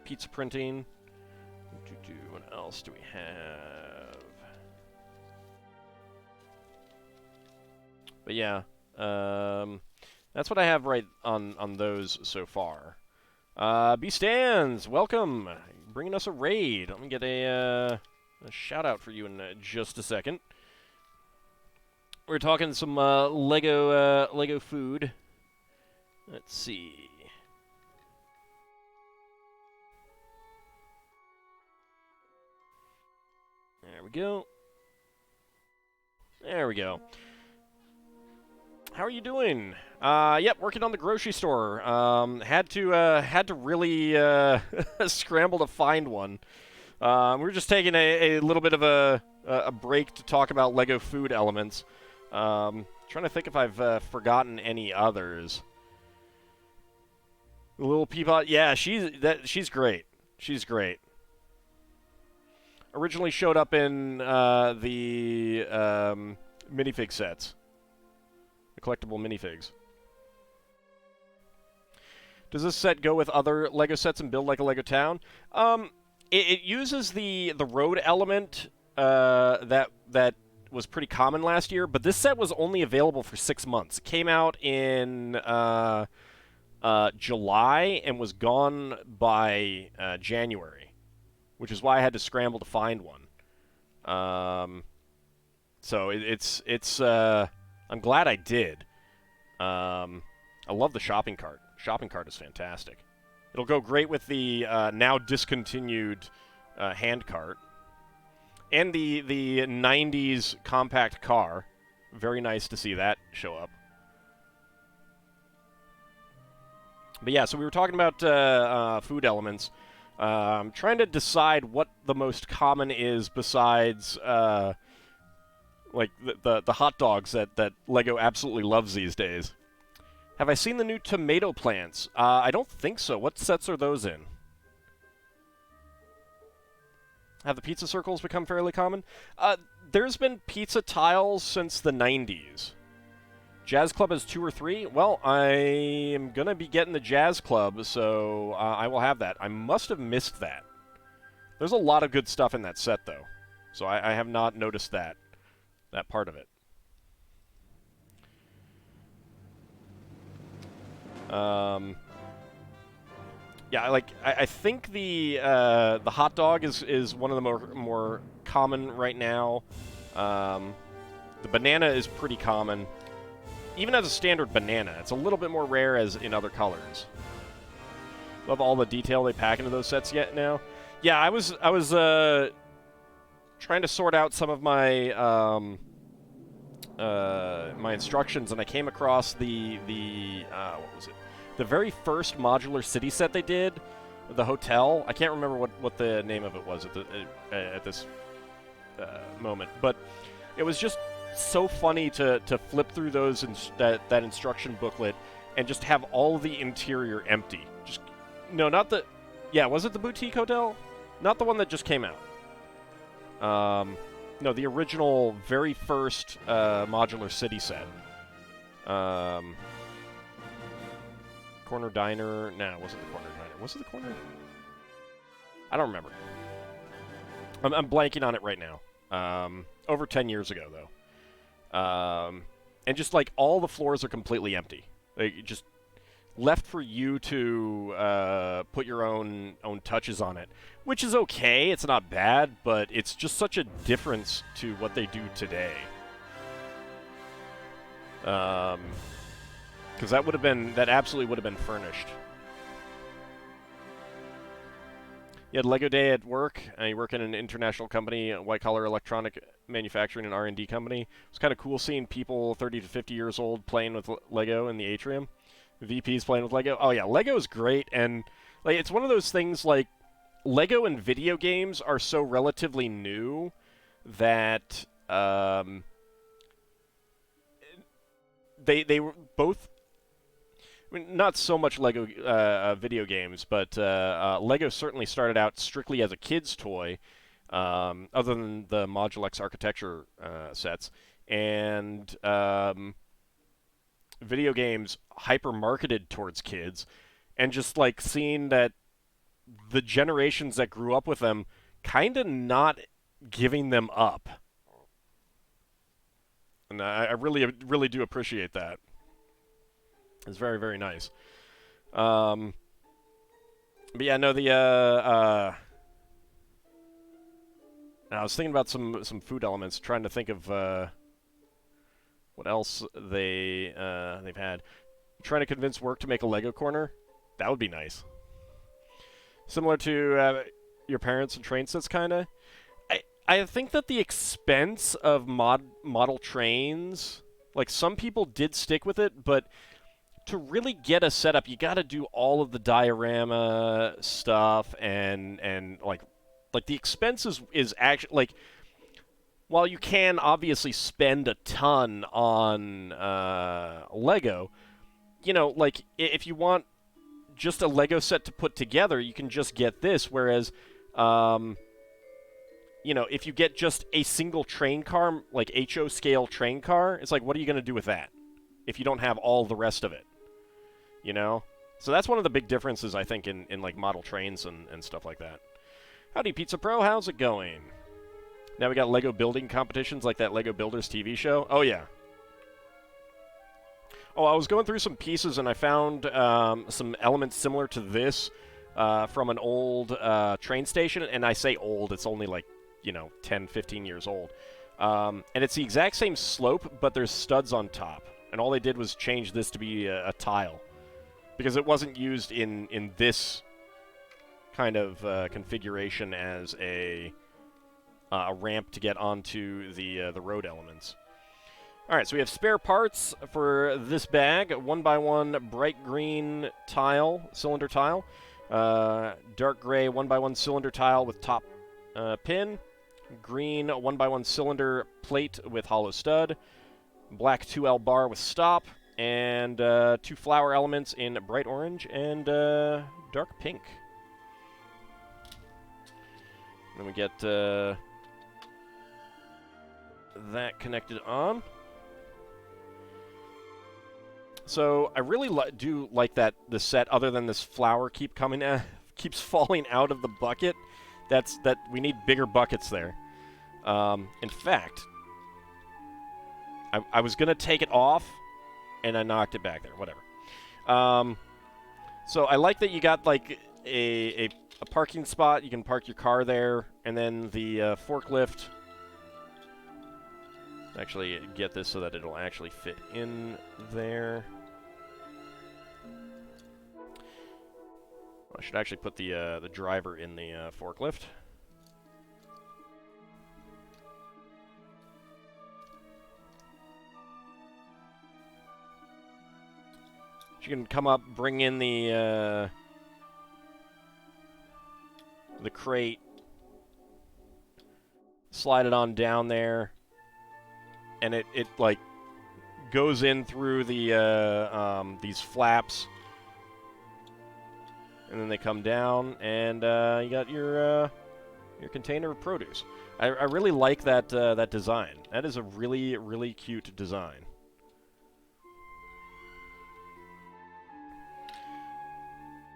pizza printing. What else do we have? But yeah, that's what I have right on those so far. B-Stands, welcome! Bringing us a raid. Let me get a shout-out for you in just a second. We're talking some Lego food. Let's see. There we go. There we go. How are you doing? Yep, working on the grocery store. Had to really scramble to find one. We were just taking a little bit of a break to talk about Lego food elements. Trying to think if I've forgotten any others. The little Peapod, yeah, she's great. She's great. Originally showed up in the minifig sets. Collectible minifigs. Does this set go with other LEGO sets and build like a LEGO town? It uses the road element that was pretty common last year, but this set was only available for 6 months. It came out in July and was gone by January, which is why I had to scramble to find one. So it's I'm glad I did. I love the shopping cart. Shopping cart is fantastic. It'll go great with the now discontinued hand cart. And the 90s compact car. Very nice to see that show up. But yeah, so we were talking about food elements. I'm trying to decide what the most common is besides like the hot dogs that LEGO absolutely loves these days. Have I seen the new tomato plants? I don't think so. What sets are those in? Have the pizza circles become fairly common? There's been pizza tiles since the 90s. Jazz Club has 2 or 3? Well, I am going to be getting the Jazz Club, so I will have that. I must have missed that. There's a lot of good stuff in that set, though. So I have not noticed that part of it. Yeah, I think the hot dog is one of the more common right now. The banana is pretty common, even as a standard banana. It's a little bit more rare as in other colors. Love all the detail they pack into those sets yet now. Yeah, I was trying to sort out some of my my instructions, and I came across the what was it? The very first modular city set they did the hotel. I can't remember what the name of it was at this moment, but it was just so funny to flip through those that instruction booklet and just have all the interior empty. Just no, not the. Yeah, was it the boutique hotel? Not the one that just came out. No, the original, very first modular city set. Corner Diner. No, it wasn't the Corner Diner. Was it the Corner? I don't remember. I'm blanking on it right now. Over 10 years ago, though. And just, like, all the floors are completely empty. Like, just left for you to put your own touches on it. Which is okay. It's not bad, but it's just such a difference to what they do today. Because that absolutely would have been furnished. You had Lego Day at work. You work in an international company, a white-collar electronic manufacturing and R&D company. It was kind of cool seeing people 30 to 50 years old playing with Lego in the atrium. VPs playing with Lego. Oh, yeah, Lego is great, and like it's one of those things, like, Lego and video games are so relatively new that they were both... I mean, not so much Lego video games, but Lego certainly started out strictly as a kid's toy, other than the Module X architecture sets. And video games hyper-marketed towards kids. And just, like, seeing that the generations that grew up with them kind of not giving them up. And I really, really do appreciate that. It's very, very nice. But yeah, no, I was thinking about some food elements, trying to think of what else they've had. Trying to convince work to make a Lego corner. That would be nice. Similar to your parents and train sets, kind of. I think that the expense of model trains, like, some people did stick with it, but to really get a setup, you got to do all of the diorama stuff, and like the expense is actually, like, while you can obviously spend a ton on Lego, you know, like, if you want just a Lego set to put together, you can just get this, whereas you know, if you get just a single train car, like HO scale train car, it's like, what are you going to do with that if you don't have all the rest of it? You know? So that's one of the big differences, I think, in like, model trains and stuff like that. Howdy, Pizza Pro. How's it going? Now we got Lego building competitions like that Lego Builders TV show. Oh, yeah. Oh, I was going through some pieces, and I found some elements similar to this from an old train station. And I say old, it's only like, you know, 10, 15 years old. And it's the exact same slope, but there's studs on top. And all they did was change this to be a tile. Because it wasn't used in this kind of configuration as a ramp to get onto the road elements. All right, so we have spare parts for this bag. 1x1 bright green tile, cylinder tile. Dark gray 1x1 cylinder tile with top pin. Green 1x1 cylinder plate with hollow stud. Black 2L bar with stop. And 2 flower elements in bright orange and dark pink. Then we get that connected on. So I really do like that the set, other than this flower keeps falling out of the bucket. That we need bigger buckets there. In fact, I was gonna take it off, and I knocked it back there. Whatever. So I like that you got, like, a parking spot. You can park your car there, and then the forklift. Actually, get this so that it'll actually fit in there. I should actually put the driver in the forklift. You can come up, bring in the the crate, slide it on down there, and it like goes in through the these flaps, and then they come down, and you got your container of produce. I really like that that design. That is a really, really cute design.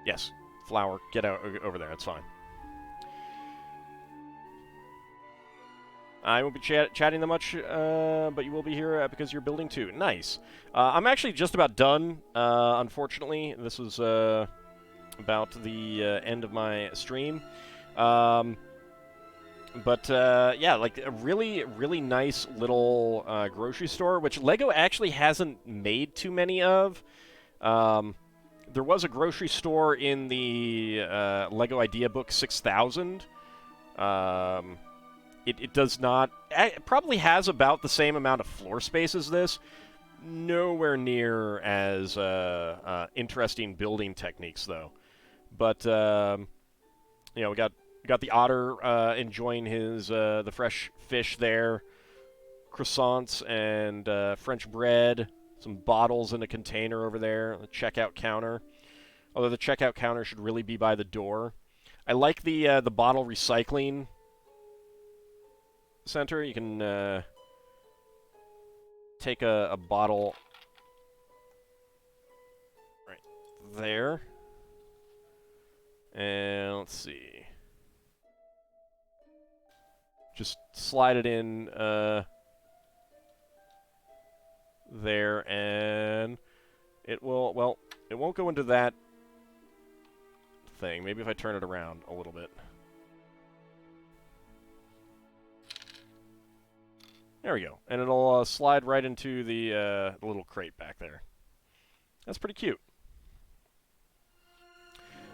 Yes, flower, get out over there. That's fine. I won't be chatting that much, but you will be here because you're building too. Nice. I'm actually just about done. Unfortunately, this was about the end of my stream. But yeah, like a really, really nice little grocery store, which LEGO actually hasn't made too many of. There was a grocery store in the LEGO Idea Book 6000. It does not... It probably has about the same amount of floor space as this. Nowhere near as interesting building techniques, though. But, you know, we got the otter enjoying his the fresh fish there. Croissants and French bread. Some bottles in a container over there. The checkout counter. Although the checkout counter should really be by the door. I like the bottle recycling center. You can take a bottle right there. And let's see. Just slide it in there, and it will, well, it won't go into that thing. Maybe if I turn it around a little bit. There we go. And it'll slide right into the little crate back there. That's pretty cute.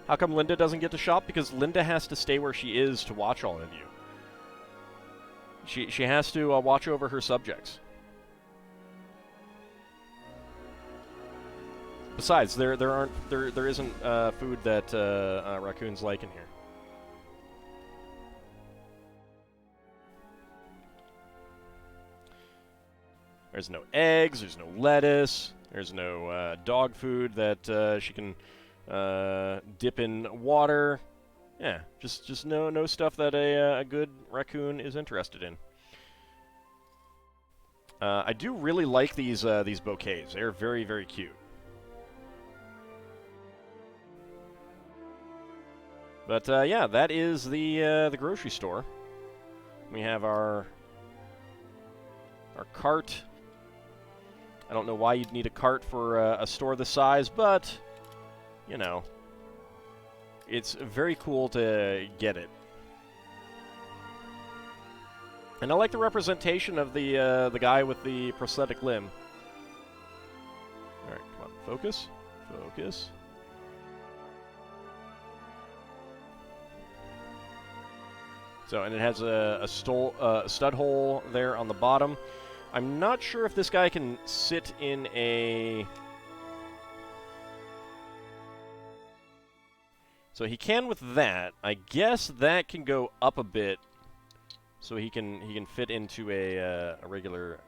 How come Linda doesn't get to shop? Because Linda has to stay where she is to watch all of you. She has to watch over her subjects. Besides, there isn't food that raccoons like in here. There's no eggs. There's no lettuce. There's no dog food that she can dip in water. Yeah, just no stuff that a good raccoon is interested in. I do really like these bouquets. They're very, very cute. But yeah, that is the grocery store. We have our cart. I don't know why you'd need a cart for a store this size, but you know, it's very cool to get it. And I like the representation of the guy with the prosthetic limb. All right, come on, focus, focus. So, and it has a stud hole there on the bottom. I'm not sure if this guy can sit in a... So he can with that. I guess that can go up a bit, so he can fit into a regular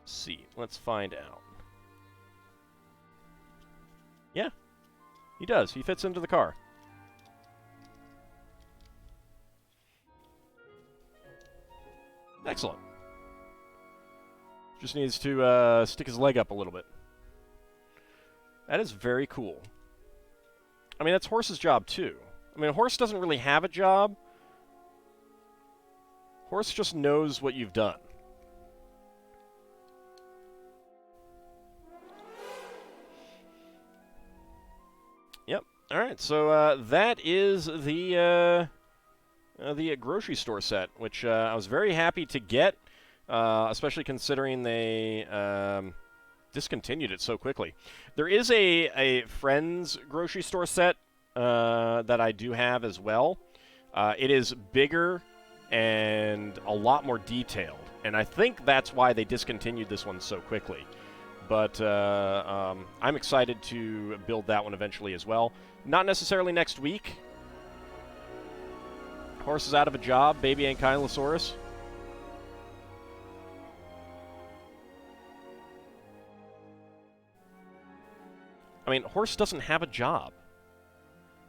seat. Let's find out. Yeah, he does. He fits into the car. Excellent. Just needs to stick his leg up a little bit. That is very cool. I mean, that's Horse's job, too. I mean, Horse doesn't really have a job. Horse just knows what you've done. Yep. All right, so that is the grocery store set, which I was very happy to get, especially considering they discontinued it so quickly. There is a Friends grocery store set that I do have as well. It is bigger and a lot more detailed, and I think that's why they discontinued this one so quickly. But I'm excited to build that one eventually as well. Not necessarily next week, Horse is out of a job. Baby Ankylosaurus. I mean, Horse doesn't have a job.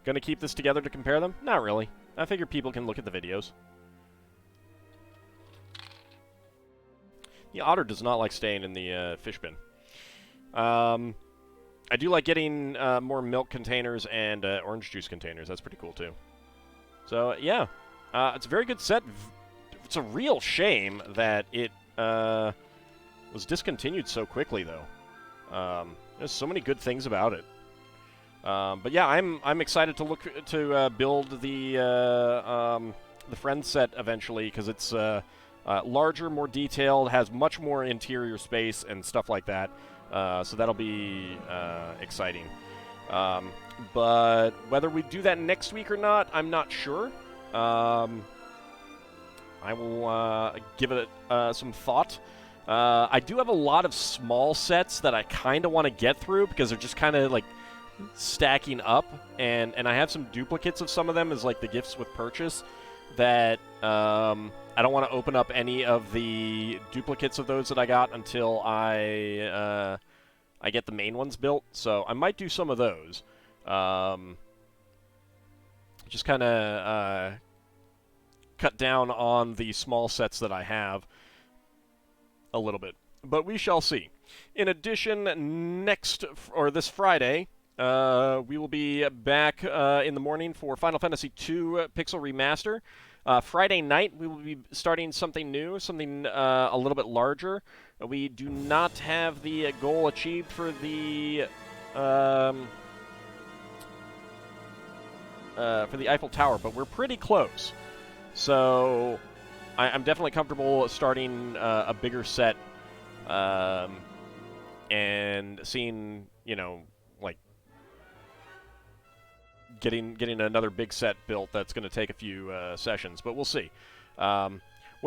Gonna keep this together to compare them? Not really. I figure people can look at the videos. The Otter does not like staying in the fish bin. I do like getting more milk containers and orange juice containers. That's pretty cool, too. So, yeah. It's a very good set. It's a real shame that it was discontinued so quickly, though. There's so many good things about it. But yeah, I'm excited to look to build the Friends set eventually, because it's larger, more detailed, has much more interior space and stuff like that. So that'll be exciting. But whether we do that next week or not, I'm not sure. I will give it some thought. I do have a lot of small sets that I kind of want to get through because they're just kind of like stacking up, and I have some duplicates of some of them as like the gifts with purchase that I don't want to open up any of the duplicates of those that I got until I get the main ones built. So I might do some of those. Just kind of cut down on the small sets that I have a little bit. But we shall see. In addition, this Friday, we will be back in the morning for Final Fantasy II Pixel Remaster. Friday night, we will be starting something new, something a little bit larger. We do not have the goal achieved for the Eiffel Tower, but we're pretty close. So I'm definitely comfortable starting a bigger set and seeing, like getting another big set built that's going to take a few sessions, but we'll see. One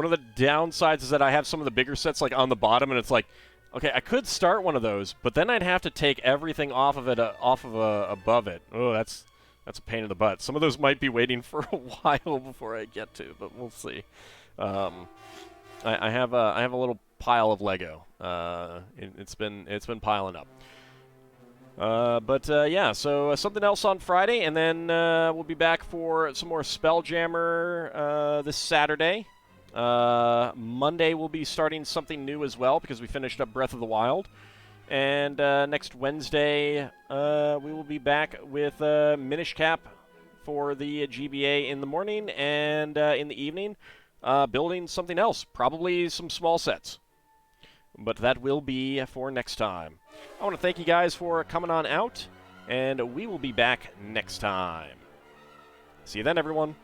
of the downsides is that I have some of the bigger sets like on the bottom, and it's like, okay, I could start one of those, but then I'd have to take everything off of above it. Oh, that's a pain in the butt. Some of those might be waiting for a while before I get to, but we'll see. I have a little pile of Lego. It's been piling up. Yeah, so something else on Friday, and then we'll be back for some more Spelljammer this Saturday. Monday we'll be starting something new as well, because we finished up Breath of the Wild. And next Wednesday, we will be back with Minish Cap for the GBA in the morning, and in the evening, building something else, probably some small sets. But that will be for next time. I want to thank you guys for coming on out, and we will be back next time. See you then, everyone.